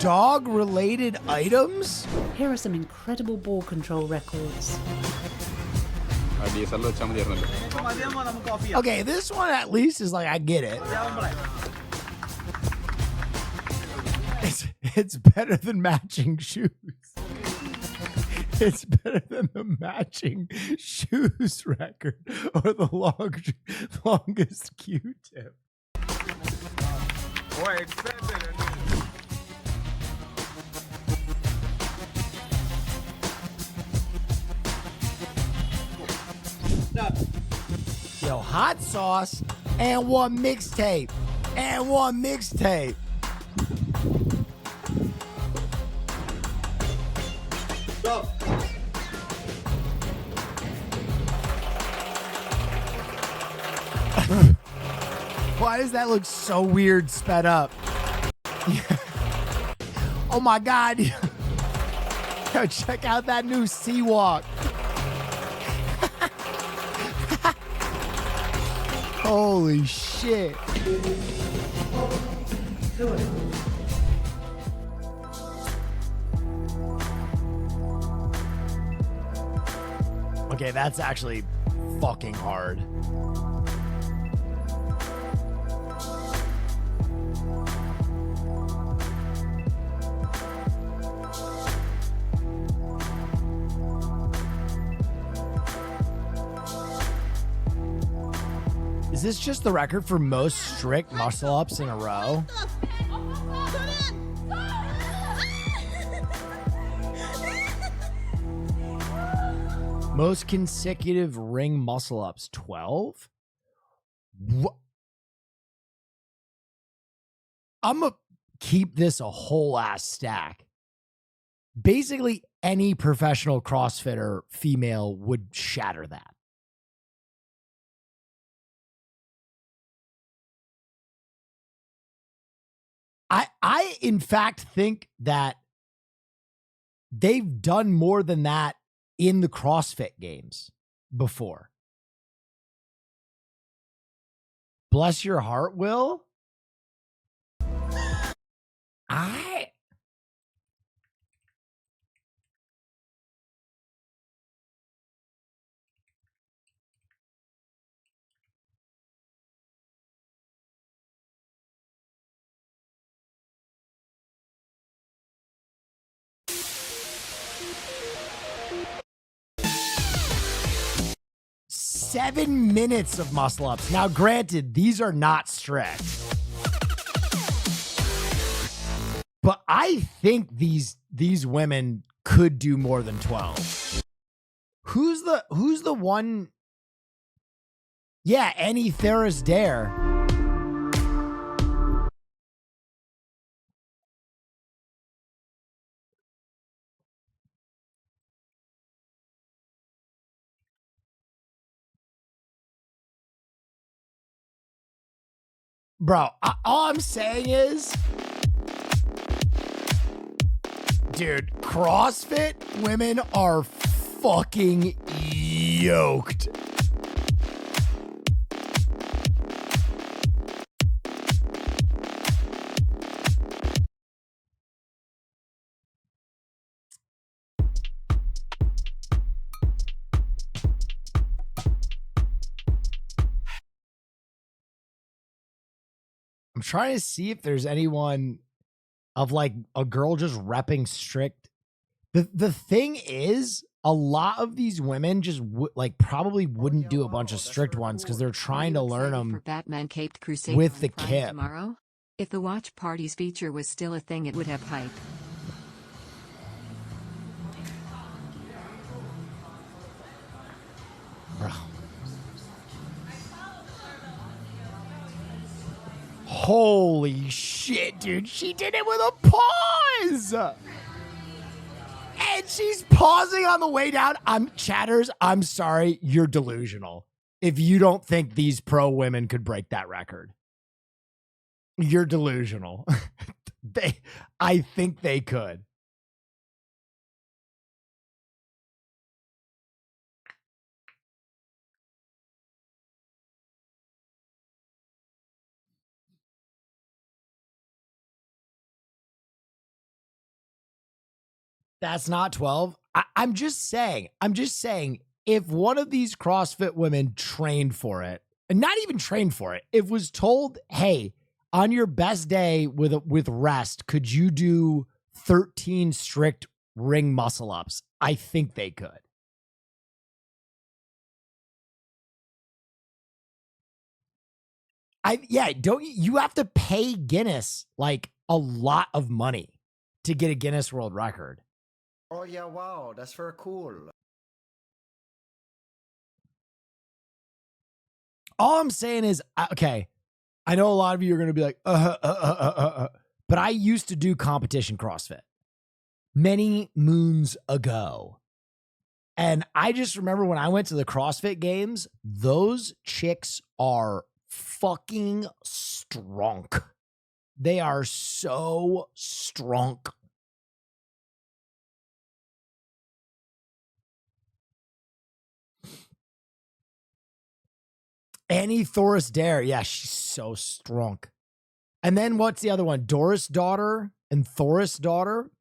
Dog-related items? Here are some incredible ball control records. Okay, this one at least is like, I get it. It's better than matching shoes. It's better than the matching shoes record or the longest Q-tip. Yo, hot sauce and one mixtape. And one mixtape. Stop. Why does that look so weird sped up? Oh my God. Yo, check out that new Seawalk. Holy shit. Okay, that's actually fucking hard. Is this just the record for most strict muscle ups in a row? Most consecutive ring muscle ups, 12? I'm gonna keep this a whole ass stack. Basically, any professional CrossFitter female would shatter that. I in fact think that they've done more than that in the CrossFit games before. Bless your heart, Will. 7 minutes of muscle ups. Now, granted, these are not strict, but I think these women could do more than 12. Who's the one? Yeah, Annie Theris Dare. Bro, all I'm saying is, dude, CrossFit women are fucking yoked. I'm trying to see if there's anyone of like a girl just repping strict. The thing is, a lot of these women just like probably wouldn't do a bunch of strict ones because they're trying to learn them for Batman Caped Crusade with the Prime kip. tomorrow. If the watch parties feature was still a thing, it would have hype. Bro. Holy shit, dude. She did it with a pause. And she's pausing on the way down. Chatters, I'm sorry. You're delusional. If you don't think these pro women could break that record, you're delusional. I think they could. That's not 12. I'm just saying, if one of these CrossFit women trained for it, and not even trained for it, if was told, hey, on your best day with rest, could you do 13 strict ring muscle ups? I think they could. Don't you have to pay Guinness like a lot of money to get a Guinness World Record? Oh yeah, wow, that's very cool. All I'm saying is, okay, I know a lot of you are going to be like, but I used to do competition CrossFit many moons ago. And I just remember when I went to the CrossFit games, those chicks are fucking strong. They are so strong. Annie Thoris Dare. Yeah, she's so strong. And then what's the other one? Doris Daughter and Thoris Daughter.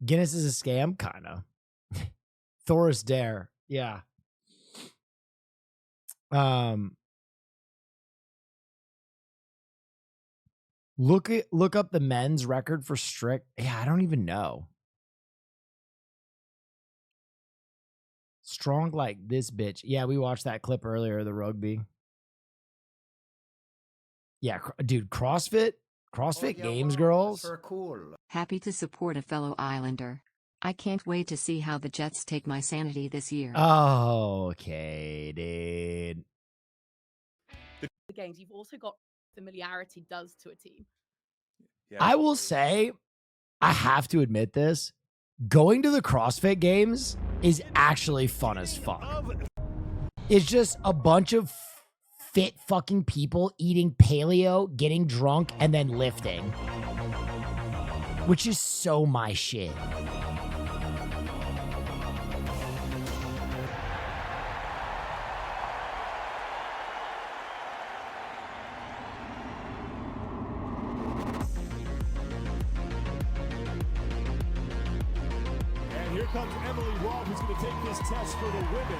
Guinness is a scam, kind of. Thoris Dare. Yeah. Look up the men's record for strict. Yeah, I don't even know. Strong like this bitch. Yeah, we watched that clip earlier, the rugby. Yeah, dude, CrossFit Games, girls. Cool. Happy to support a fellow Islander. I can't wait to see how the Jets take my sanity this year. Oh, okay, dude. The games, you've also got familiarity does to a team. I will say, I have to admit this, going to the CrossFit games is actually fun as fuck. It's just a bunch of fit fucking people eating paleo, getting drunk, and then lifting. Which is so my shit. comes Emily Wall, who's going to take this test for the women.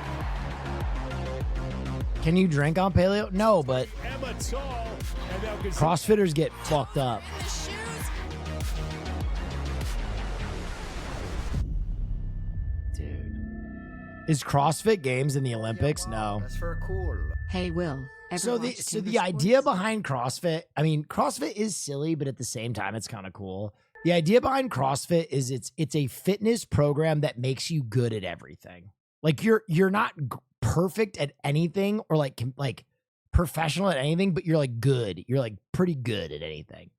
Can you drink on paleo? No, but Emma Tall. And now CrossFitters get fucked up. Is CrossFit Games in the Olympics? No. That's for cool. Hey, Will. So the idea behind CrossFit, I mean, CrossFit is silly, but at the same time, it's kind of cool. The idea behind CrossFit is it's a fitness program that makes you good at everything. Like you're not perfect at anything or like professional at anything, but you're like good. You're like pretty good at anything.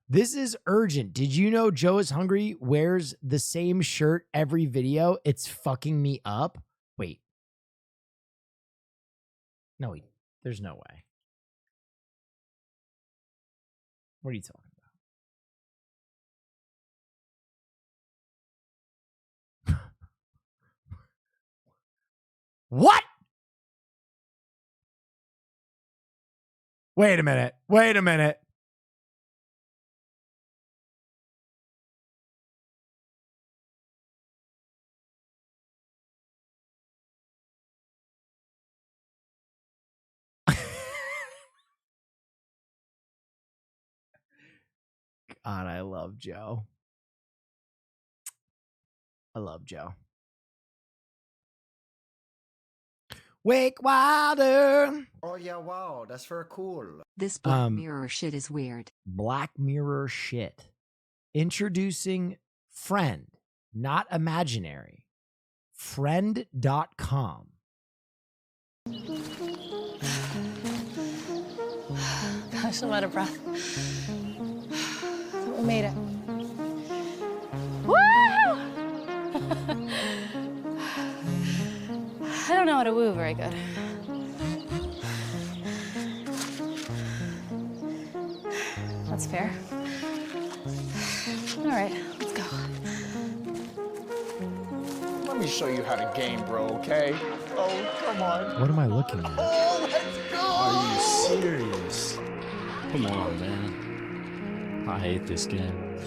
This is urgent. Did you know Joe is Hungry wears the same shirt every video? It's fucking me up. Wait. No, there's no way. What are you talking about? What? Wait a minute. Wait a minute. God, I love Joe. I love Joe. Wake Wilder. Oh yeah, wow, that's very cool. This Black Mirror shit is weird. Black Mirror shit. Introducing Friend, not imaginary. Friend.com. Gosh, I'm out of breath. We made it. Woo! I don't know how to woo very good. That's fair. All right, let's go. Let me show you how to game, bro, okay? Oh, come on. What am I looking at? Oh, let's go! Are you serious? Come on, man. I hate this game.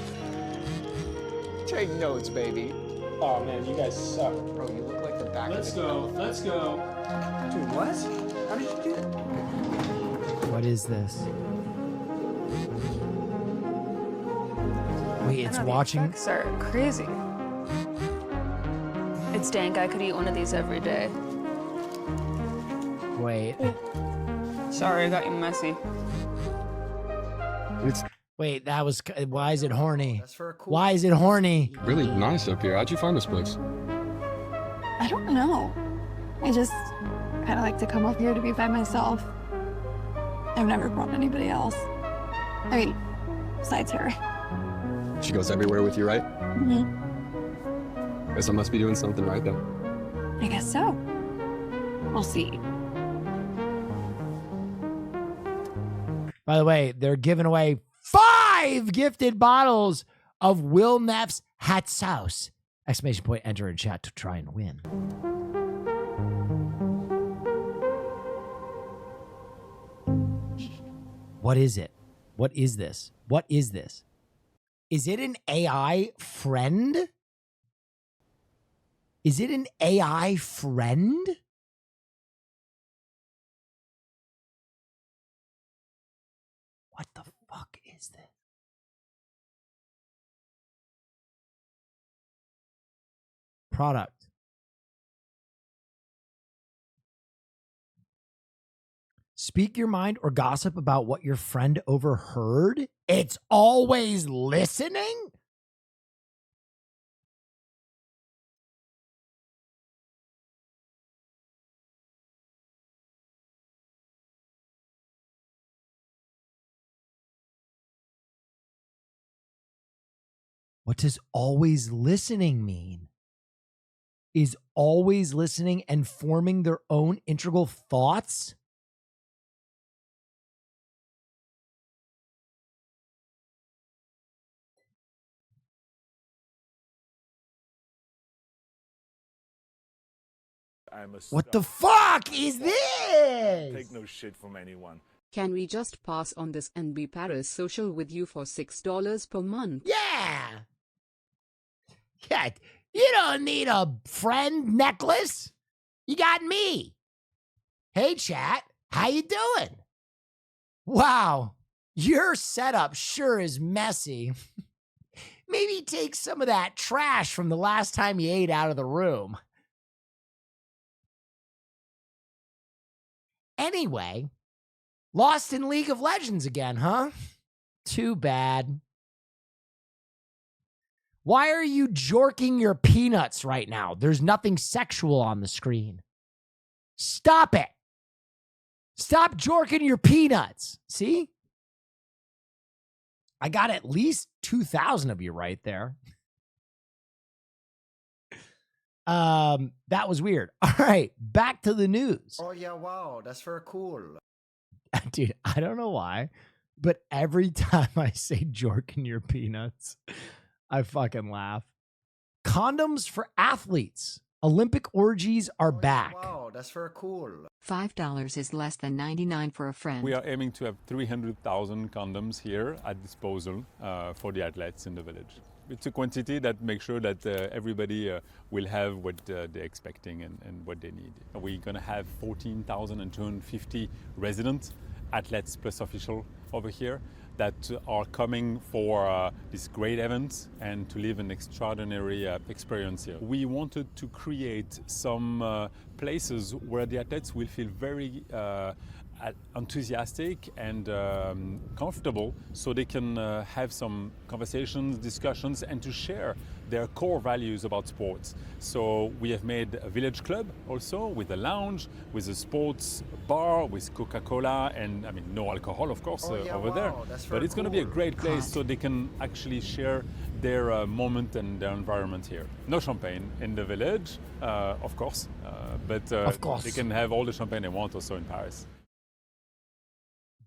Take notes, baby. Oh man, you guys suck. Bro, you look like the back Let's of the go. Let's go. Dude, what? How did you do that? What is this? Wait, it's watching. The effects are crazy. It's dank. I could eat one of these every day. Wait. Sorry, I got you messy. Wait, that was. Why is it horny? Why is it horny? Really nice up here. How'd you find this place? I don't know. I just kind of like to come up here to be by myself. I've never brought anybody else. I mean, besides her. She goes everywhere with you, right? Mm-hmm. Guess I must be doing something right then. I guess so. We'll see. By the way, they're giving away 5 gifted bottles of Will Neff's hot sauce. Exclamation point, enter in chat to try and win. What is it? What is this? What is this? Is it an AI friend? Is it an AI friend? What the fuck is this? Product. Speak your mind or gossip about what your friend overheard? It's always listening? What does always listening mean? Is always listening and forming their own integral thoughts? What the fuck is this? Take no shit from anyone. Can we just pass on this and be parasocial with you for $6 per month? Yeah. You don't need a friend necklace. You got me. Hey, chat. How you doing? Wow. Your setup sure is messy. Maybe take some of that trash from the last time you ate out of the room. Anyway, lost in League of Legends again, huh? Too bad. Why are you jorking your peanuts right now? There's nothing sexual on the screen. Stop it. Stop jorking your peanuts. See? I got at least 2,000 of you right there. That was weird. All right, back to the news. Oh yeah, wow, that's very cool. Dude, I don't know why, but every time I say jorking your peanuts, I fucking laugh. Condoms for athletes. Olympic orgies are back. Wow, that's very cool. $5 is less than 99 for a friend. We are aiming to have 300,000 condoms here at disposal for the athletes in the village. It's a quantity that makes sure that everybody will have what they're expecting and what they need. We're going to have 14,250 resident athletes plus official over here that are coming for this great event and to live an extraordinary experience here. We wanted to create some places where the athletes will feel very enthusiastic and comfortable, so they can have some conversations, discussions, and to share their core values about sports. So we have made a village club also with a lounge, with a sports bar, with Coca-Cola, and I mean no alcohol of course over there. But it's going to be a great place so they can actually share their moment and their environment here. No champagne in the village, of course, but they can have all the champagne they want also in Paris.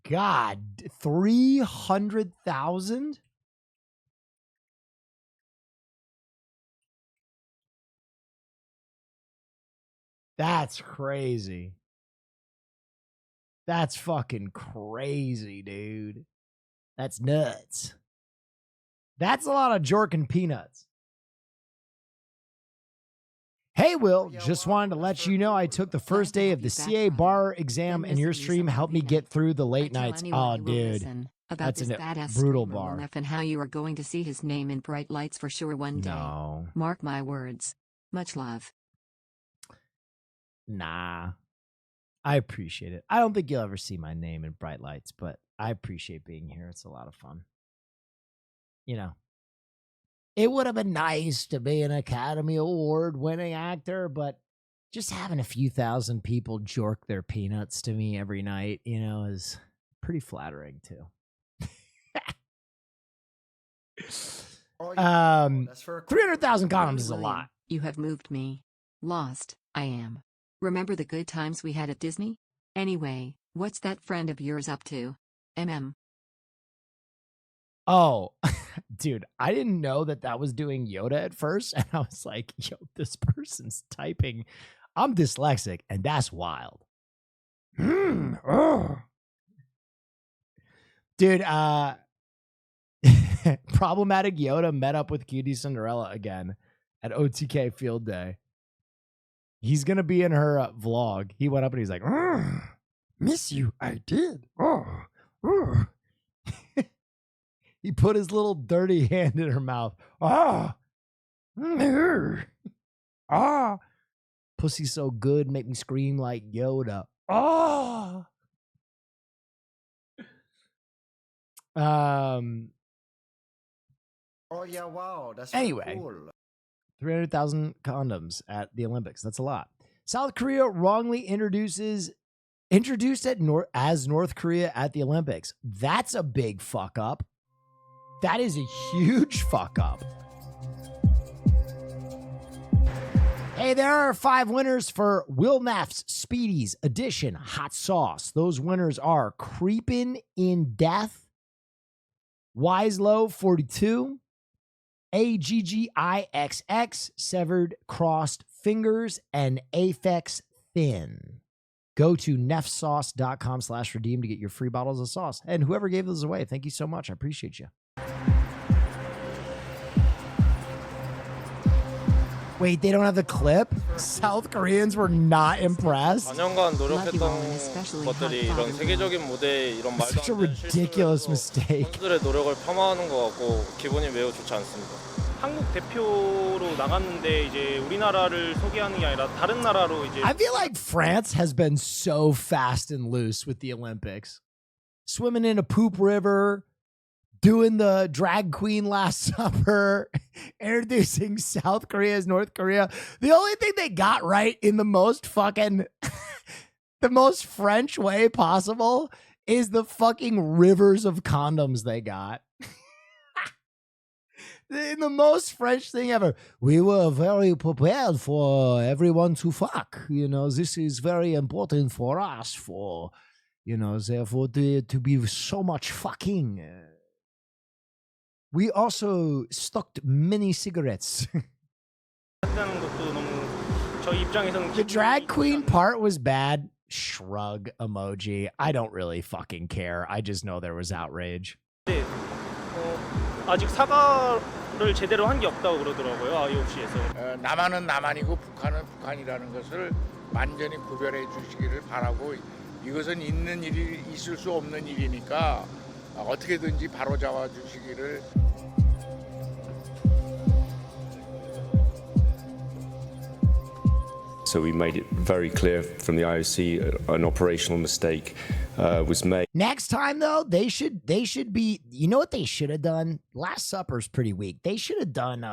God, 300,000? That's crazy. That's fucking crazy, dude. That's nuts. That's a lot of jorking peanuts. Hey, Will, just wanted to let you know I took the first day of the CA bar exam and your stream helped me get through the late nights. Oh, dude. That's a brutal bar. Neff and how you are going to see his name in bright lights for sure one day. No. Mark my words. Much love. Nah. I appreciate it. I don't think you'll ever see my name in bright lights, but I appreciate being here. It's a lot of fun. You know. It would have been nice to be an Academy Award winning actor, but just having a few thousand people jork their peanuts to me every night, you know, is pretty flattering too. 300,000 condoms is a lot. You have moved me. Lost, I am. Remember the good times we had at Disney? Anyway, what's that friend of yours up to? Oh, dude, I didn't know that was doing Yoda at first. And I was like, yo, this person's typing. I'm dyslexic, and that's wild. Dude, problematic Yoda met up with Cutie Cinderella again at OTK Field Day. He's going to be in her vlog. He went up and he's like, miss you. I did. He put his little dirty hand in her mouth. Pussy so good, make me scream like Yoda. Oh yeah, wow, that's anyway, cool. 300,000 condoms at the Olympics. That's a lot. South Korea wrongly introduced as North Korea at the Olympics. That's a big fuck up. That is a huge fuck up. Hey, there are 5 winners for Will Neff's Speedies Edition Hot Sauce. Those winners are Creepin' in Death, Wiselow 42, AGGIXX, Severed Crossed Fingers, and Aphex Thin. Go to neffsauce.com/redeem to get your free bottles of sauce. And whoever gave those away, thank you so much. I appreciate you. Wait, they don't have the clip? South Koreans were not impressed? 4년간 노력했던 것들이 이런 세계적인 무대에 이런 말도 Such a 안 되는 ridiculous mistake. 선수들의 노력을 폄하하는 것 같고 기분이 매우 좋지 않습니다. 한국 대표로 나갔는데 이제 우리나라를 소개하는 게 아니라 다른 나라로 이제 I feel like France has been so fast and loose with the Olympics. Swimming in a poop river, doing the drag queen Last Supper, introducing South Korea as North Korea. The only thing they got right in the most fucking, the most French way possible is the fucking rivers of condoms they got. In the most French thing ever. We were very prepared for everyone to fuck. You know, this is very important for us for, you know, therefore to be so much fucking. We also stocked mini cigarettes. The drag queen part was bad. Shrug emoji. I don't really fucking care. I just know there was outrage. 아직 사과를 제대로 한 게 없다고 그러더라고요. IOC에서. 남한은 남한이고 북한은 북한이라는 것을 완전히 구별해 주시기를 바라고 이것은 있는 일이 있을 수 없는 일이니까 어떻게든지 바로잡아 주시기를. So we made it very clear from the IOC an operational mistake was made. Next time though, they should be, you know what they should have done? Last Supper's pretty weak. They should have done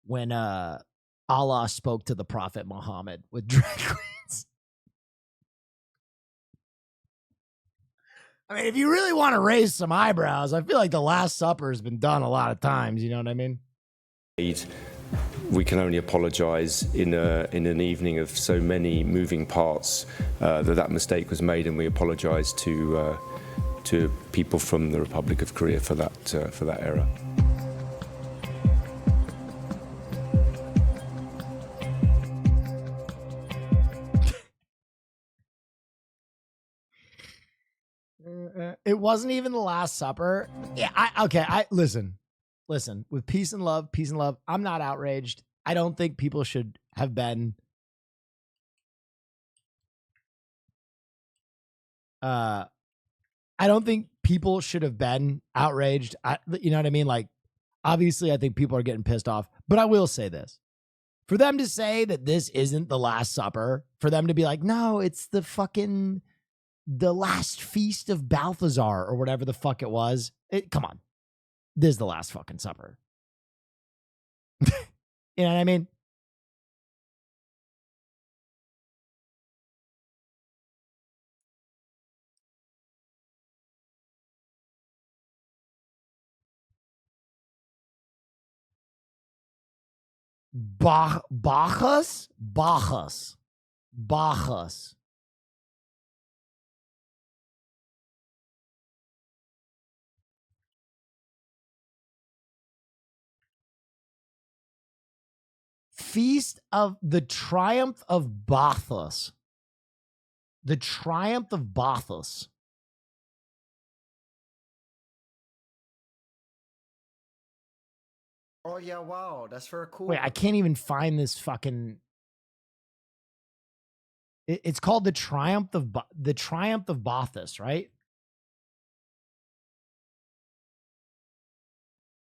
when Allah spoke to the Prophet Muhammad with drag queens. I mean, if you really want to raise some eyebrows, I feel like the Last Supper has been done a lot of times, you know what I mean? We can only apologise in an evening of so many moving parts that mistake was made, and we apologise to people from the Republic of Korea for that error. It wasn't even the Last Supper. Yeah, listen. With peace and love, I'm not outraged. I don't think people should have been I don't think people should have been outraged. You know what I mean? Like, obviously, I think people are getting pissed off. But I will say this. For them to say that this isn't the Last Supper, for them to be like, no, it's the last feast of Balthazar or whatever the fuck it was. Come on. This is the Last fucking Supper. You know what I mean? Bacchus. Feast of the Triumph of Bacchus. The Triumph of Bacchus. Oh yeah, wow, that's very cool. Wait, I can't even find this fucking. It's called the Triumph of Bacchus, right?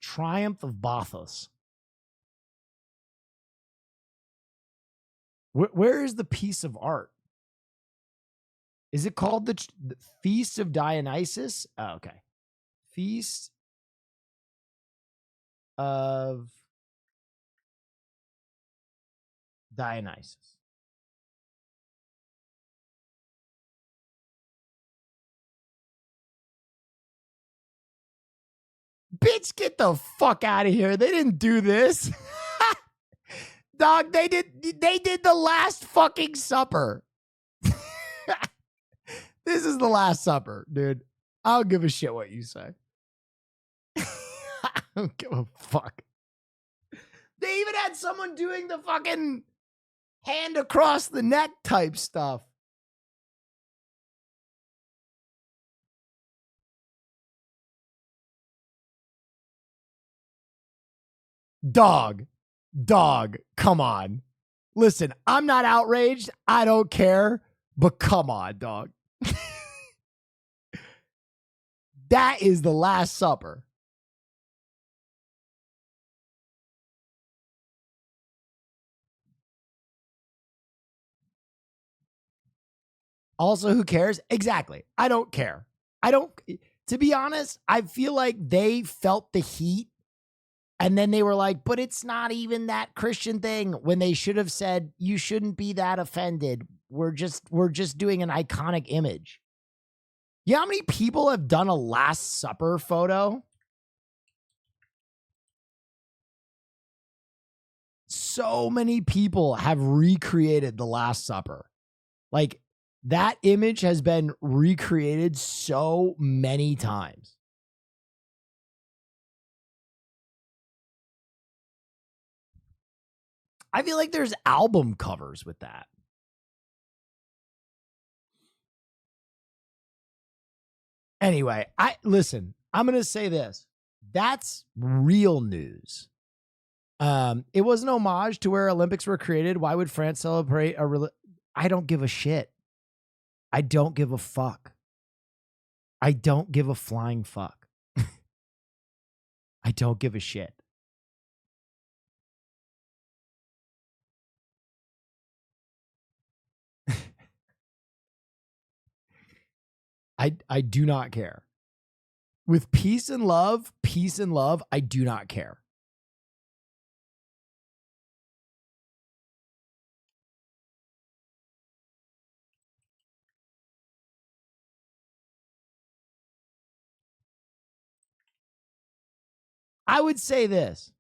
Triumph of Bacchus. Where is the piece of art? Is it called the Feast of Dionysus? Oh, okay. Feast of Dionysus. Bitch, get the fuck out of here. They didn't do this. Dog, they did the Last fucking Supper. This is the Last Supper, dude. I don't give a shit what you say. I don't give a fuck. They even had someone doing the fucking hand across the neck type stuff. Dog. Dog, come on. Listen, I'm not outraged. I don't care. But come on, dog. That is the Last Supper. Also, who cares? Exactly. I don't care. To be honest, I feel like they felt the heat and then they were like, but it's not even that Christian thing, when they should have said, you shouldn't be that offended. We're just doing an iconic image. You know how many people have done a Last Supper photo? So many people have recreated the Last Supper. Like, that image has been recreated so many times. I feel like there's album covers with that. Anyway, listen, I'm going to say this. That's real news. It was an homage to where Olympics were created. Why would France celebrate I don't give a shit. I don't give a fuck. I don't give a flying fuck. I don't give a shit. I do not care. With peace and love, I do not care. I would say this.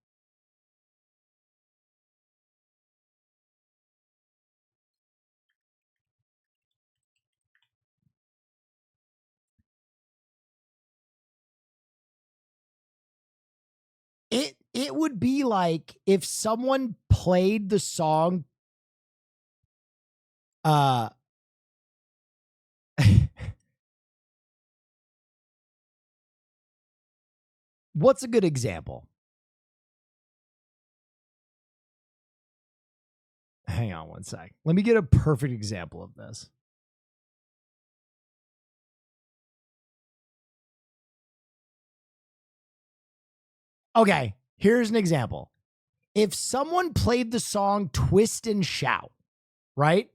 It would be like if someone played the song what's a good example? Hang on one sec. Let me get a perfect example of this. Okay, here's an example. If someone played the song Twist and Shout, right?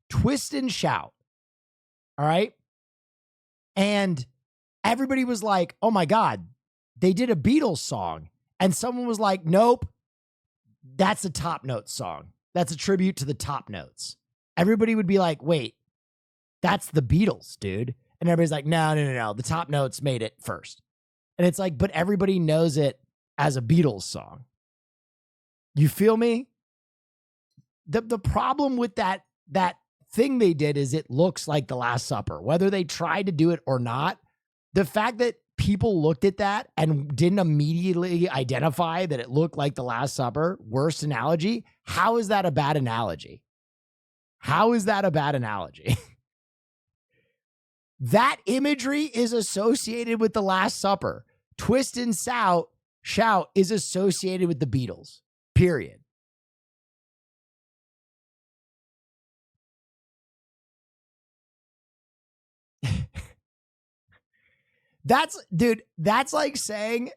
Twist and Shout. All right? And everybody was like, oh my God, they did a Beatles song. And someone was like, nope, that's a Top Notes song. That's a tribute to the Top Notes. Everybody would be like, wait, that's the Beatles, dude. And everybody's like, no. The Top Notes made it first. And it's like, but everybody knows it as a Beatles song. You feel me? The problem with that thing they did is it looks like the Last Supper. Whether they tried to do it or not, the fact that people looked at that and didn't immediately identify that it looked like the Last Supper, worst analogy, how is that a bad analogy? How is that a bad analogy? That imagery is associated with the Last Supper. Twist and Shout is associated with the Beatles, period. That's like saying,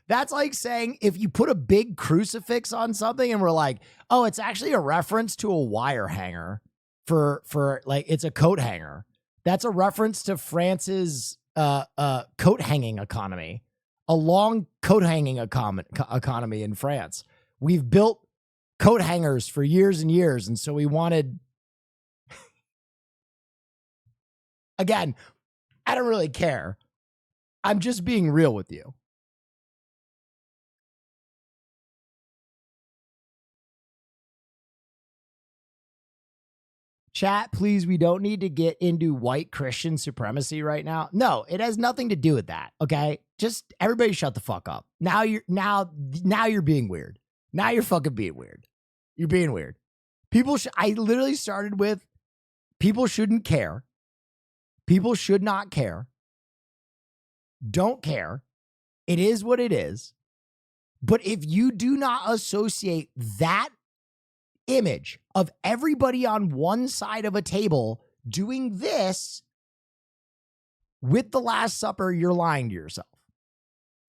that's like saying if you put a big crucifix on something and we're like, oh, it's actually a reference to a wire hanger for like, it's a coat hanger. That's a reference to France's coat hanging economy, a long coat hanging economy in France. We've built coat hangers for years and years. And so we wanted, again, I don't really care. I'm just being real with you. Chat, please, we don't need to get into white Christian supremacy right now. No, it has nothing to do with that, okay? Just everybody shut the fuck up. Now you're being weird. Now you're fucking being weird. You're being weird. I literally started with people shouldn't care. People should not care. Don't care. It is what it is. But if you do not associate that image of everybody on one side of a table doing this with the Last Supper, you're lying to yourself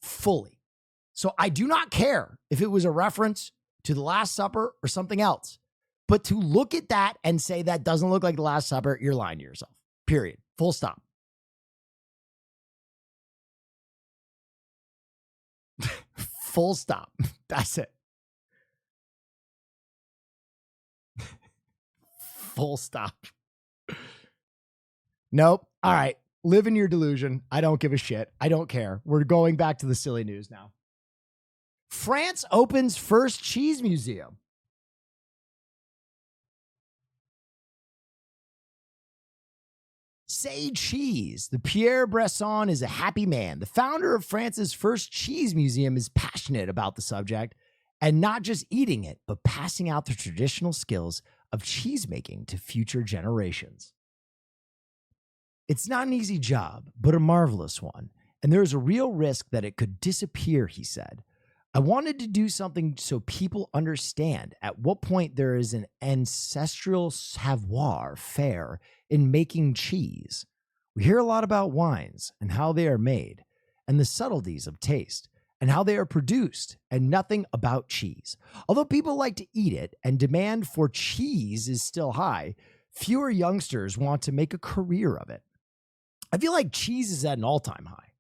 fully. So I do not care if it was a reference to the Last Supper or something else, but to look at that and say that doesn't look like the Last Supper, you're lying to yourself. Period. Full stop. Full stop. That's it. Full stop. Nope. All right. Live in your delusion. I don't give a shit. I don't care. We're going back to the silly news now. France opens first cheese museum. Say cheese. The Pierre Bresson is a happy man. The founder of France's first cheese museum is passionate about the subject and not just eating it, but passing out the traditional skills of cheese making to future generations. It's not an easy job, but a marvelous one, and there is a real risk that it could disappear, he said. I wanted to do something so people understand at what point there is an ancestral savoir-faire in making cheese. We hear a lot about wines and how they are made, and the subtleties of taste, and how they are produced, and nothing about cheese. Although people like to eat it and demand for cheese is still high, fewer youngsters want to make a career of it. I feel like cheese is at an all-time high.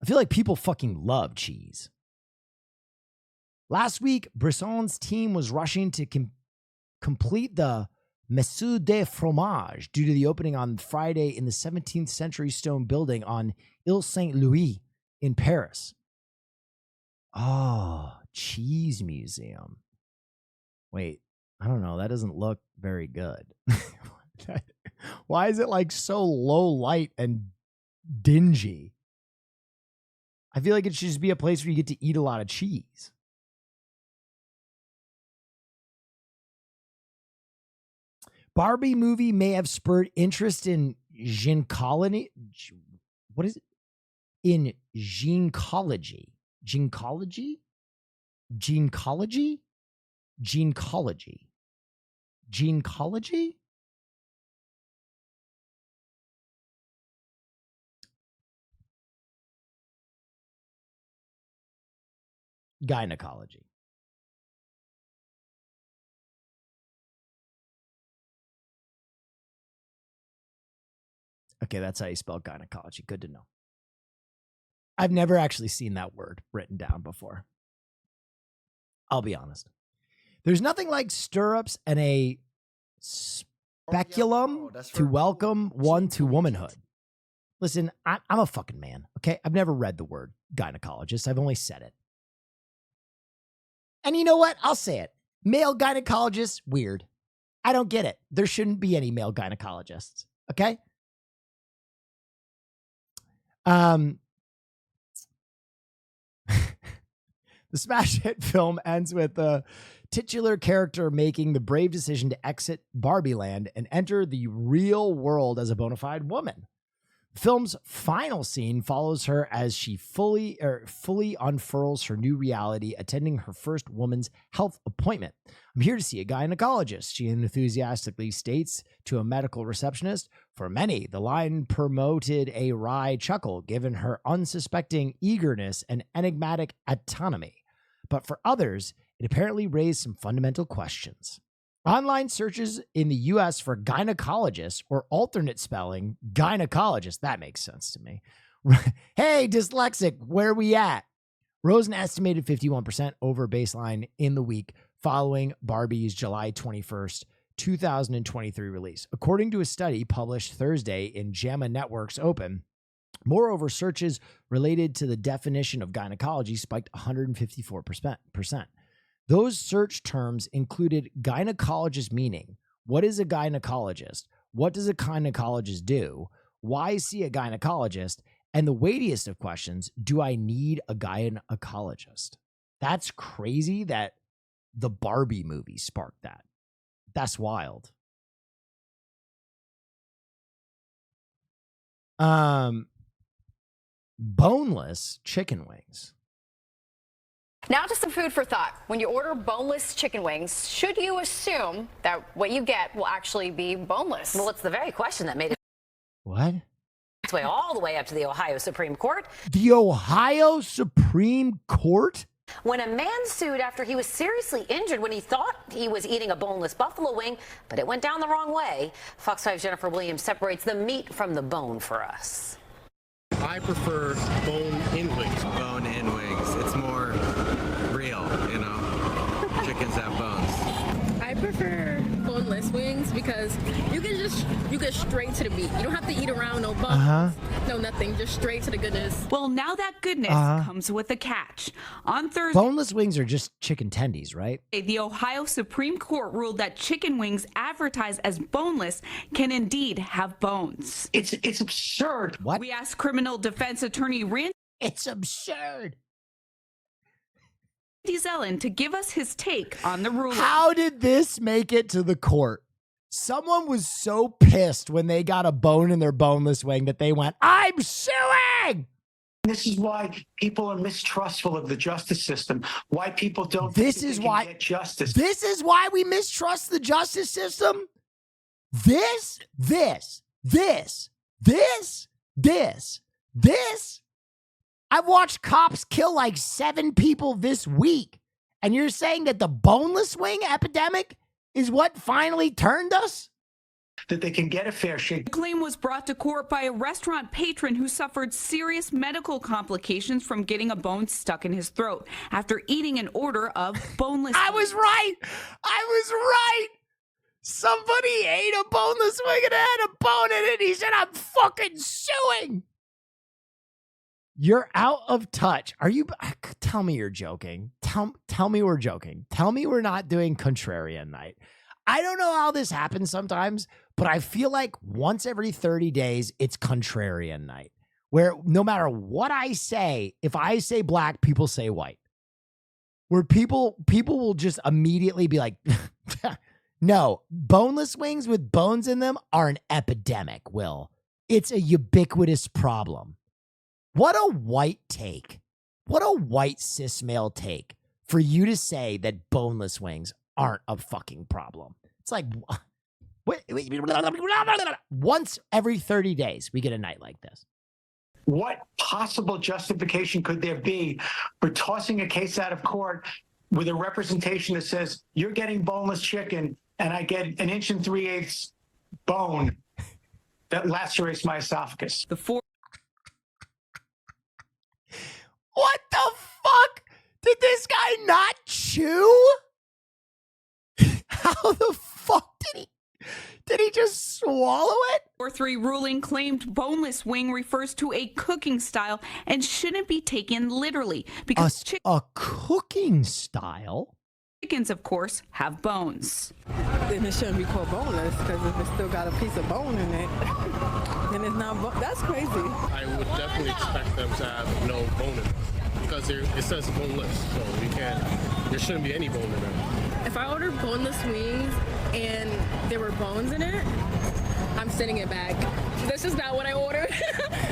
I feel like people fucking love cheese. Last week, Bresson's team was rushing to complete the Messe de Fromage due to the opening on Friday in the 17th century stone building on Ile Saint-Louis in Paris. Oh, cheese museum. Wait, I don't know. That doesn't look very good. Why is it like so low light and dingy? I feel like it should just be a place where you get to eat a lot of cheese. Barbie movie may have spurred interest in gynecology. What is it? In gynecology. Gynecology? Gynecology? Gynecology. Gynecology? Gynecology. Okay, that's how you spell gynecology. Good to know. I've never actually seen that word written down before. I'll be honest. There's nothing like stirrups and a speculum to welcome one to womanhood. Listen, I'm a fucking man, okay? I've never read the word gynecologist. I've only said it. And you know what? I'll say it. Male gynecologist, weird. I don't get it. There shouldn't be any male gynecologists, okay? The smash hit film ends with the titular character making the brave decision to exit Barbie Land and enter the real world as a bona fide woman. The film's final scene follows her as she fully unfurls her new reality, attending her first woman's health appointment. I'm here to see a gynecologist, she enthusiastically states to a medical receptionist. For many, the line promoted a wry chuckle, given her unsuspecting eagerness and enigmatic autonomy. But for others, it apparently raised some fundamental questions. Online searches in the U.S. for gynecologist, or alternate spelling, gynecologist, that makes sense to me. Hey, dyslexic, where we at? Rose an estimated 51% over baseline in the week following Barbie's July 21st, 2023 release. According to a study published Thursday in JAMA Networks Open, moreover, searches related to the definition of gynecology spiked 154%. Those search terms included gynecologist meaning, what is a gynecologist? What does a gynecologist do? Why see a gynecologist? And the weightiest of questions, do I need a gynecologist? That's crazy that the Barbie movie sparked that. That's wild. Boneless chicken wings. Now to some food for thought. When you order boneless chicken wings, should you assume that what you get will actually be boneless? Well, it's the very question that made What? its way all the way up to the Ohio Supreme Court. The Ohio Supreme Court? When a man sued after he was seriously injured when he thought he was eating a boneless buffalo wing, but it went down the wrong way. Fox 5's Jennifer Williams separates the meat from the bone for us. I prefer bone-in wings. Bone-in wings. It's more real, you know. Chickens have bones. I prefer boneless wings because you get straight to the meat. You don't have to eat around no bones, no nothing, just straight to the goodness. Well, now that goodness comes with a catch. On Thursday, Boneless wings are just chicken tendies, right? the Ohio Supreme Court ruled that chicken wings advertised as boneless can indeed have bones. It's absurd. What? We asked criminal defense attorney Randy It's absurd. Zellin to give us his take on the ruling. How did this make it to the court? Someone was so pissed when they got a bone in their boneless wing that they went, I'm suing! This is why people are mistrustful of the justice system. Why people don't This think is they can why get justice. This is why we mistrust the justice system. This. I've watched cops kill like 7 people this week. And you're saying that the boneless wing epidemic is what finally turned us? That they can get a fair shake. The claim was brought to court by a restaurant patron who suffered serious medical complications from getting a bone stuck in his throat after eating an order of boneless I was right. Somebody ate a boneless wing and had a bone in it. He said, I'm fucking suing. You're out of touch. Are you? Tell me you're joking. Tell me we're joking. Tell me we're not doing contrarian night. I don't know how this happens sometimes, but I feel like once every 30 days, it's contrarian night, where no matter what I say, if I say black, people say white. Where people will just immediately be like, no, boneless wings with bones in them are an epidemic, Will. It's a ubiquitous problem. What a white take. What a white cis male take for you to say that boneless wings aren't a fucking problem. It's like, once every 30 days, we get a night like this. What possible justification could there be for tossing a case out of court with a representation that says you're getting boneless chicken and I get 1 3/8 inches bone that lacerates my esophagus? What the fuck? Did this guy not chew? How the fuck did he just swallow it? 4-3 ruling claimed boneless wing refers to a cooking style and shouldn't be taken literally because a cooking style? Chickens, of course, have bones. Then it shouldn't be called boneless because if it's still got a piece of bone in it, then it's not that's crazy. I would definitely expect them to have no bone in it because it says boneless, so there shouldn't be any bone in it. If I ordered boneless wings and there were bones in it, I'm sending it back. This is not what I ordered.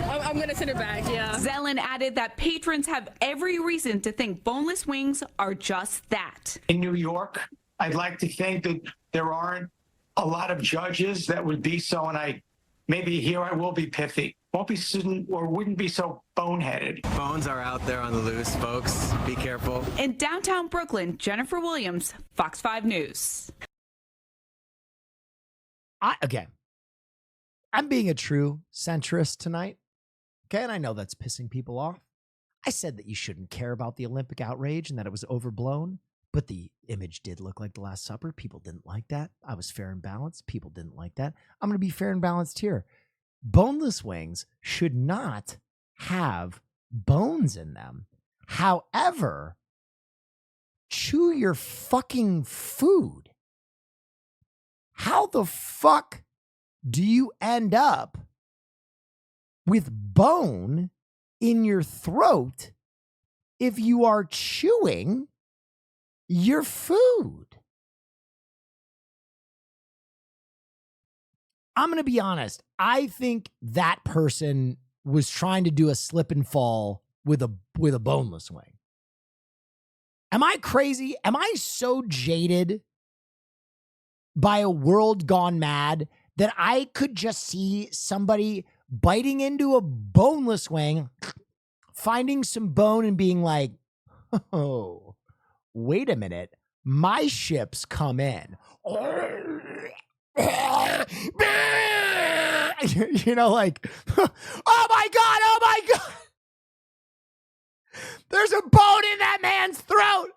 I'm gonna send it back, yeah. Zellin added that patrons have every reason to think boneless wings are just that. In New York, I'd like to think that there aren't a lot of judges that would be so, and maybe here I will be pithy. Wouldn't be so boneheaded. Bones are out there on the loose, folks. Be careful. In downtown Brooklyn, Jennifer Williams, Fox 5 News. I'm being a true centrist tonight. Okay, and I know that's pissing people off. I said that you shouldn't care about the Olympic outrage and that it was overblown, but the image did look like the Last Supper. People didn't like that. I was fair and balanced. People didn't like that. I'm going to be fair and balanced here. Boneless wings should not have bones in them. However, chew your fucking food. How the fuck do you end up with bone in your throat if you are chewing your food? I'm going to be honest. I think that person was trying to do a slip and fall with a boneless wing. Am I crazy? Am I so jaded by a world gone mad that I could just see somebody biting into a boneless wing, finding some bone and being like, oh, wait a minute, my ships come in. You know, like, oh my God. There's a bone in that man's throat.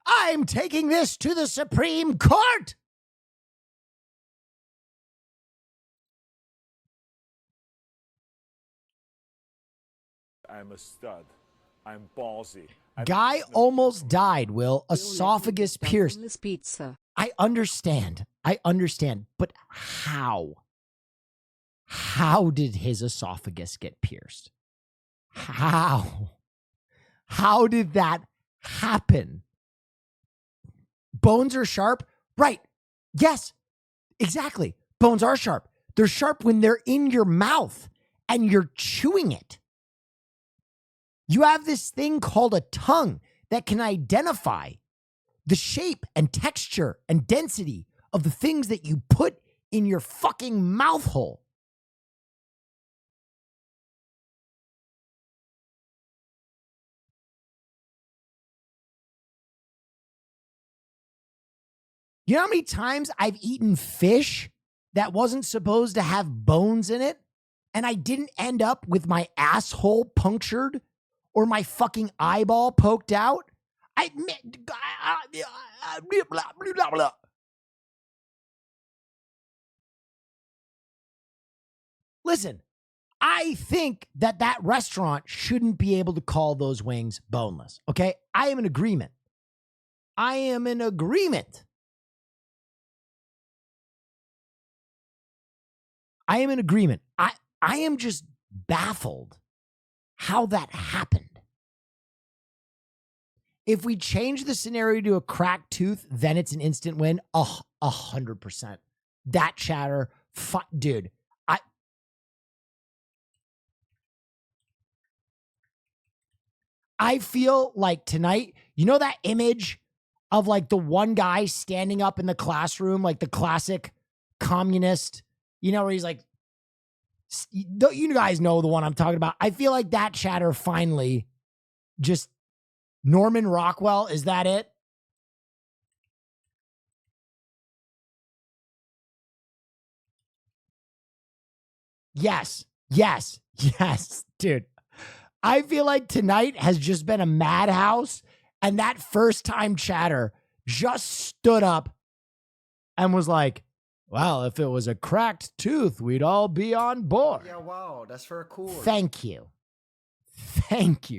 I'm taking this to the Supreme Court. I'm a stud. I'm ballsy. Guy almost died, Will. Esophagus pierced. Pizza. I understand. But how? How did his esophagus get pierced? How? How did that happen? Bones are sharp? Right. Yes, exactly. Bones are sharp. They're sharp when they're in your mouth and you're chewing it. You have this thing called a tongue that can identify the shape and texture and density of the things that you put in your fucking mouth hole. You know how many times I've eaten fish that wasn't supposed to have bones in it, and I didn't end up with my asshole punctured or my fucking eyeball poked out? Listen, I think that restaurant shouldn't be able to call those wings boneless, okay? I am in agreement. I am in agreement I am just baffled how that happened. If we change the scenario to a cracked tooth, then it's an instant win. 100%. That chatter, dude. I feel like tonight, you know that image of like the one guy standing up in the classroom, like the classic communist, you know, where he's like, you guys know the one I'm talking about. I feel like that chatter finally just Norman Rockwell. Is that it? Yes, dude. I feel like tonight has just been a madhouse, and that first time chatter just stood up and was like, well, if it was a cracked tooth, we'd all be on board. Yeah, wow, that's very cool. Thank you,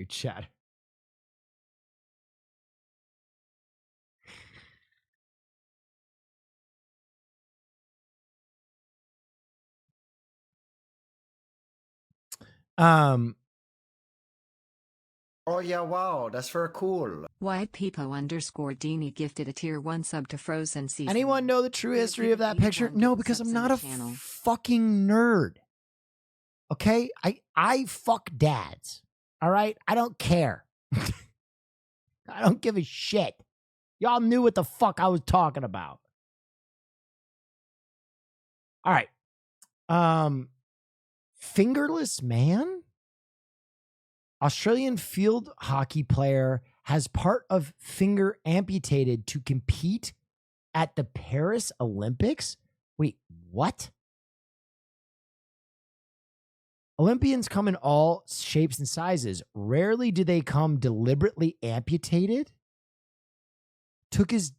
chatter. Oh yeah, wow, that's very cool. White Peepo _Dini gifted a tier 1 sub to Frozen Season. Anyone know the true history of that picture? No, because I'm not a fucking nerd. Okay? I fuck dads. All right? I don't care. I don't give a shit. Y'all knew what the fuck I was talking about. All right. Fingerless man? Australian field hockey player has part of finger amputated to compete at the Paris Olympics? Wait, what? Olympians come in all shapes and sizes. Rarely do they come deliberately amputated. Took his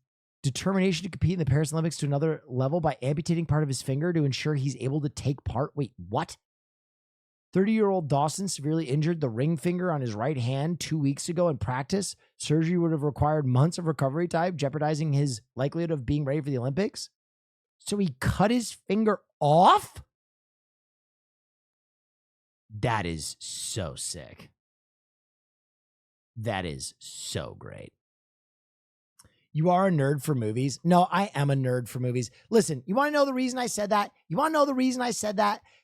determination to compete in the Paris Olympics to another level by amputating part of his finger to ensure he's able to take part. Wait, what? 30-year-old Dawson severely injured the ring finger on his right hand 2 weeks ago in practice. Surgery would have required months of recovery time, jeopardizing his likelihood of being ready for the Olympics. So he cut his finger off? That is so sick. That is so great. You are a nerd for movies? No, I am a nerd for movies. Listen, you want to know the reason I said that?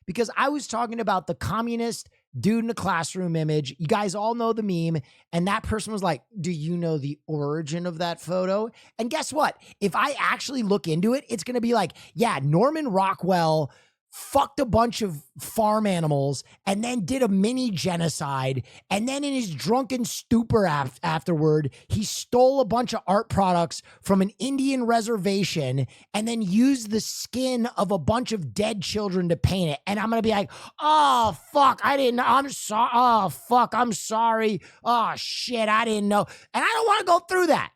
Because I was talking about the communist dude in a classroom image. You guys all know the meme. And that person was like, do you know the origin of that photo? And guess what? If I actually look into it, it's going to be like, yeah, Norman Rockwell fucked a bunch of farm animals and then did a mini genocide. And then in his drunken stupor afterward, he stole a bunch of art products from an Indian reservation and then used the skin of a bunch of dead children to paint it. And I'm going to be like, oh, fuck, I'm sorry. Oh, fuck, I'm sorry. Oh, shit, I didn't know. And I don't want to go through that.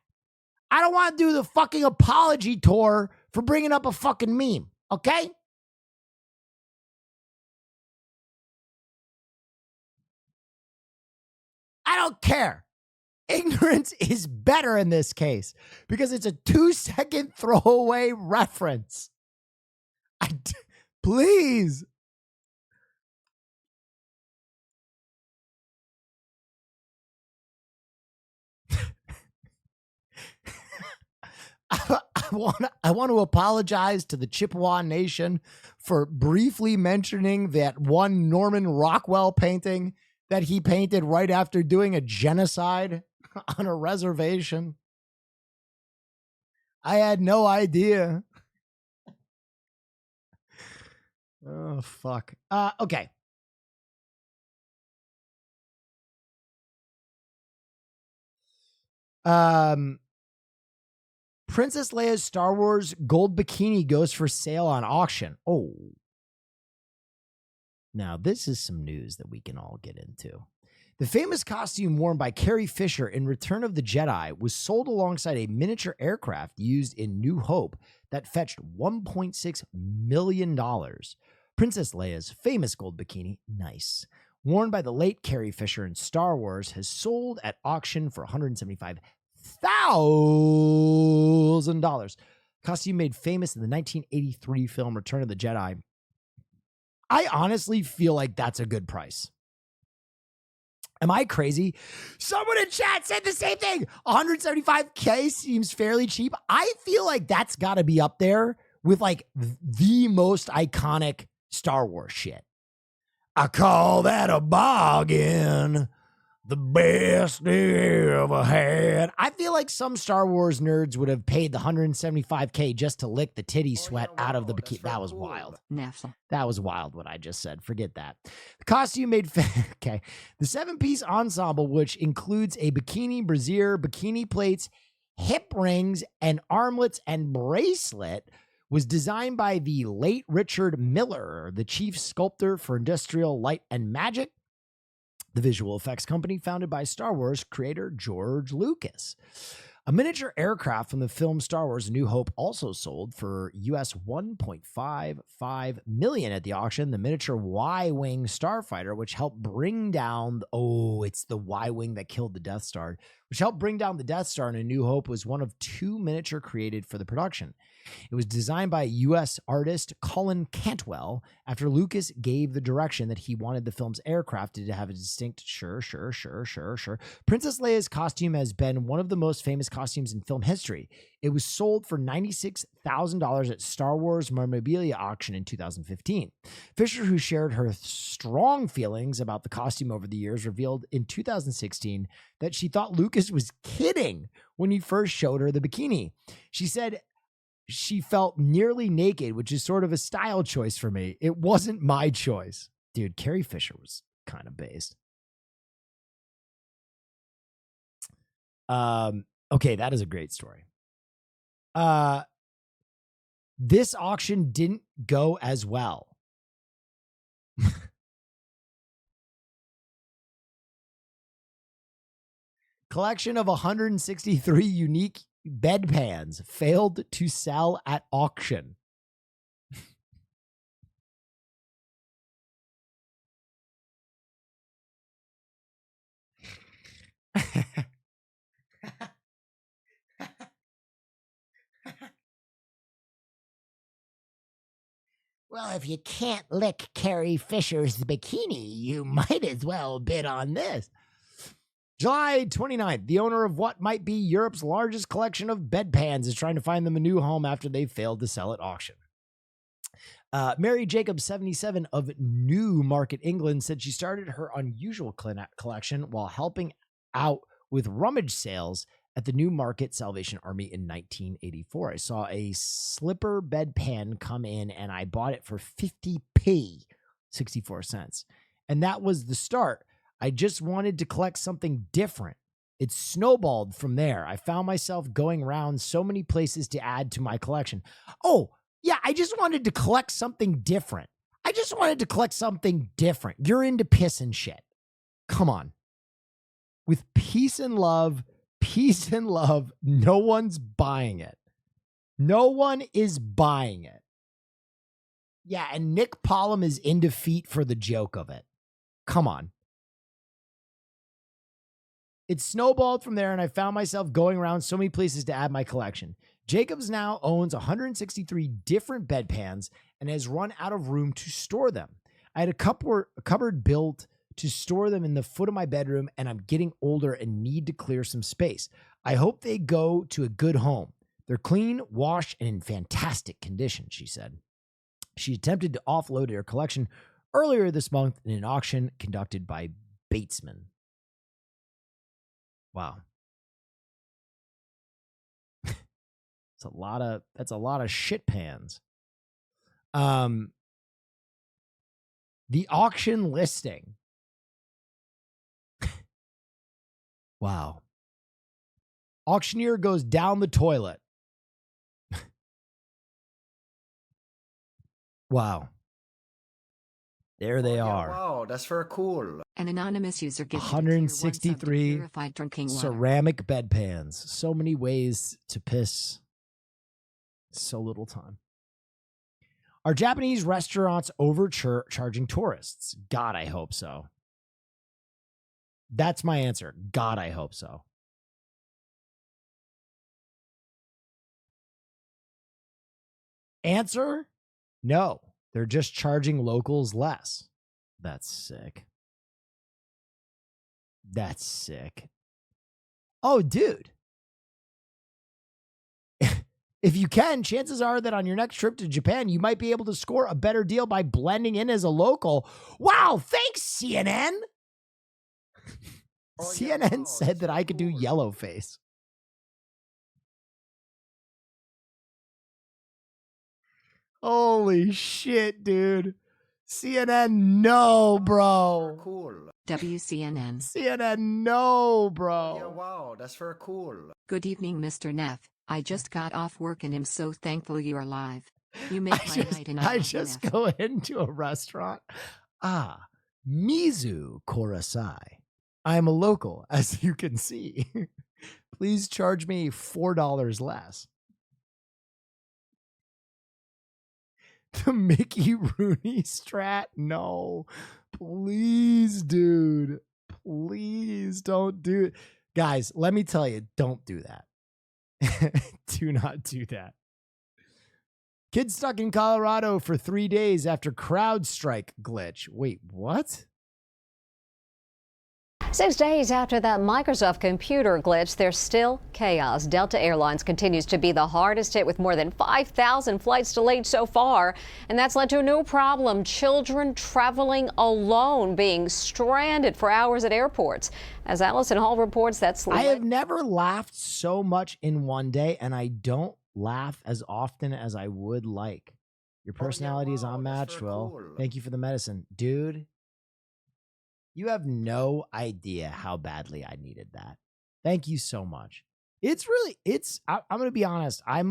I don't want to do the fucking apology tour for bringing up a fucking meme. Okay? I don't care. Ignorance is better in this case because it's a 2-second throwaway reference. Please. I want to apologize to the Chippewa Nation for briefly mentioning that one Norman Rockwell painting that he painted right after doing a genocide on a reservation. I had no idea. Oh, fuck. Okay. Princess Leia's Star Wars gold bikini goes for sale on auction. Oh. Now, this is some news that we can all get into. The famous costume worn by Carrie Fisher in Return of the Jedi was sold alongside a miniature aircraft used in New Hope that fetched $1.6 million. Princess Leia's famous gold bikini, nice, worn by the late Carrie Fisher in Star Wars, has sold at auction for $175,000. Costume made famous in the 1983 film Return of the Jedi. I honestly feel like that's a good price. Am I crazy? Someone in chat said the same thing. $175K seems fairly cheap. I feel like that's got to be up there with like the most iconic Star Wars shit. I call that a bargain. The best they ever had. I feel like some Star Wars nerds would have paid the $175K just to lick the titty sweat out of the bikini. That was wild. Neff. That was wild what I just said. Forget that. The costume made okay. The 7-piece ensemble, which includes a bikini, brassiere, bikini plates, hip rings, and armlets and bracelet, was designed by the late Richard Miller, the chief sculptor for Industrial Light and Magic, the visual effects company founded by Star Wars creator George Lucas. A miniature aircraft from the film Star Wars A New Hope also sold for US $1.55 million at the auction. The miniature Y-Wing starfighter, which helped bring down, it's the Y-Wing that killed the Death Star, which helped bring down the Death Star in A New Hope, was one of 2 miniature created for the production. It was designed by U.S. artist Colin Cantwell after Lucas gave the direction that he wanted the film's aircraft to have a distinct sure. Princess Leia's costume has been one of the most famous costumes in film history. It was sold for $96,000 at Star Wars memorabilia auction in 2015. Fisher, who shared her strong feelings about the costume over the years, revealed in 2016 that she thought Lucas was kidding when he first showed her the bikini. She said she felt nearly naked, which is sort of a style choice for me. It wasn't my choice. Dude, Carrie Fisher was kind of based. Okay, that is a great story. This auction didn't go as well. Collection of 163 unique bedpans failed to sell at auction. Well, if you can't lick Carrie Fisher's bikini, you might as well bid on this. July 29th, the owner of what might be Europe's largest collection of bedpans is trying to find them a new home after they failed to sell at auction. Mary Jacobs, 77, of Newmarket, England, said she started her unusual collection while helping out with rummage sales at the Newmarket Salvation Army in 1984. I saw a slipper bedpan come in and I bought it for 50p, 64 cents. And that was the start. I just wanted to collect something different. It snowballed from there. I found myself going around so many places to add to my collection. Oh, yeah, I just wanted to collect something different. I just wanted to collect something different. You're into piss and shit. Come on. With peace and love, no one's buying it. No one is buying it. Yeah, and Nick Pollum is into feet for the joke of it. Come on. It snowballed from there, and I found myself going around so many places to add my collection. Jacobs now owns 163 different bedpans and has run out of room to store them. I had a cupboard built to store them in the foot of my bedroom, and I'm getting older and need to clear some space. I hope they go to a good home. They're clean, washed, and in fantastic condition, she said. She attempted to offload her collection earlier this month in an auction conducted by Batesman. Wow. That's a lot of shit pans. The auction listing. Wow. Auctioneer goes down the toilet. Wow. There they are. Wow, that's very cool. An anonymous user gifted 163 purified drinking water. ceramic bedpans. So many ways to piss. So little time. Are Japanese restaurants overcharging tourists? God, I hope so. That's my answer. God, I hope so. Answer? No. They're just charging locals less. That's sick. That's sick. Oh, dude. If you can, chances are that on your next trip to Japan, you might be able to score a better deal by blending in as a local. Wow, thanks, CNN. CNN said that I could do yellow face. Holy shit, dude. CNN, no, bro. Cool. WCNN. CNN, no, bro. Yeah, wow, that's very cool. Good evening, Mr. Neff. I just got off work and am so thankful you're alive. You make my night and I just go into a restaurant. Ah, Mizu Korasai. I am a local, as you can see. Please charge me $4 less. The Mickey Rooney strat? No. Please, dude. Please don't do it. Guys, let me tell you, don't do that. Do not do that. Kid stuck in Colorado for 3 days after CrowdStrike glitch. Wait, what? 6 days after that Microsoft computer glitch, there's still chaos. Delta Airlines continues to be the hardest hit with more than 5,000 flights delayed so far. And that's led to a new problem. Children traveling alone being stranded for hours at airports. As Allison Hall reports, that's... I have never laughed so much in one day, and I don't laugh as often as I would like. Your personality is unmatched, Will. Cool. Thank you for the medicine. Dude, you have no idea how badly I needed that. Thank you so much. I'm going to be honest. I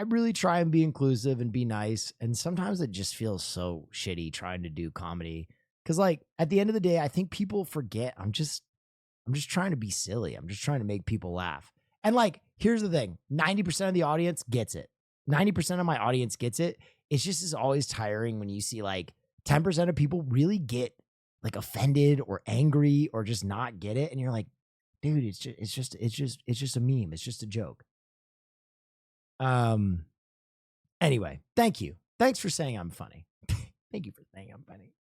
really try and be inclusive and be nice. And sometimes it just feels so shitty trying to do comedy. Cause like at the end of the day, I think people forget I'm just trying to be silly. I'm just trying to make people laugh. And like, here's the thing. 90% of the audience gets it. 90% of my audience gets it. It's just as always tiring when you see like 10% of people really get like offended or angry or just not get it. And you're like, dude, it's just a meme. It's just a joke. Anyway, thank you. Thanks for saying I'm funny. Thank you for saying I'm funny.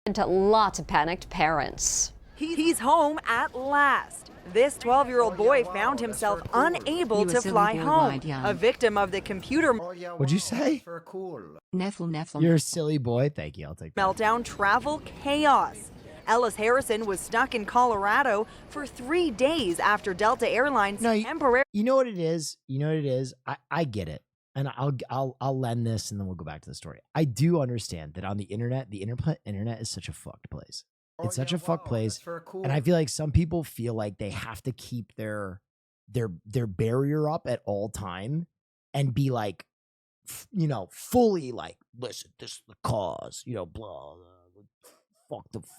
Into lots of panicked parents. He's home at last. This 12-year-old boy found himself unable to fly home, a victim of the computer What'd you say? Neffel. You're a silly boy. Thank you. I'll take that. meltdown travel chaos. Ellis Harrison was stuck in Colorado for 3 days after Delta Airlines temporarily. You know what it is? I get it. And I'll lend this and then we'll go back to the story. I do understand that on the internet is such a fucked place. It's such a fucked place. And I feel like some people feel like they have to keep their barrier up at all time and be like, fully like, listen, this is the cause, blah,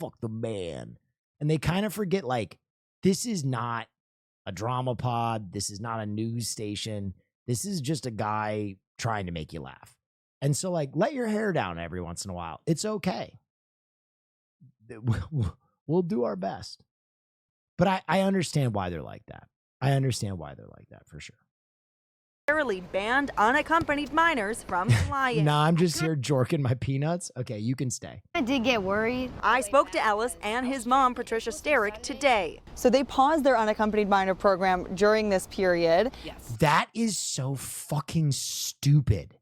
fuck the man. And they kind of forget, like, this is not a drama pod. This is not a news station. This is just a guy trying to make you laugh. And so, like, let your hair down every once in a while. It's okay. We'll do our best. But I understand why they're like that. I understand why they're like that for sure. Banned unaccompanied minors from flying. Nah, I'm just here jorking my peanuts. Okay, you can stay. I did get worried. I spoke to Ellis and his mom, Patricia Starrick, today. So they paused their unaccompanied minor program during this period. Yes. That is so fucking stupid.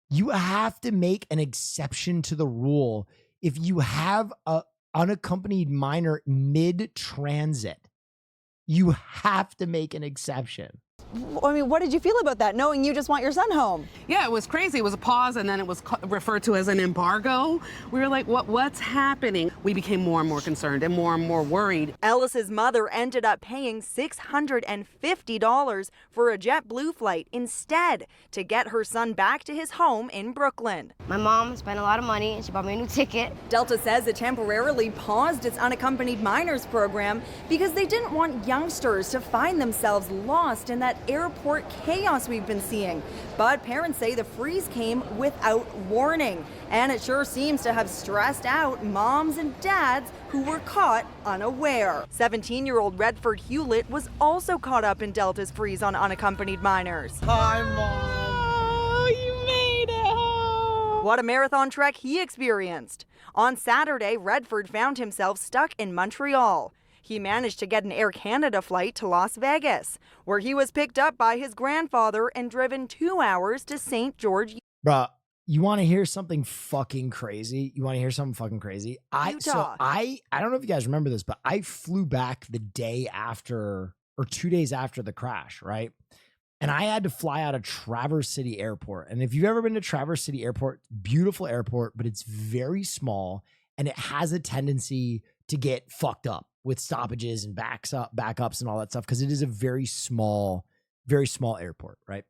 You have to make an exception to the rule if you have a unaccompanied minor mid-transit. You have to make an exception. I mean, what did you feel about that, knowing you just want your son home? Yeah, it was crazy. It was a pause, and then it was referred to as an embargo. We were like, what's happening? We became more and more concerned and more worried. Ellis's mother ended up paying $650 for a JetBlue flight instead to get her son back to his home in Brooklyn. My mom spent a lot of money, and she bought me a new ticket. Delta says it temporarily paused its unaccompanied minors program because they didn't want youngsters to find themselves lost in that airport chaos we've been seeing. But parents say the freeze came without warning, and it sure seems to have stressed out moms and dads who were caught unaware. 17-year-old Redford Hewlett was also caught up in Delta's freeze on unaccompanied minors. Hi, Mom. Oh, you made it home. What a marathon trek he experienced. On Saturday, Redford found himself stuck in Montreal. He managed to get an Air Canada flight to Las Vegas, where he was picked up by his grandfather and driven 2 hours to St. George. Bruh, you want to hear something fucking crazy? Utah. I don't know if you guys remember this, but I flew back the day after or 2 days after the crash, right? And I had to fly out of Traverse City Airport. And if you've ever been to Traverse City Airport, beautiful airport, but it's very small and it has a tendency to get fucked up with stoppages and backups and all that stuff because it is a very small airport, right?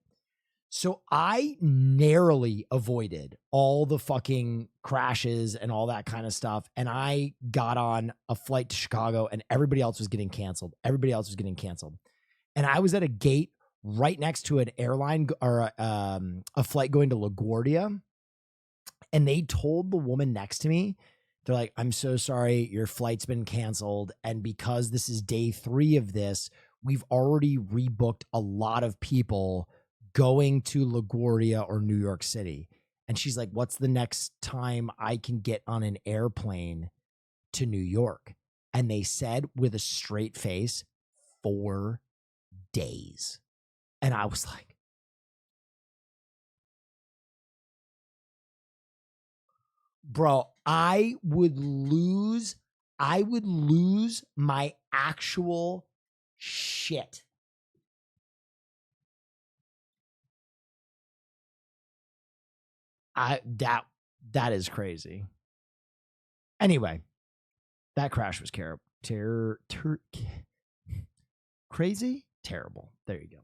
So I narrowly avoided all the fucking crashes and all that kind of stuff. And I got on a flight to Chicago and everybody else was getting canceled. And I was at a gate right next to an airline or a flight going to LaGuardia. And they told the woman next to me, they're like, I'm so sorry, your flight's been canceled. And because this is day 3 of this, we've already rebooked a lot of people going to LaGuardia or New York City. And she's like, what's the next time I can get on an airplane to New York? And they said with a straight face, 4 days. And I was like, bro, I would lose my actual shit. That is crazy. Anyway, that crash was crazy, terrible. There you go.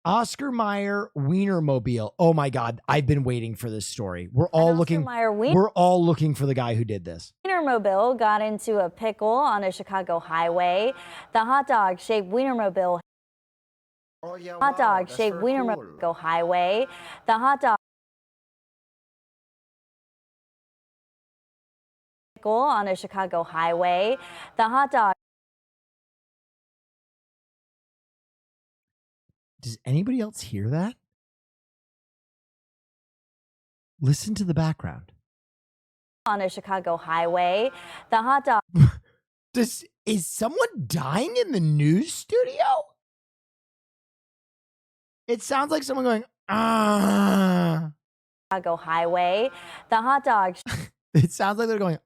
Oscar Mayer Wienermobile. Oh my God, I've been waiting for this story. We're all looking for the guy who did this. Wienermobile got into a pickle on a Chicago highway. The hot dog-shaped Wienermobile. Wienermobile highway. The hot dog pickle on a Chicago highway. The hot dog. Does anybody else hear that? Listen to the background. On a Chicago highway, the hot dog. Does Is someone dying in the news studio? It sounds like someone going, ah. Chicago highway. The hot dog It sounds like they're going,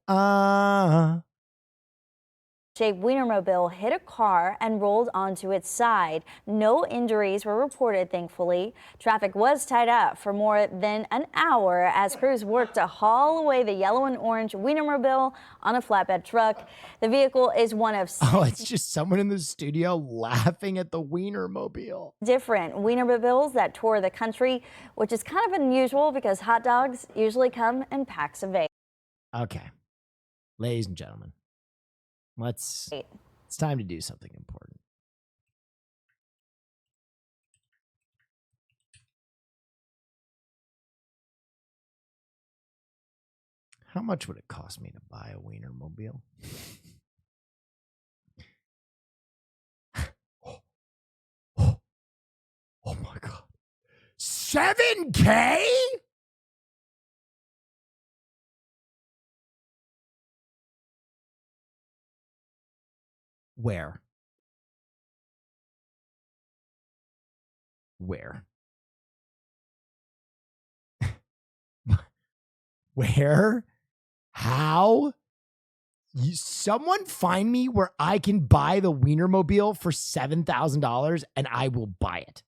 shaped Wienermobile hit a car and rolled onto its side. No injuries were reported, thankfully. Traffic was tied up for more than an hour as crews worked to haul away the yellow and orange Wienermobile on a flatbed truck. The vehicle is one of Oh, it's just someone in the studio laughing at the Wienermobile. different Wienermobiles that tour the country, which is kind of unusual because hot dogs usually come in packs of 8. Okay. Ladies and gentlemen, it's time to do something important. How much would it cost me to buy a Wienermobile? Oh my God. $7,000? Where? Where? Where? How? Someone find me where I can buy the Wienermobile for $7,000 and I will buy it.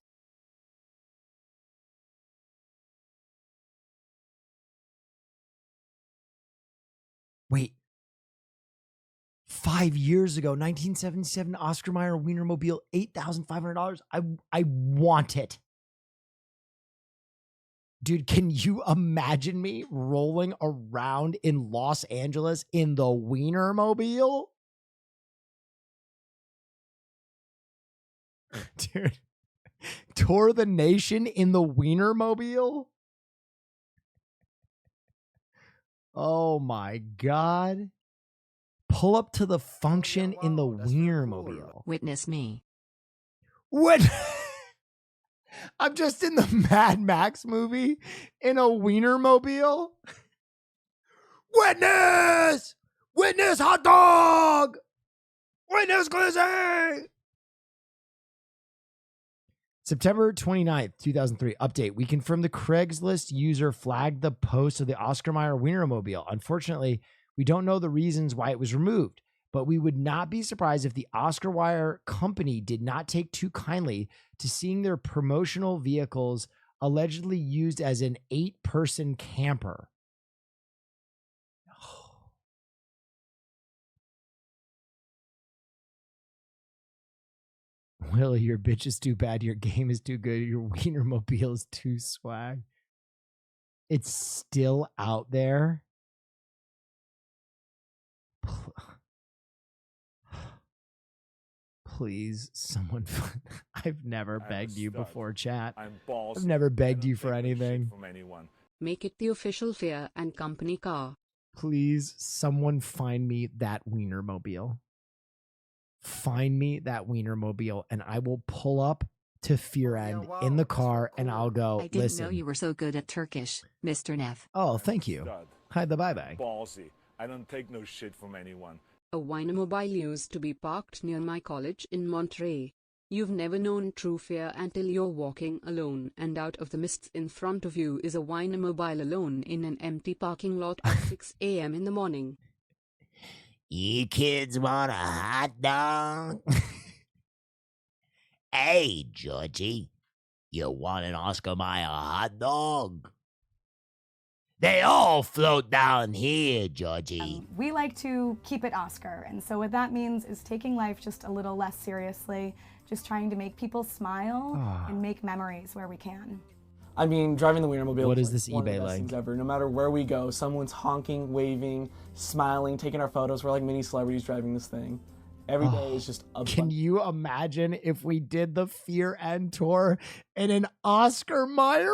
Wait. 5 years ago, 1977, Oscar Mayer Wienermobile, $8,500. I want it. Dude, can you imagine me rolling around in Los Angeles in the Wienermobile? Dude, tour the nation in the Wienermobile? Oh my God. Pull up to the function in the Wienermobile. Witness me. What? I'm just in the Mad Max movie in a Wienermobile. Witness! Witness hot dog! Witness glizzy! September 29th, 2003. Update. We confirmed the Craigslist user flagged the post of the Oscar Mayer Wienermobile. Unfortunately, we don't know the reasons why it was removed, but we would not be surprised if the Oscar Mayer company did not take too kindly to seeing their promotional vehicles allegedly used as an 8-person camper. Willie, your bitch is too bad. Your game is too good. Your Wienermobile is too swag. It's still out there. Please, someone. I've never begged you before, chat. I've never begged you for anything. Make it the official Fear and Company car. Please, someone find me that Wienermobile. Find me that Wienermobile, and I will pull up to Fear End in the car, and I'll go, I didn't listen. know you were so good at Turkish, Mr. Neff. Oh, thank you. Hi, the bye-bye. Ballsy. I don't take no shit from anyone. A Wienermobile used to be parked near my college in Monterey. You've never known true fear until you're walking alone, and out of the mists in front of you is a Wienermobile alone in an empty parking lot at 6 a.m. in the morning. You kids want a hot dog? Hey, Georgie, you want an Oscar Mayer hot dog? They all float down here, Georgie. We like to keep it Oscar, and so what that means is taking life just a little less seriously, just trying to make people smile and make memories where we can. I mean, driving the Wienermobile What is is this one of the eBay best like? things ever. No matter where we go, someone's honking, waving, smiling, taking our photos. We're like mini celebrities driving this thing. Every day is just a Can you imagine if we did the Fear End tour in an Oscar Mayer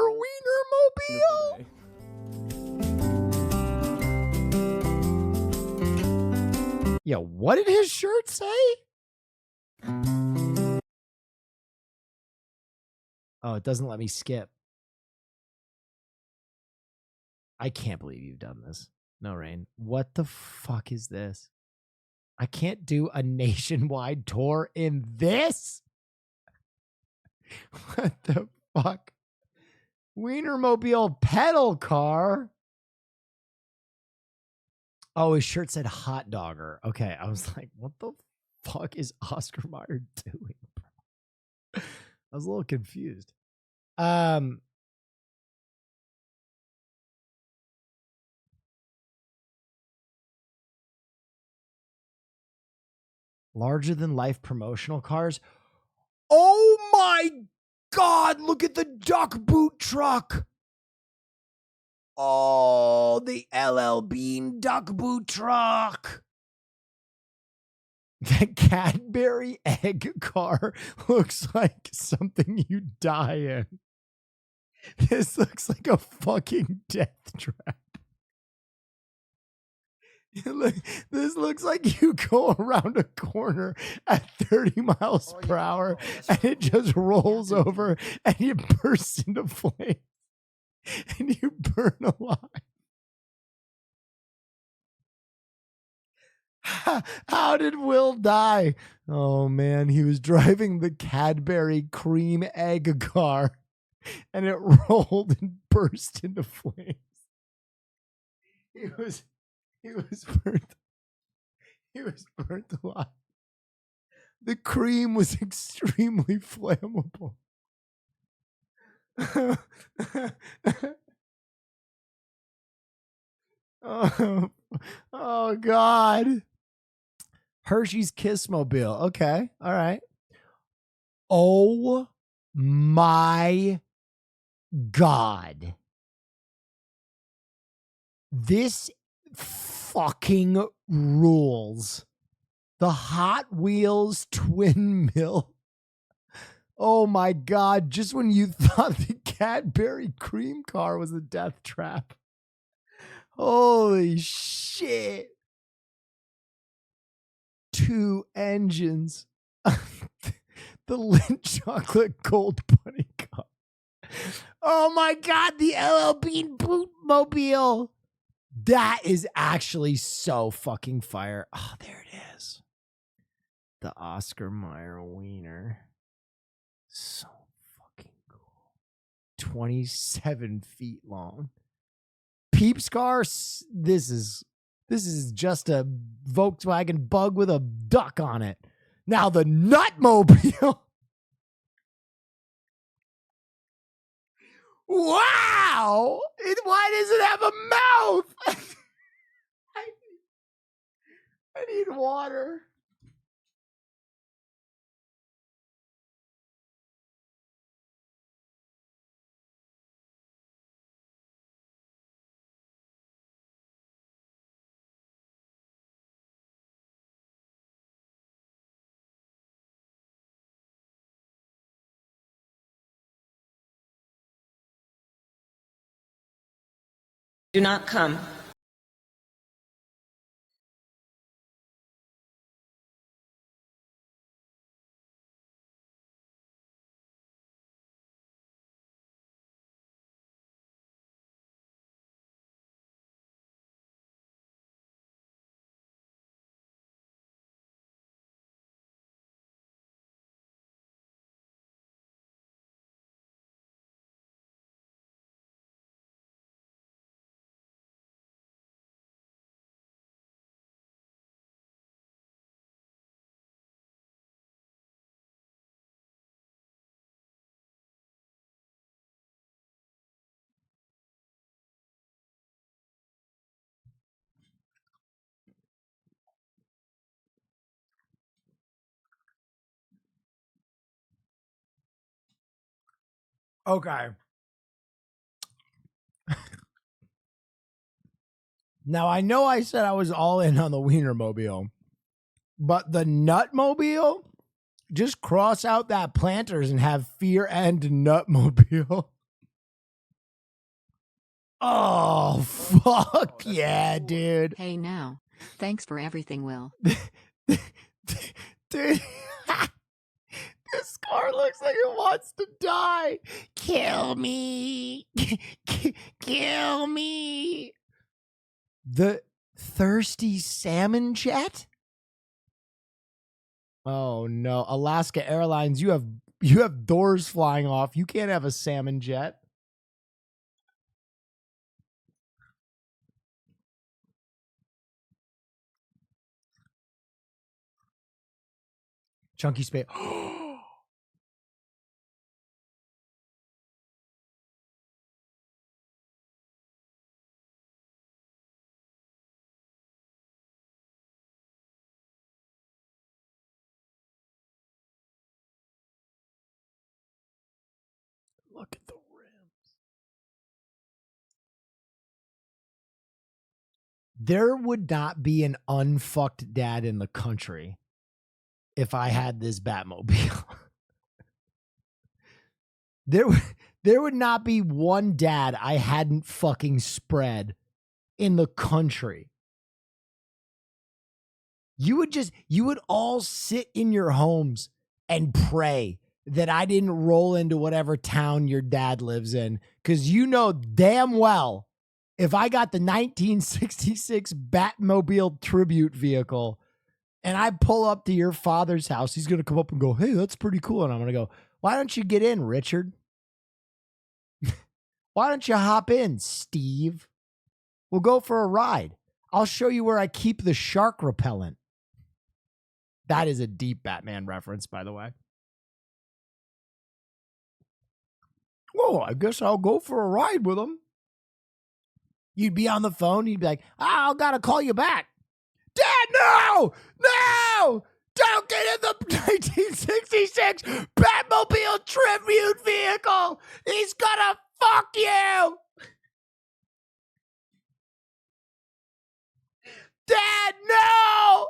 Wienermobile? Yeah, what did his shirt say? Oh, it doesn't let me skip. I can't believe you've done this. No, Rain. What the fuck is this? I can't do a nationwide tour in this. What the fuck? Wienermobile pedal car. Oh, his shirt said hot dogger. Okay, I was like, what the fuck is Oscar Mayer doing, bro? I was a little confused. Larger than life promotional cars. Oh my God, look at the duck boot truck. Oh, the LL Bean duck boot truck. The Cadbury egg car looks like something you die in. This looks like a fucking death trap. This looks like you go around a corner at 30 miles per hour and it just rolls over and you burst into flames and you burn alive. How did Will die? Oh man, he was driving the Cadbury cream egg car and it rolled and burst into flames. He was burnt alive. The cream was extremely flammable. Oh God. Hershey's Kissmobile. Okay. All right. Oh my God. This fucking rules. The Hot Wheels twin mill. Oh my God. Just when you thought the Cadbury cream car was a death trap. Holy shit. 2 engines. The Lindt chocolate gold bunny car. Oh my God, the LL Bean bootmobile. That is actually so fucking fire. Oh, there it is. The Oscar Mayer wiener. So fucking cool. 27 feet long. Peeps car. This is just a Volkswagen Bug with a duck on it. Now the Nutmobile. Wow! Why does it have a mouth? I need water. Do not come. Okay. Now, I know I said I was all in on the Wienermobile, but the Nutmobile, just cross out that Planters and have Fear and Nutmobile. Oh, fuck yeah, dude. Hey now. Thanks for everything, Will. Dude. This car looks like it wants to die. Kill me. Kill me. The Thirsty Salmon Jet? Oh no, Alaska Airlines, you have doors flying off. You can't have a salmon jet. Chunky Space. Look at the rims. There would not be an unfucked dad in the country if I had this Batmobile. There would not be one dad I hadn't fucking spread in the country. You would all sit in your homes and pray that I didn't roll into whatever town your dad lives in. Because you know damn well, if I got the 1966 Batmobile tribute vehicle and I pull up to your father's house, he's going to come up and go, hey, that's pretty cool. And I'm going to go, why don't you get in, Richard? Why don't you hop in, Steve? We'll go for a ride. I'll show you where I keep the shark repellent. That is a deep Batman reference, by the way. Well, I guess I'll go for a ride with him. You'd be on the phone. You'd be like, I'll gotta call you back. Dad, no! No! Don't get in the 1966 Batmobile tribute vehicle! He's gonna fuck you! Dad, no!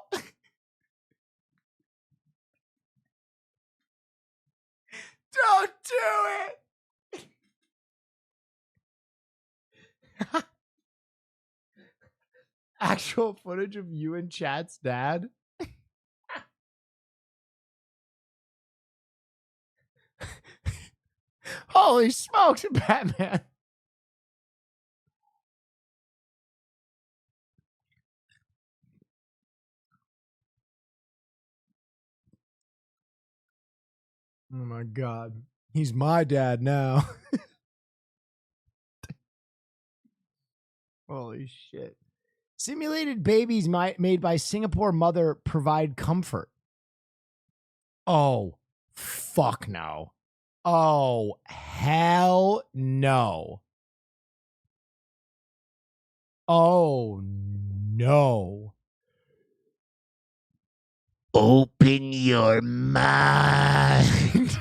Don't do it! Actual footage of you and Chad's dad? Holy smokes, Batman. Oh my God. He's my dad now. Holy shit. Simulated babies made by Singapore mother provide comfort. Oh, fuck no. Oh, hell no. Oh, no. Open your mind.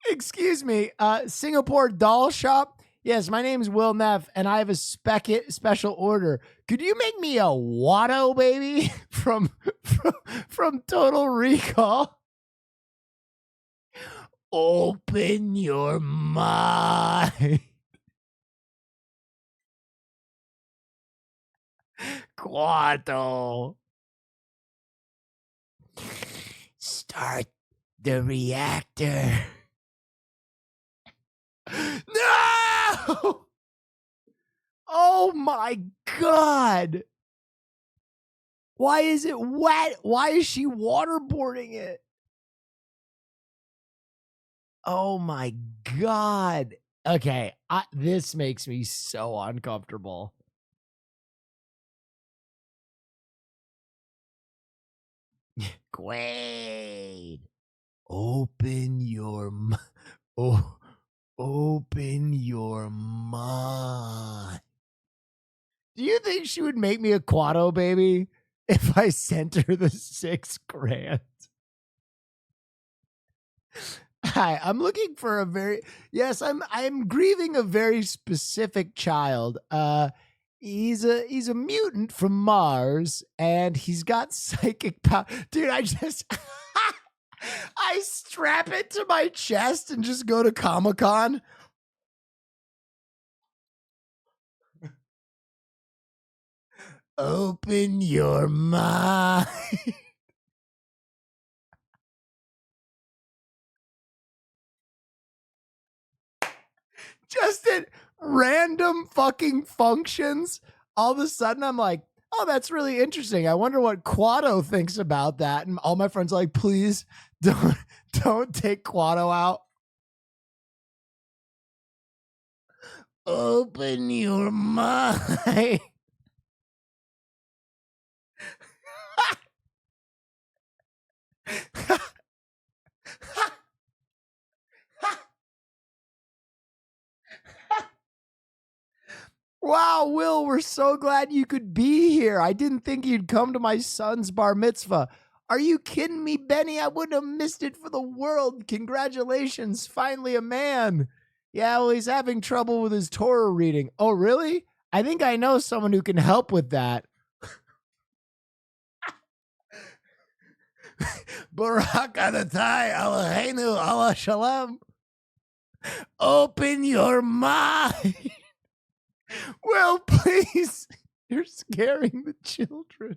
Excuse me, Singapore doll shop? Yes, my name's Will Neff, and I have a special order. Could you make me a Watto baby from Total Recall? Open your mind. Quato. Start the reactor. No! Oh my God. Why is it wet? Why is she waterboarding it? Oh my God. Okay, this makes me so uncomfortable. Quaid. Open your open your mind. Do you think she would make me a Quato baby if I sent her the $6,000? Hi, I'm looking for I'm grieving a very specific child. He's a mutant from Mars, and he's got psychic power. Dude, I strap it to my chest and just go to Comic-Con. Open your mind. Just at random fucking functions, all of a sudden I'm like, Oh, that's really interesting. I wonder what Quado thinks about that. And all my friends are like, please don't take Quado out. Open your mind. Wow, Will, we're so glad you could be here. I didn't think you'd come to my son's bar mitzvah. Are you kidding me, Benny? I wouldn't have missed it for the world. Congratulations, finally a man. Yeah, well, he's having trouble with his Torah reading. Oh, really? I think I know someone who can help with that. Barak Adatai Eloheinu Allah Shalom. Open your mind. Well, please. You're scaring the children.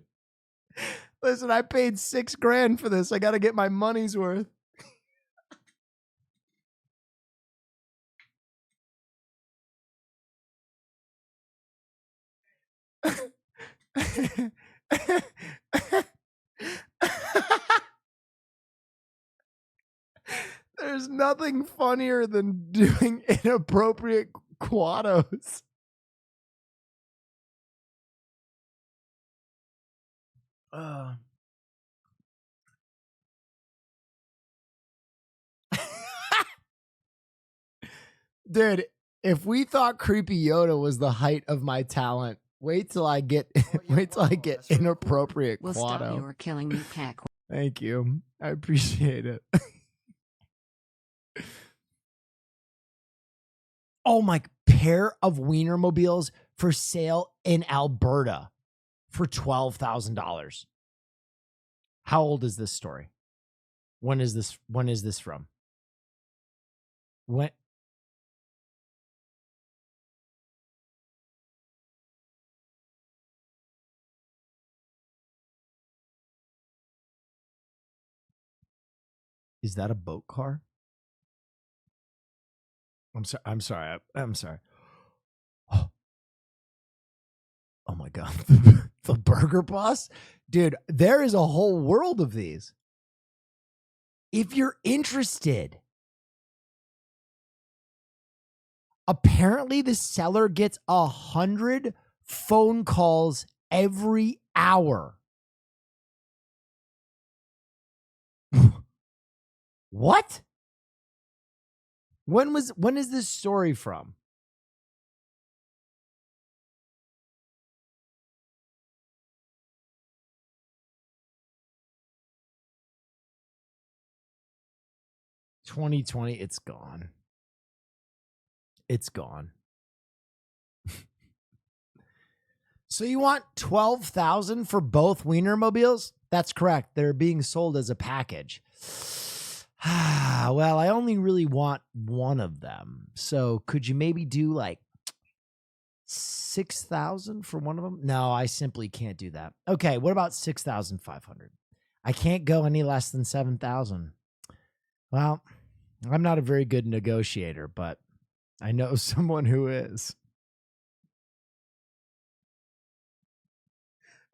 Listen, I paid $6,000 for this. I got to get my money's worth. There's nothing funnier than doing inappropriate quados. Dude, if we thought Creepy Yoda was the height of my talent, wait till I get inappropriate We'll Quado. stop you or killing me, cat. Thank you. I appreciate it. Oh my, pair of Wienermobiles for sale in Alberta for $12,000. How old is this story? When is this from? When? Is that a boat car? I'm sorry. I'm sorry. Oh my God. The Burger Boss? Dude, there is a whole world of these. If you're interested. Apparently the seller gets 100 phone calls every hour. What? When is this story from? $2020, it's gone. It's gone. So you want $12,000 for both Wienermobiles? That's correct. They're being sold as a package. Well, I only really want one of them. So could you maybe do like $6,000 for one of them? No, I simply can't do that. Okay, what about $6,500? I can't go any less than $7,000. Well, I'm not a very good negotiator, but I know someone who is.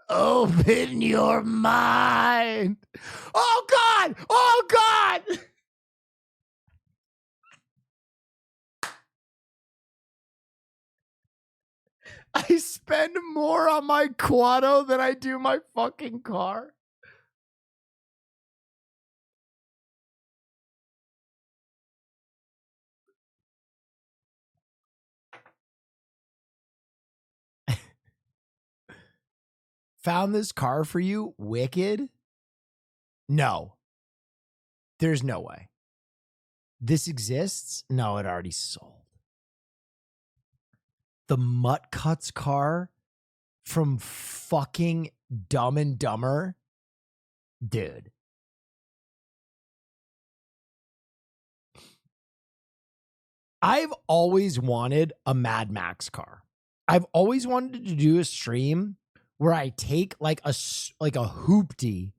Open your mind. Oh, God. Oh, God. I spend more on my Quado than I do my fucking car. Found this car for you, Wicked? No. There's no way. This exists? No, it already sold. The Mutt Cuts car from fucking Dumb and Dumber? Dude. I've always wanted a Mad Max car. I've always wanted to do a stream where I take like a hoopty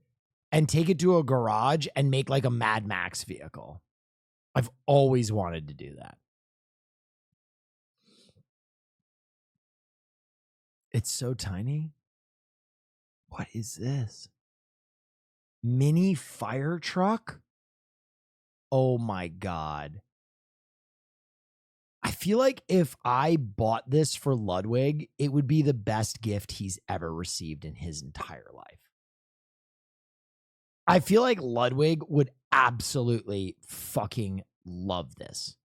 and take it to a garage and make like a Mad Max vehicle. I've always wanted to do that. It's so tiny. What is this? Mini fire truck? Oh my God. I feel like if I bought this for Ludwig, it would be the best gift he's ever received in his entire life. I feel like Ludwig would absolutely fucking love this.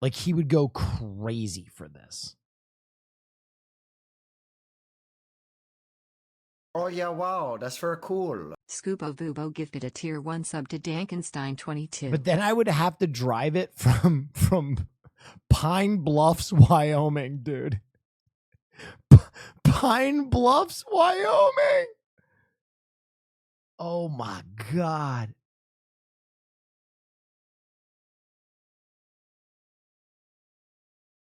Like, he would go crazy for this. Oh yeah, wow, that's very cool. Scuba Vubo gifted a tier 1 sub to Dankenstein 22. But then I would have to drive it from Pine Bluffs, Wyoming, dude. Pine Bluffs, Wyoming. Oh my God.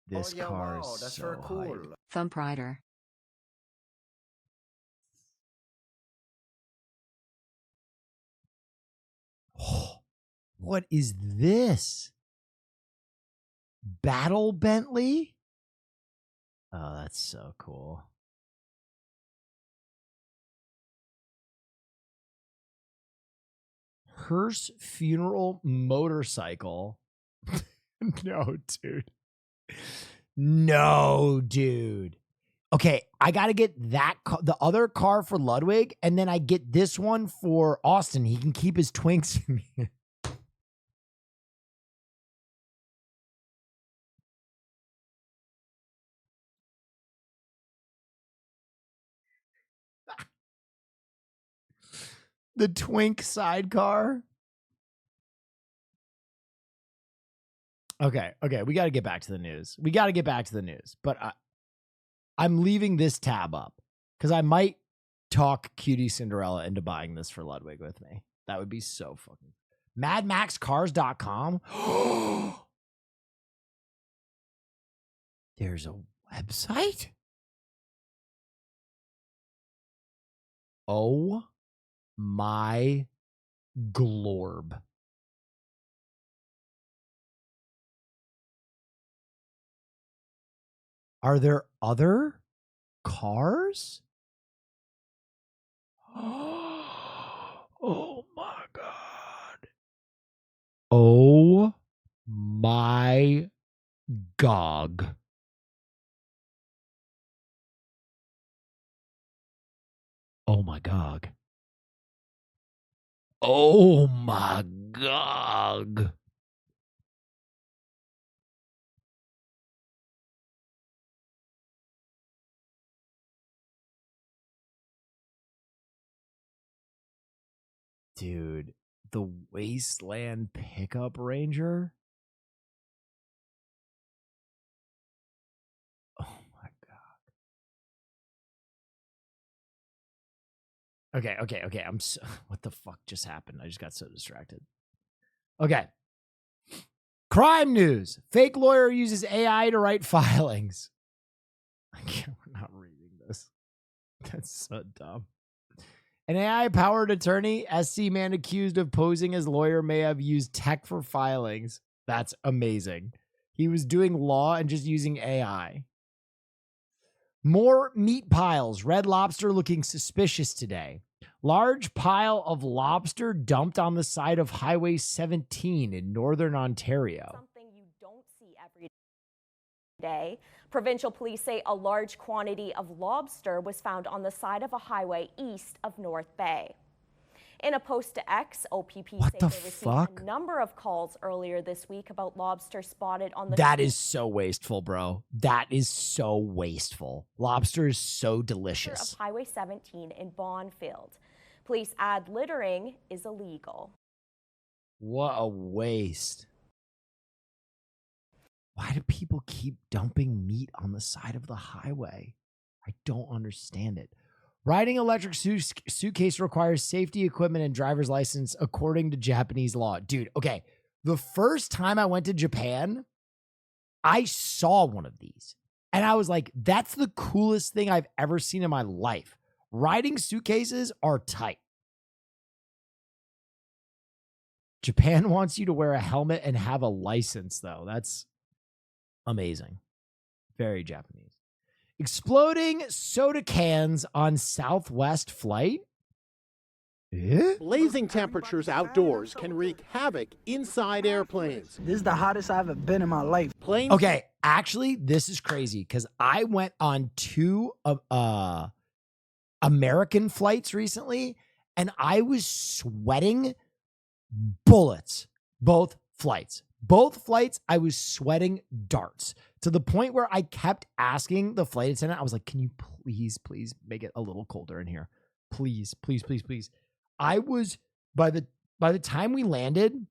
This car is that's so very cool. hype. Thump Rider. Oh, what is this? Battle Bentley? Oh, that's so cool. Hearse funeral motorcycle. No, dude. No, dude. Okay, I got to get that the other car for Ludwig, and then I get this one for Austin. He can keep his twinks in here. The twink sidecar. Okay, we got to get back to the news. But I'm leaving this tab up because I might talk Cutie Cinderella into buying this for Ludwig with me. That would be so fucking... MadMaxCars.com? There's a website? Oh my glorb. Are there other cars? Oh my God. Oh my God. Oh my God. Oh my God. Dude, the Wasteland Pickup Ranger? Oh my God. Okay. I'm so... What the fuck just happened? I just got so distracted. Okay. Crime news. Fake lawyer uses AI to write filings. We're not reading this. That's so dumb. An AI-powered attorney, SC man accused of posing as lawyer, may have used tech for filings. That's amazing. He was doing law and just using AI. More meat piles. Red Lobster looking suspicious today. Large pile of lobster dumped on the side of Highway 17 in northern Ontario. Something you don't see every day. Provincial police say a large quantity of lobster was found on the side of a highway east of North Bay. In a post to X, OPP say they received a number of calls earlier this week about lobster spotted on the... That is so wasteful, bro. That is so wasteful. Lobster is so delicious. ...of Highway 17 in Bonfield. Police add littering is illegal. What a waste. Why do people keep dumping meat on the side of the highway? I don't understand it. Riding electric suitcase requires safety equipment and driver's license according to Japanese law. Dude, okay. The first time I went to Japan, I saw one of these. And I was like, that's the coolest thing I've ever seen in my life. Riding suitcases are tight. Japan wants you to wear a helmet and have a license, though. That's amazing. Very Japanese. Exploding soda cans on Southwest flight? Blazing temperatures outdoors can wreak havoc inside airplanes. This is the hottest I've ever been in my life. Planes. Okay, actually, this is crazy because I went on 2 American flights recently, and I was sweating bullets. Both flights. I was sweating darts to the point where I kept asking the flight attendant, I was like, can you please make it a little colder in here? Please. I was, by the time we landed,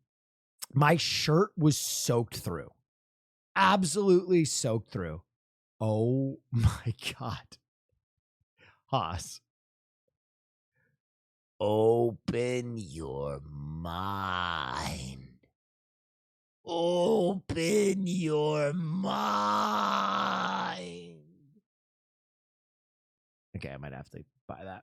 my shirt was soaked through. Absolutely soaked through. Oh my God. Haas. Open your mind. Open your mind. Okay, I might have to buy that.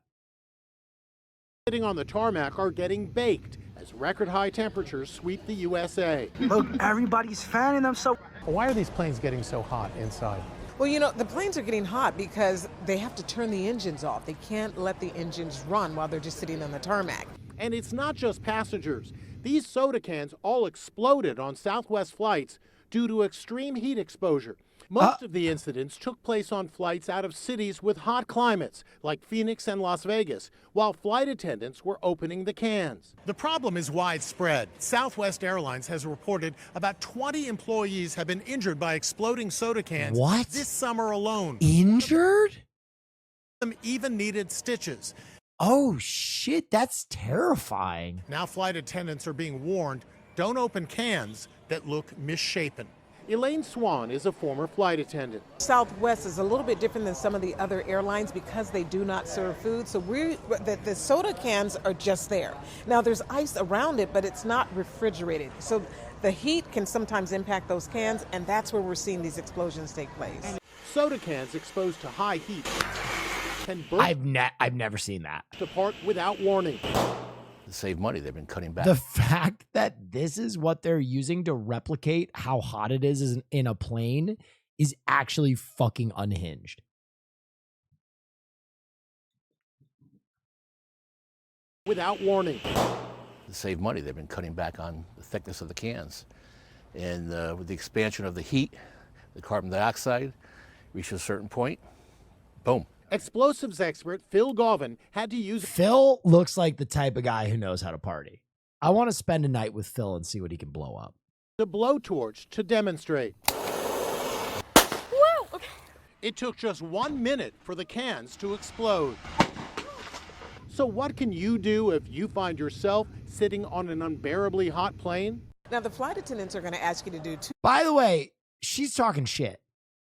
Sitting on the tarmac are getting baked as record high temperatures sweep the USA. Look, everybody's fanning them so. Why are these planes getting so hot inside? Well, you know, the planes are getting hot because they have to turn the engines off. They can't let the engines run while they're just sitting on the tarmac. And it's not just passengers. These soda cans all exploded on Southwest flights due to extreme heat exposure. Most of the incidents took place on flights out of cities with hot climates, like Phoenix and Las Vegas, while flight attendants were opening the cans. The problem is widespread. Southwest Airlines has reported about 20 employees have been injured by exploding soda cans this summer alone. Injured? Some even needed stitches. Oh shit, that's terrifying. Now flight attendants are being warned, don't open cans that look misshapen. Elaine Swan is a former flight attendant. Southwest is a little bit different than some of the other airlines because they do not serve food. So the soda cans are just there. Now there's ice around it, but it's not refrigerated. So the heat can sometimes impact those cans, and that's where we're seeing these explosions take place. Soda cans exposed to high heat can burst I've never seen that. apart without warning. To save money, they've been cutting back. The fact that this is what they're using to replicate how hot it is in a plane is actually fucking unhinged. Without warning. To save money, they've been cutting back on the thickness of the cans. And with the expansion of the heat, the carbon dioxide reaches a certain point, boom. Explosives expert Phil Gauvin had to use... Phil looks like the type of guy who knows how to party. I want to spend a night with Phil and see what he can blow up. The blowtorch to demonstrate. Whoa! Okay. It took just 1 minute for the cans to explode. So what can you do if you find yourself sitting on an unbearably hot plane? Now the flight attendants are going to ask you to do two. By the way, she's talking shit.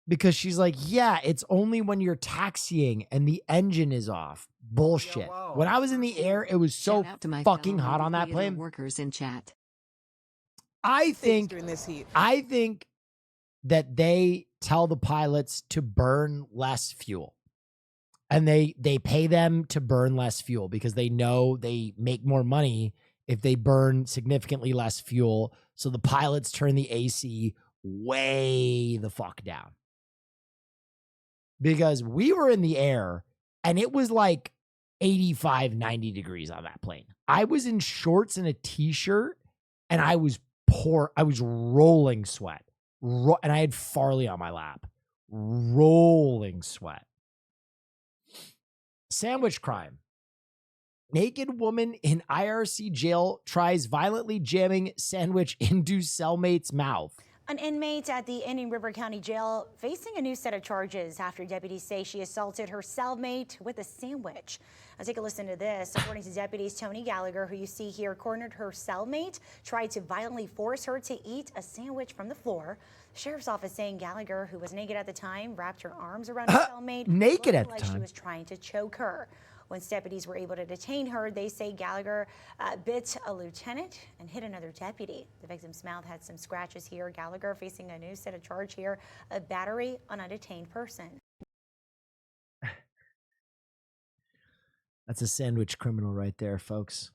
Because she's like, yeah, it's only when you're taxiing and the engine is off. Bullshit. When I was in the air, it was so fucking hot on that plane. Workers in chat. I think during this heat. I think that they tell the pilots to burn less fuel. And they pay them to burn less fuel because they know they make more money if they burn significantly less fuel. So the pilots turn the AC way the fuck down. Because we were in the air and it was like 85, 90 degrees on that plane. I was in shorts and a t-shirt and I was rolling sweat. And I had Farley on my lap. Rolling sweat. Sandwich crime. Naked woman in IRC jail tries violently jamming sandwich into cellmate's mouth. An inmate at the Indian River County Jail facing a new set of charges after deputies say she assaulted her cellmate with a sandwich. Now take a listen to this. According to deputies, Tony Gallagher, who you see here, cornered her cellmate, tried to violently force her to eat a sandwich from the floor. The sheriff's office saying Gallagher, who was naked at the time, wrapped her arms around her cellmate. Naked at the like time. She was trying to choke her. Once deputies were able to detain her, they say Gallagher bit a lieutenant and hit another deputy. The victim's mouth had some scratches here. Gallagher facing a new set of charge here, a battery on a detained person. That's a sandwich criminal right there, folks.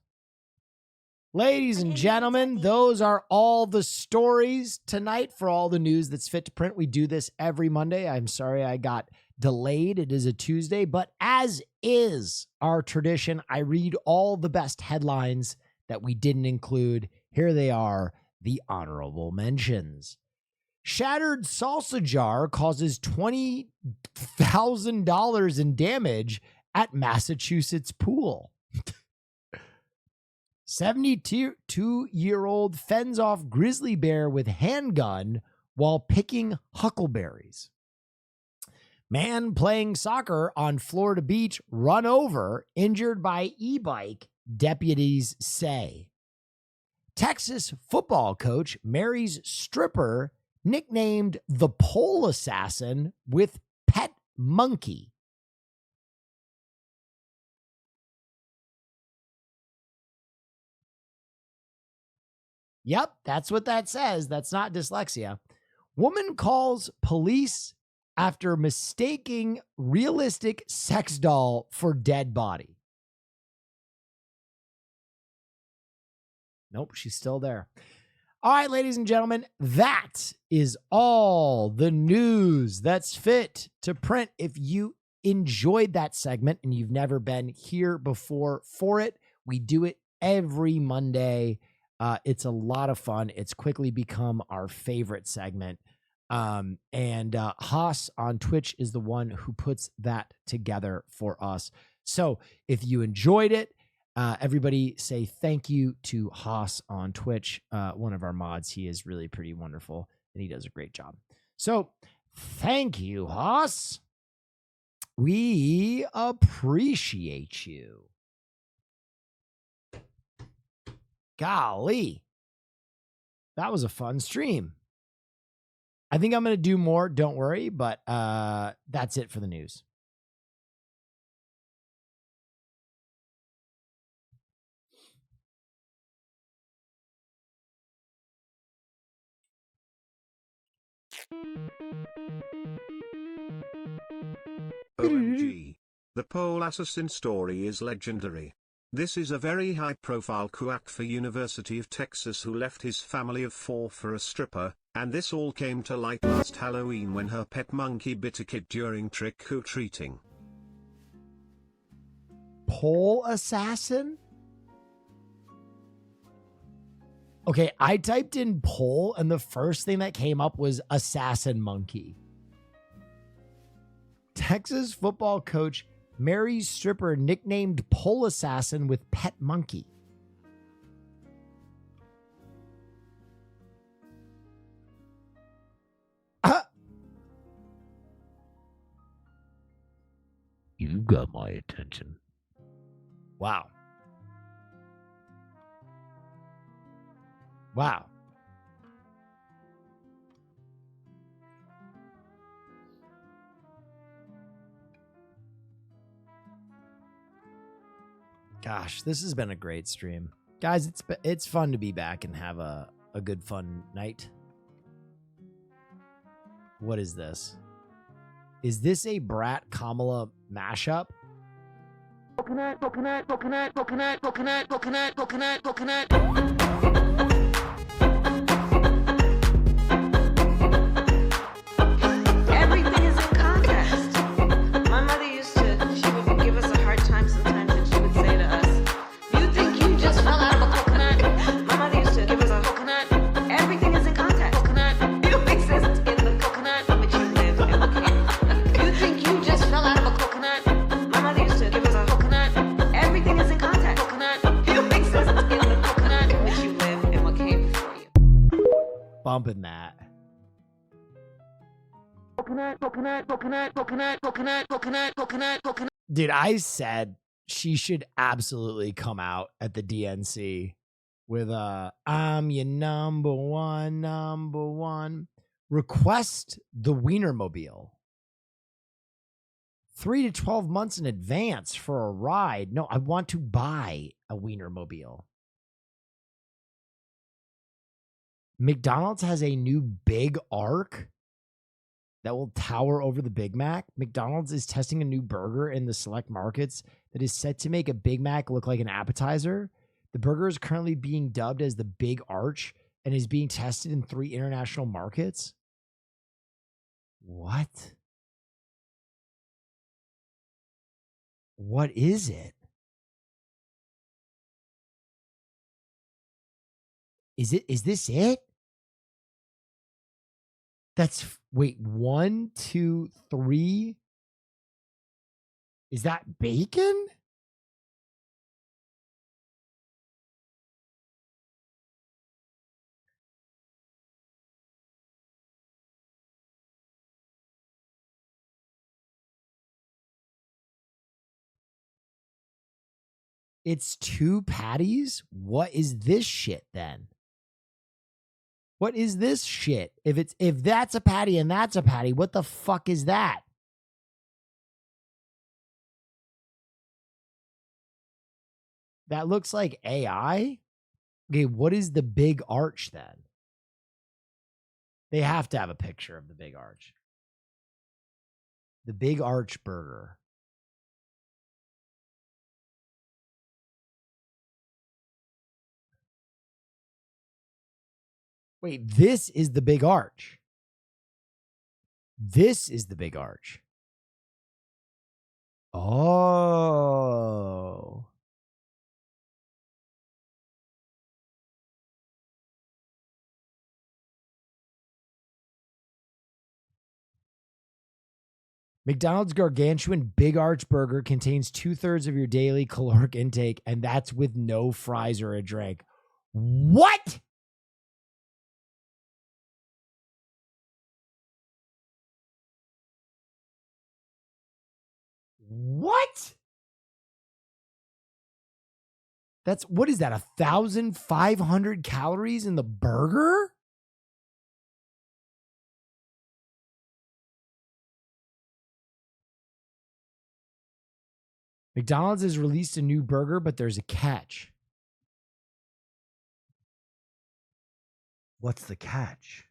Ladies and gentlemen, those are all the stories tonight for all the news that's fit to print. We do this every Monday. I'm sorry I got delayed. It is a Tuesday, but as is our tradition, I read all the best headlines that we didn't include. Here they are, the honorable mentions. Shattered salsa jar causes $20,000 in damage at Massachusetts pool. 72-year-old fends off grizzly bear with handgun while picking huckleberries. Man playing soccer on Florida beach run over, injured by e-bike, deputies say. Texas football coach marries stripper nicknamed the pole assassin with pet monkey. Yep, that's what that says. That's not dyslexia. Woman calls police after mistaking realistic sex doll for dead body. Nope, she's still there. All right, ladies and gentlemen, that is all the news that's fit to print. If you enjoyed that segment and you've never been here before for it, we do it every Monday. It's a lot of fun. It's quickly become our favorite segment. Haas on Twitch is the one who puts that together for us. So if you enjoyed it, everybody say thank you to Haas on Twitch, one of our mods. He is really pretty wonderful and he does a great job. So thank you, Haas. We appreciate you. Golly, that was a fun stream. I think I'm going to do more, don't worry, but that's it for the news. OMG. The pole assassin story is legendary. This is a very high-profile quack for University of Texas who left his family of 4 for a stripper, and this all came to light last Halloween when her pet monkey bit a kid during trick-or-treating. Pole assassin? Okay, I typed in pole and the first thing that came up was assassin monkey. Texas football coach marries stripper nicknamed pole assassin with pet monkey. You got my attention. Wow. Wow. Gosh, this has been a great stream. Guys, it's fun to be back and have a good fun night. What is this? Is this a Brat Kamala mashup? Coconut, coconut, coconut, coconut, coconut, coconut, coconut, coconut. Everything is in context. My mother she would give us a hard time sometimes, and she would say to us, "You think you just fell out of a coconut?" My mother used to give us a coconut. Everything is in context. Coconut. You exist in the coconut in which you live and became. You think you just fell out of a coconut? My mother used to give us a coconut. Everything is in context. Coconut. You exist in the coconut in which you live and what came before you. Bumping that. Coconut, coconut, coconut, coconut, coconut, coconut, coconut, coconut. Dude, I said she should absolutely come out at the DNC with I'm your number one. Request the Wienermobile. 3 to 12 months in advance for a ride. No, I want to buy a Wienermobile. McDonald's has a new Big Arc that will tower over the Big Mac. McDonald's is testing a new burger in the select markets that is set to make a Big Mac look like an appetizer. The burger is currently being dubbed as the Big Arch and is being tested in 3 international markets. What? What is it? Is this it? Wait, 1, 2, 3. Is that bacon? It's 2 patties? What is this shit then? What is this shit? If that's a patty and that's a patty, what the fuck is that? That looks like AI? Okay, what is the big arch then? They have to have a picture of the big arch. The big arch burger. Wait, this is the big arch. This is the big arch. Oh. McDonald's gargantuan big arch burger contains 2/3 of your daily caloric intake, and that's with no fries or a drink. What? What? What is that? 1,500 calories in the burger? McDonald's has released a new burger, but there's a catch. What's the catch?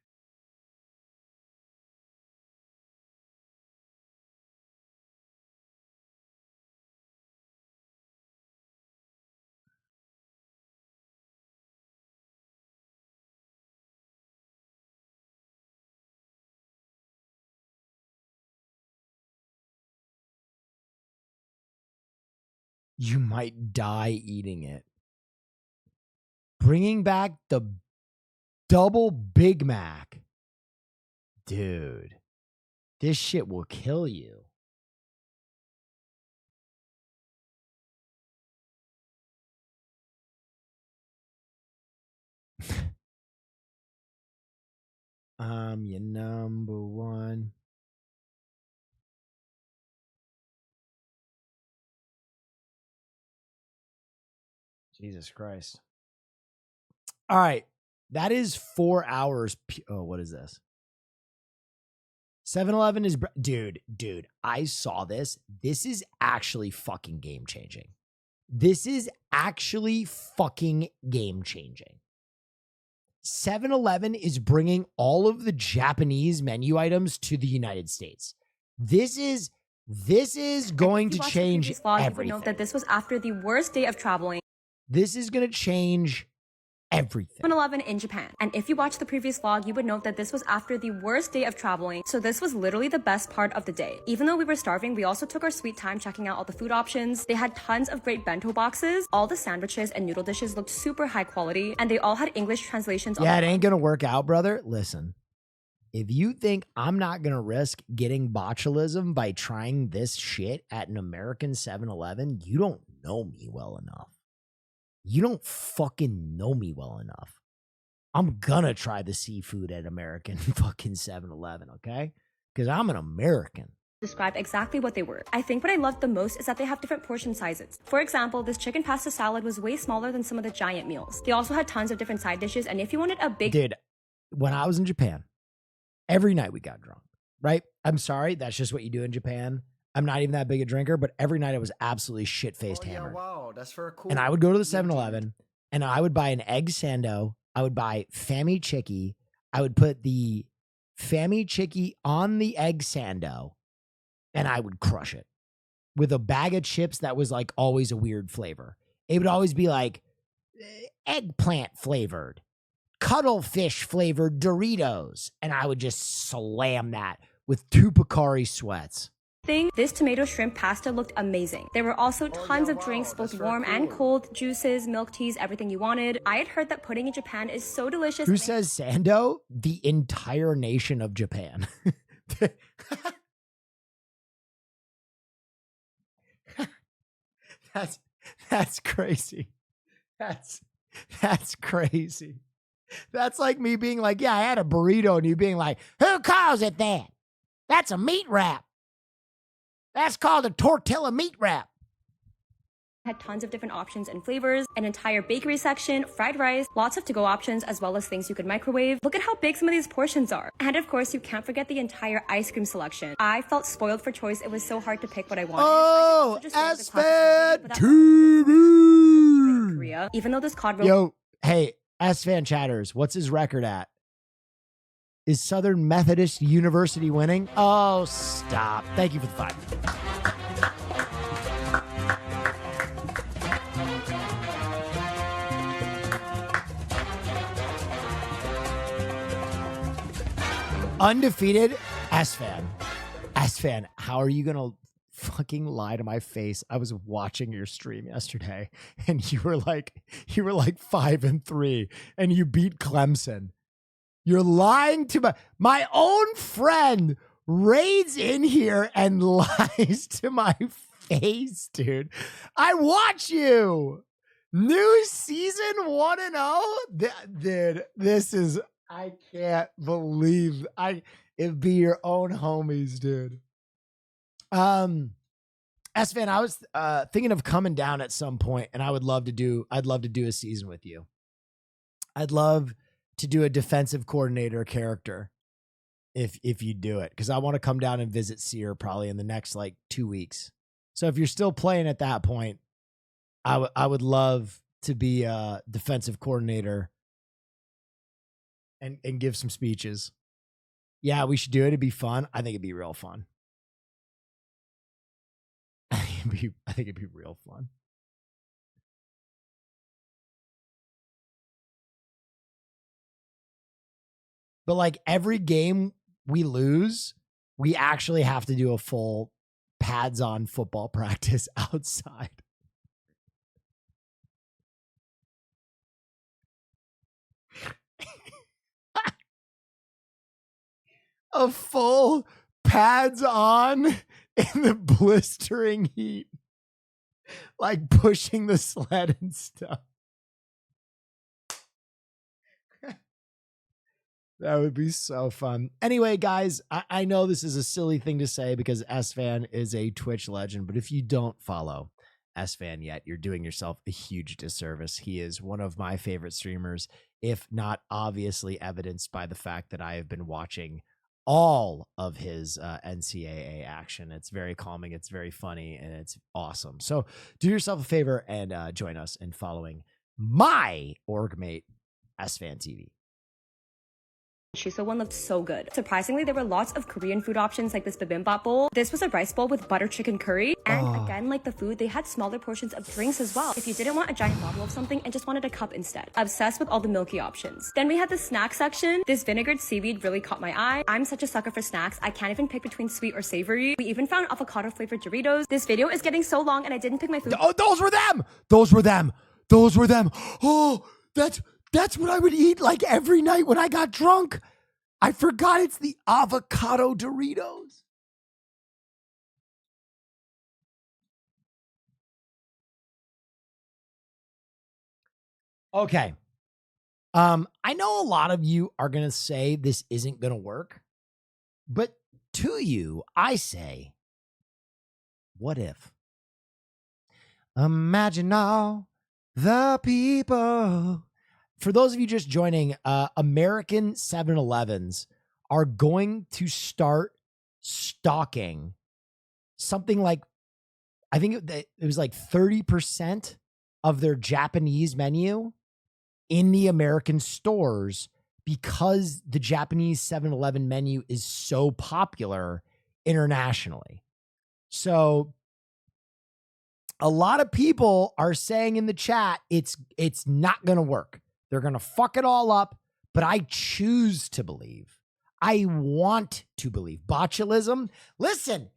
You might die eating it. Bringing back the double Big Mac. Dude, this shit will kill you. I'm your number one. Jesus Christ. All right. That is 4 hours. Oh, what is this? 7-Eleven is... Dude, I saw this. This is actually fucking game-changing. This is actually fucking game-changing. 7-Eleven is bringing all of the Japanese menu items to the United States. This is going to change everything. You would note that this was after the worst day of traveling. This is going to change everything. 7-Eleven in Japan. And if you watch the previous vlog, you would note that this was after the worst day of traveling. So this was literally the best part of the day. Even though we were starving, we also took our sweet time checking out all the food options. They had tons of great bento boxes. All the sandwiches and noodle dishes looked super high quality, and they all had English translations. Yeah, it ain't going to work out, brother. Listen, if you think I'm not going to risk getting botulism by trying this shit at an American 7-Eleven, you don't know me well enough. You don't fucking know me well enough. I'm gonna try the seafood at American fucking 7-Eleven, okay? Because I'm an American. Describe exactly what they were. I think what I loved the most is that they have different portion sizes. For example, this chicken pasta salad was way smaller than some of the giant meals. They also had tons of different side dishes, and if you wanted a big... Dude, when I was in Japan, every night we got drunk, right? I'm sorry, that's just what you do in Japan. I'm not even that big a drinker, but every night I was absolutely shit-faced hammered. Wow, that's very cool. And I would go to the 7-Eleven, and I would buy an egg sando. I would buy Fammy Chicky. I would put the Fammy Chicky on the egg sando, and I would crush it with a bag of chips that was like always a weird flavor. It would always be like eggplant flavored, cuttlefish flavored Doritos, and I would just slam that with 2 Pocari Sweats. this tomato shrimp pasta looked amazing. There were also tons of drinks, both warm and cold, juices, milk teas, everything you wanted. I had heard that pudding in Japan is so delicious. Who says Sando? The entire nation of Japan. That's crazy. That's crazy. That's like me being like, yeah, I had a burrito, and you being like, who calls it that? That's a meat wrap. That's called a tortilla meat wrap. Had tons of different options and flavors, an entire bakery section, fried rice, lots of to-go options, as well as things you could microwave. Look at how big some of these portions are. And of course, you can't forget the entire ice cream selection. I felt spoiled for choice. It was so hard to pick what I wanted. Oh, S-Fan TV! Korea, even though this cod roll. Yo, hey, S-Fan chatters, what's his record at? Is Southern Methodist University winning? Oh, stop. Thank you for the 5. Undefeated S-Fan. S-Fan, how are you going to fucking lie to my face? I was watching your stream yesterday and you were like 5-3 and you beat Clemson. You're lying to my own friend raids in here and lies to my face, dude. I watch you. New season 1-0. Dude, this is, I can't believe it'd be your own homies, dude. S-Fan, I was thinking of coming down at some point, and I'd love to do a season with you. I'd love to do a defensive coordinator character if you do it, because I want to come down and visit Sear probably in the next like 2 weeks. So if you're still playing at that point, I would love to be a defensive coordinator and give some speeches. Yeah, we should do it. It'd be fun. I think it'd be real fun. I think it'd be real fun. But like every game we lose, we actually have to do a full pads on football practice outside. A full pads on in the blistering heat, like pushing the sled and stuff. That would be so fun. Anyway, guys, I know this is a silly thing to say because S-Fan is a Twitch legend, but if you don't follow S-Fan yet, you're doing yourself a huge disservice. He is one of my favorite streamers, if not obviously evidenced by the fact that I have been watching all of his NCAA action. It's very calming, it's very funny, and it's awesome. So do yourself a favor and join us in following my org mate, S-Fan TV. Shiso one looked so good. Surprisingly, there were lots of Korean food options like this bibimbap bowl. This was a rice bowl with butter chicken curry. And again, like the food, they had smaller portions of drinks as well. If you didn't want a giant bottle of something and just wanted a cup instead. Obsessed with all the milky options. Then we had the snack section. This vinegared seaweed really caught my eye. I'm such a sucker for snacks. I can't even pick between sweet or savory. We even found avocado flavored Doritos. This video is getting so long and I didn't pick my food. Oh, those were them. Those were them. Those were them. Oh, that's what I would eat like every night when I got drunk. I forgot it's the avocado Doritos. Okay. I know a lot of you are going to say this isn't going to work, but to you, I say, what if? Imagine all the people. For those of you just joining, American 7-Elevens are going to start stocking something like, I think it was like 30% of their Japanese menu in the American stores because the Japanese 7-Eleven menu is so popular internationally. So a lot of people are saying in the chat, it's not going to work. They're going to fuck it all up, but I choose to believe. I want to believe. Botulism. Listen,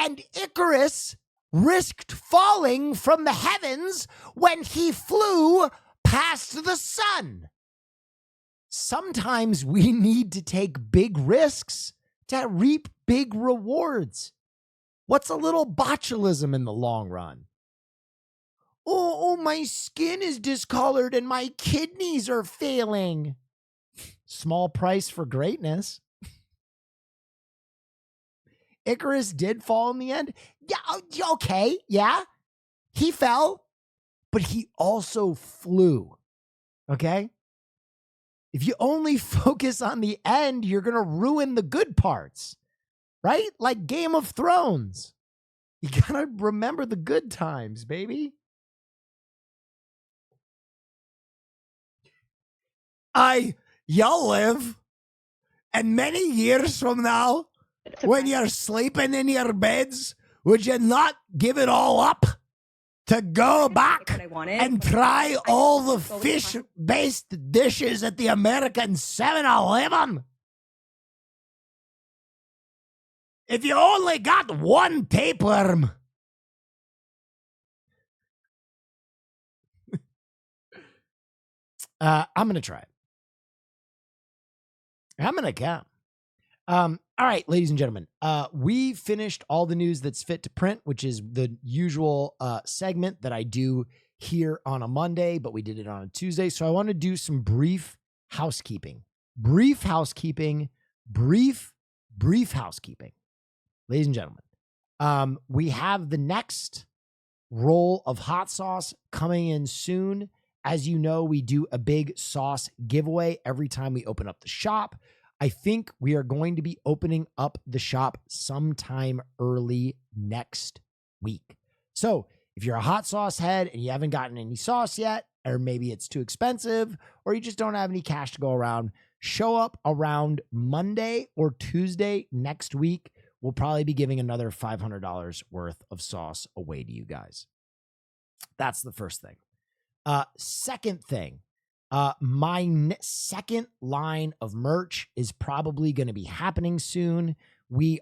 And Icarus risked falling from the heavens when he flew past the sun. Sometimes we need to take big risks to reap big rewards. What's a little botulism in the long run? Oh, my skin is discolored and my kidneys are failing. Small price for greatness. Icarus did fall in the end. Yeah, okay, yeah. He fell, but he also flew. Okay? If you only focus on the end, you're going to ruin the good parts, right? Like Game of Thrones. You got to remember the good times, baby. You'll live, and many years from now, when you're sleeping in your beds, would you not give it all up to go back and try all the fish-based dishes at the American 7-Eleven? If you only got one tapeworm, I'm going to try it. I'm going to come. All right, ladies and gentlemen, we finished all the news that's fit to print, which is the usual segment that I do here on a Monday, but we did it on a Tuesday. So I want to do some brief housekeeping. Brief housekeeping. Ladies and gentlemen, we have the next roll of hot sauce coming in soon. As you know, we do a big sauce giveaway every time we open up the shop. I think we are going to be opening up the shop sometime early next week. So if you're a hot sauce head and you haven't gotten any sauce yet, or maybe it's too expensive, or you just don't have any cash to go around, show up around Monday or Tuesday next week. We'll probably be giving another $500 worth of sauce away to you guys. That's the first thing. Second thing, my second line of merch is probably going to be happening soon. We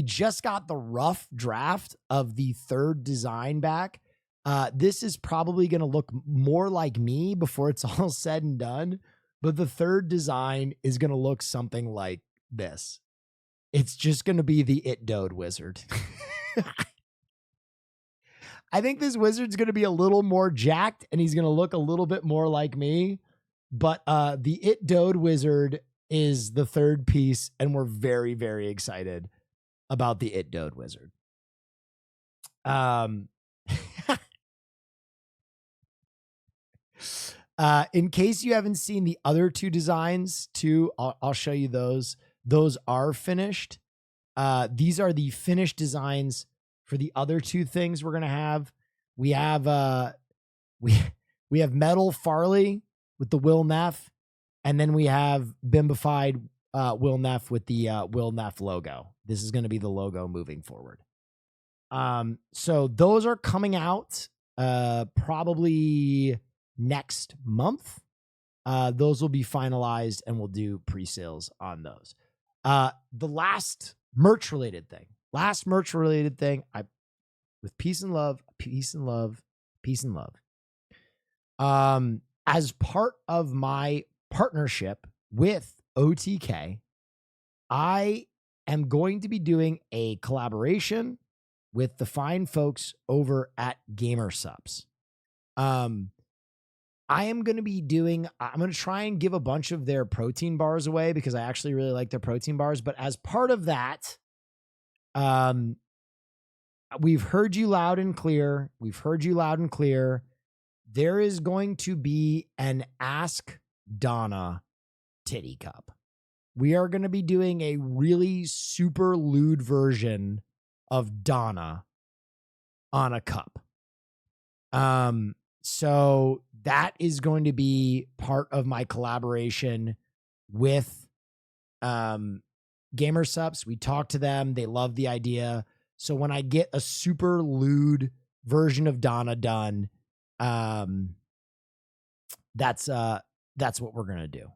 just got the rough draft of the third design back. This is probably going to look more like me before it's all said and done, but the third design is going to look something like this. It's just going to be the It Dode wizard. I think this wizard's going to be a little more jacked and he's going to look a little bit more like me. But the It Dode wizard is the third piece, and we're very, very excited about the It Dode wizard. In case you haven't seen the other two designs too, I'll show you those. Those are finished. These are the finished designs for the other two things we're going to have. We have we have Metal Farley with the Will Neff, and then we have Bimbified Will Neff with the Will Neff logo. This is going to be the logo moving forward. So those are coming out probably next month. Those will be finalized and we'll do pre-sales on those. The last merch related thing, with peace and love. As part of my partnership with OTK, I am going to be doing a collaboration with the fine folks over at GamerSupps. I'm going to try and give a bunch of their protein bars away because I actually really like their protein bars. But as part of that, we've heard you loud and clear. There is going to be an Ask Donna titty cup. We are going to be doing a really super lewd version of Donna on a cup. So that is going to be part of my collaboration with GamerSupps. We talked to them. They love the idea. So when I get a super lewd version of Donna done, that's what we're going to do.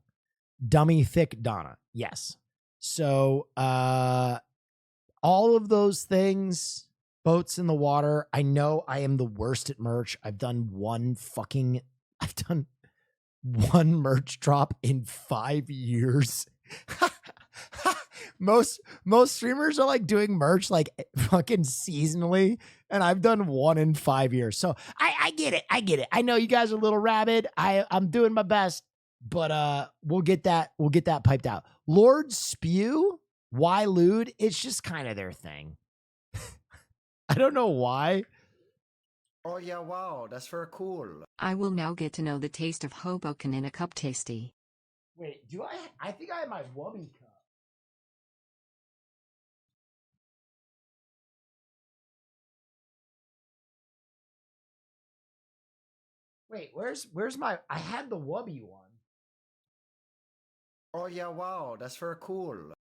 Dummy thick Donna. Yes. So all of those things, boats in the water. I know I am the worst at merch. I've done one merch drop in 5 years. Most streamers are like doing merch like fucking seasonally, and I've done one in 5 years. So I get it. I know you guys are a little rabid. I'm doing my best, but we'll get that piped out. Lord Spew, why lewd? It's just kind of their thing. I don't know why. Oh yeah, wow, that's very cool. I will now get to know the taste of Hoboken in a cup tasty. Wait, do I think I have my Wubby cup. Wait, where's my, I had the Wubby one. Oh yeah, wow, that's very cool.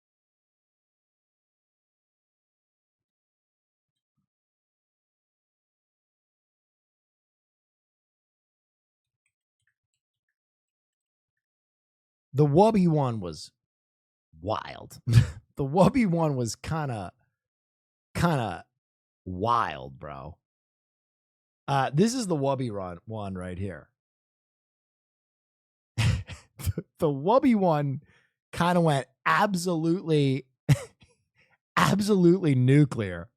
The Wubby one was wild. The Wubby one was kind of wild, bro. This is the Wubby one right here. The Wubby one kind of went absolutely nuclear.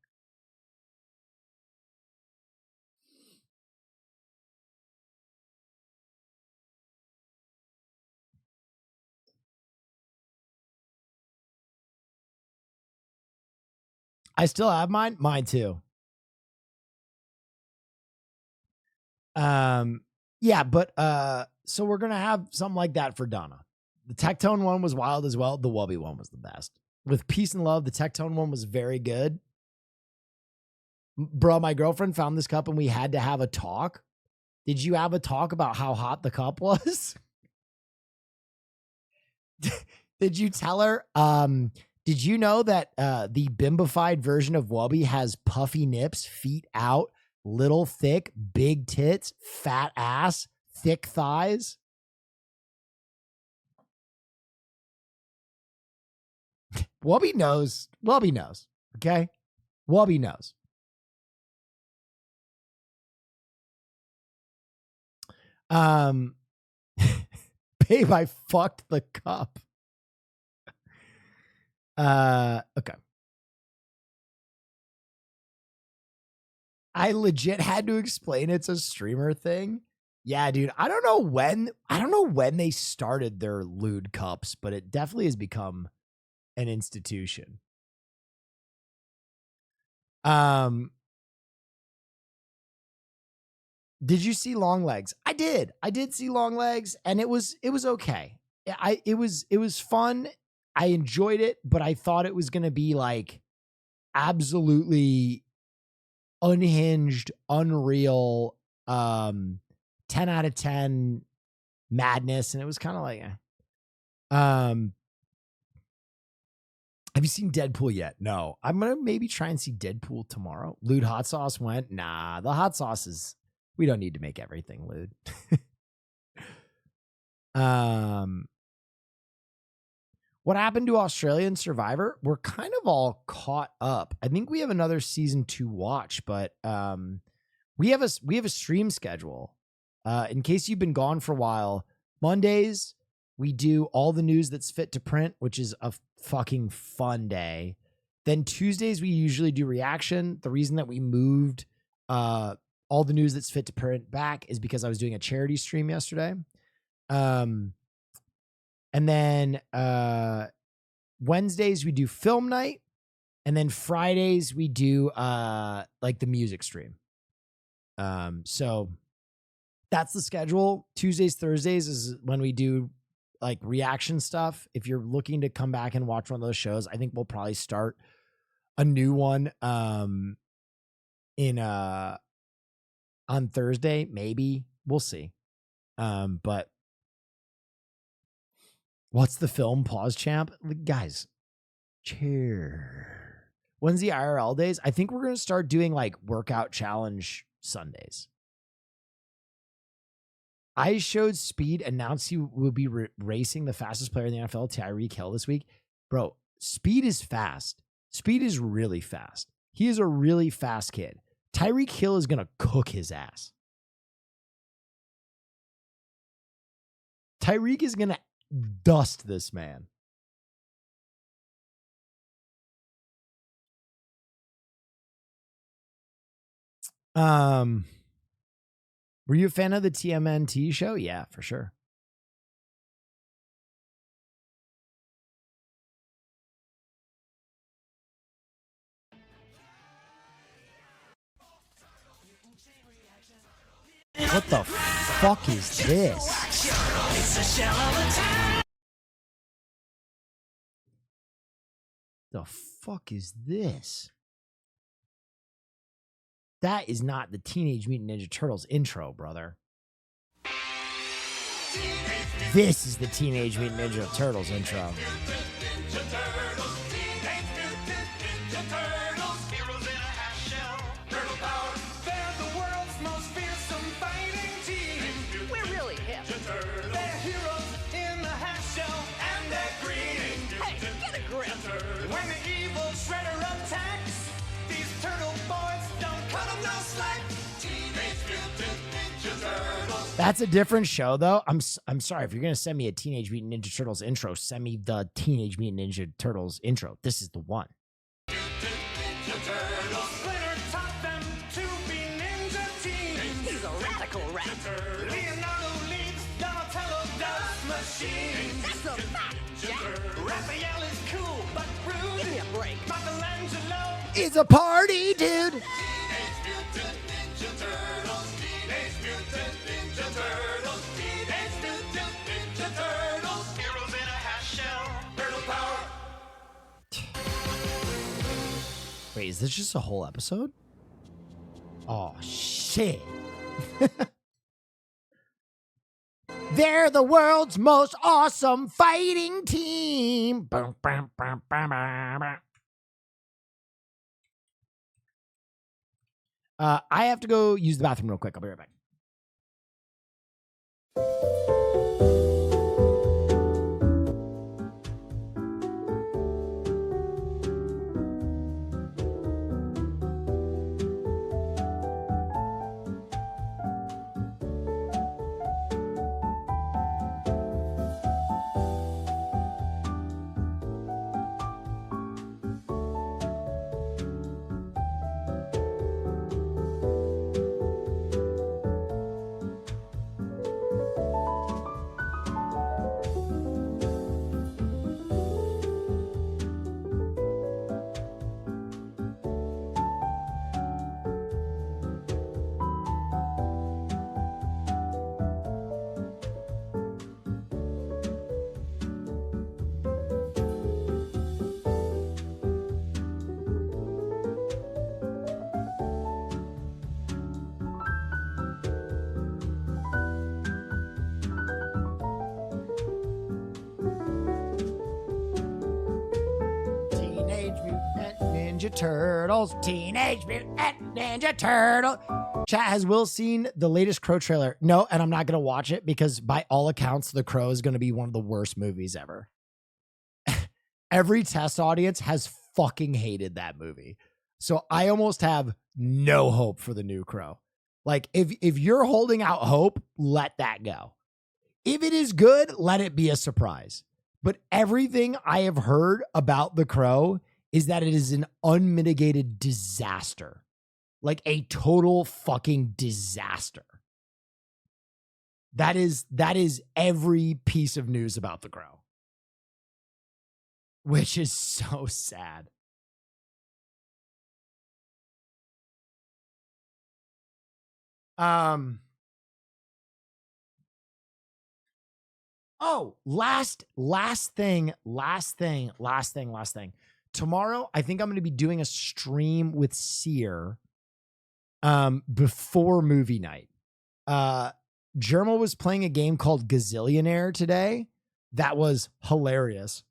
I still have mine. Mine too. Yeah, but so we're gonna have something like that for Donna. The Tectone one was wild as well. The Wubby one was the best. With Peace and Love, the Tectone one was very good. Bro, my girlfriend found this cup and we had to have a talk. Did you have a talk about how hot the cup was? Did you tell her? Did you know that the bimbified version of Wubby has puffy nips, feet out, little thick, big tits, fat ass, thick thighs? Wubby knows. Wubby knows. Okay? Wubby knows. Babe, I fucked the cup. Okay. I legit had to explain it's a streamer thing. Yeah, dude. I don't know when they started their lewd cups, but it definitely has become an institution. Did you see Long Legs? I did see Long Legs, and it was okay. It was fun. I enjoyed it, but I thought it was gonna be like absolutely unhinged, unreal, 10 out of 10 madness, and it was kind of like, have you seen Deadpool yet? No. I'm gonna maybe try and see Deadpool tomorrow. Lewd hot sauce went. Nah, the hot sauce is. We don't need to make everything lewd. What happened to Australian Survivor? We're kind of all caught up. I think we have another season to watch, but we have a stream schedule. In case you've been gone for a while, Mondays we do all the news that's fit to print, which is a fucking fun day. Then Tuesdays we usually do reaction. The reason that we moved all the news that's fit to print back is because I was doing a charity stream yesterday. And then Wednesdays we do film night, and then Fridays we do like the music stream. So that's the schedule. Tuesdays, Thursdays is when we do like reaction stuff. If you're looking to come back and watch one of those shows, I think we'll probably start a new one on Thursday, maybe. We'll see. But what's the film? Pause champ? Guys, cheer. When's the IRL days? I think we're going to start doing like workout challenge Sundays. I showed Speed announced he will be racing the fastest player in the NFL, Tyreek Hill, this week. Bro, Speed is fast. Speed is really fast. He is a really fast kid. Tyreek Hill is going to cook his ass. Tyreek is going to dust this man. Were you a fan of the TMNT show? Yeah, for sure. What the fuck is this? The fuck is this? That is not the Teenage Mutant Ninja Turtles intro, brother. This is the Teenage Mutant Ninja Turtles intro. That's a different show, though. I'm sorry. If you're going to send me a Teenage Mutant Ninja Turtles intro, send me the Teenage Mutant Ninja Turtles intro. This is the one. He's a radical rat. Leonardo leads, Donatello does machines. That's a fact, Jack. Raphael is cool, but rude. Give me a break. Michelangelo is a party dude. Teenage Mutant Ninja Turtles. Teenage Mutant Ninja Turtles. Teenage Mutant Ninja Turtles. Heroes in a half shell. Turtle power. Wait, is this just a whole episode? Oh, shit. They're the world's most awesome fighting team. I have to go use the bathroom real quick. I'll be right back. Ninja Turtles, Teenage Mutant Ninja Turtle. Chat, has Will seen the latest Crow trailer? No, and I'm not going to watch it because by all accounts, The Crow is going to be one of the worst movies ever. Every test audience has fucking hated that movie. So I almost have no hope for the new Crow. Like, if you're holding out hope, let that go. If it is good, let it be a surprise. But everything I have heard about The Crow is that it is an unmitigated disaster. Like a total fucking disaster. That is every piece of news about The Crow. Which is so sad. Oh, last thing. Tomorrow, I think I'm going to be doing a stream with Seer before movie night. Jerma was playing a game called Gazillionaire today. That was hilarious.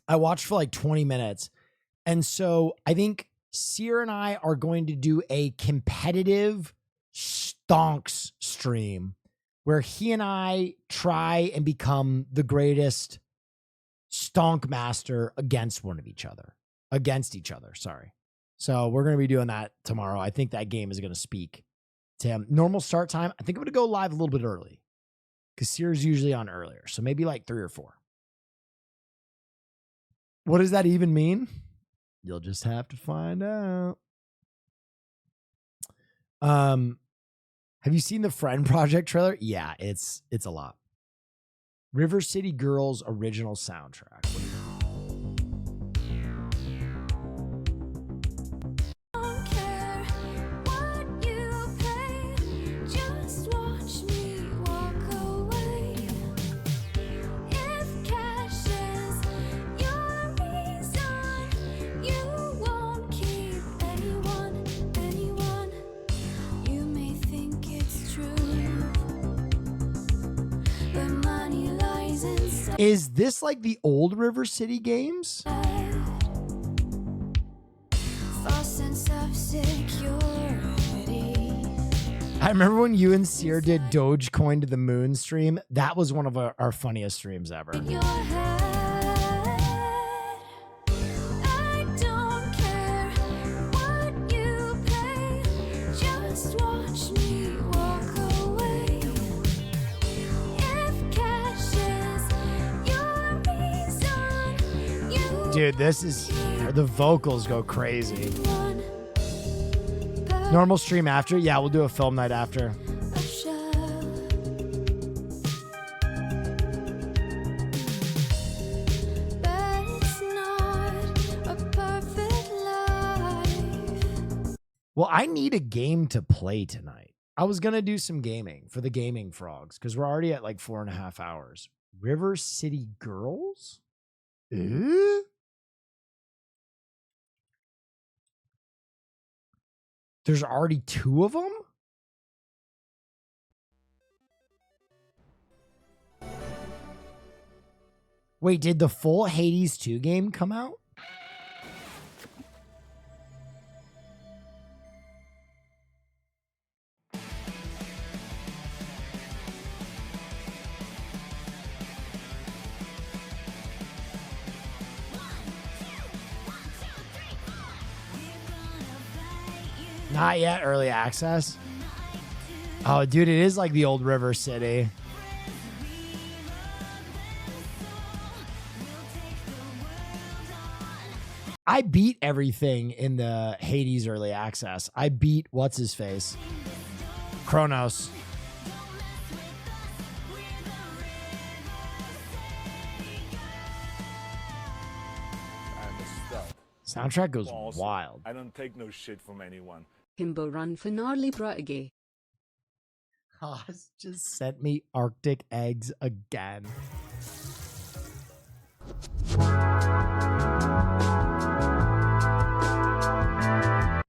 I watched for like 20 minutes. And so I think Seer and I are going to do a competitive stonks stream where he and I try and become the greatest stonk master against one of each other. against each other. Sorry. So we're going to be doing that tomorrow. I think that game is going to speak to him. Normal start time. I think I'm going to go live a little bit early because Sears usually on earlier. So maybe like 3 or 4. What does that even mean? You'll just have to find out. Have you seen the Friend Project trailer? Yeah, it's a lot. River City Girls original soundtrack. Is this like the old River City games? I remember when you and Sear did Dogecoin to the Moon stream. That was one of our funniest streams ever. Dude, this is, the vocals go crazy. Normal stream after? Yeah, we'll do a film night after. Well, I need a game to play tonight. I was going to do some gaming for the Gaming Frogs because we're already at like 4.5 hours. River City Girls? There's already 2 of them? Wait, did the full Hades 2 game come out? Not yet, early access. Oh, dude, it is like the old River City. I beat everything in the Hades early access. I beat what's his face? Kronos. Soundtrack goes wild. I don't take no shit from anyone. Himbo run finale brage. Haas just sent me Arctic eggs again.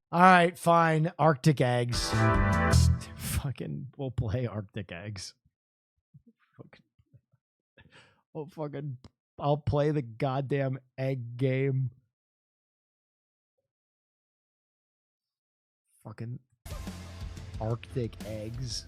All right, fine. Arctic eggs. Fucking, we'll play Arctic eggs. I'll play the goddamn egg game. Fucking Arctic eggs.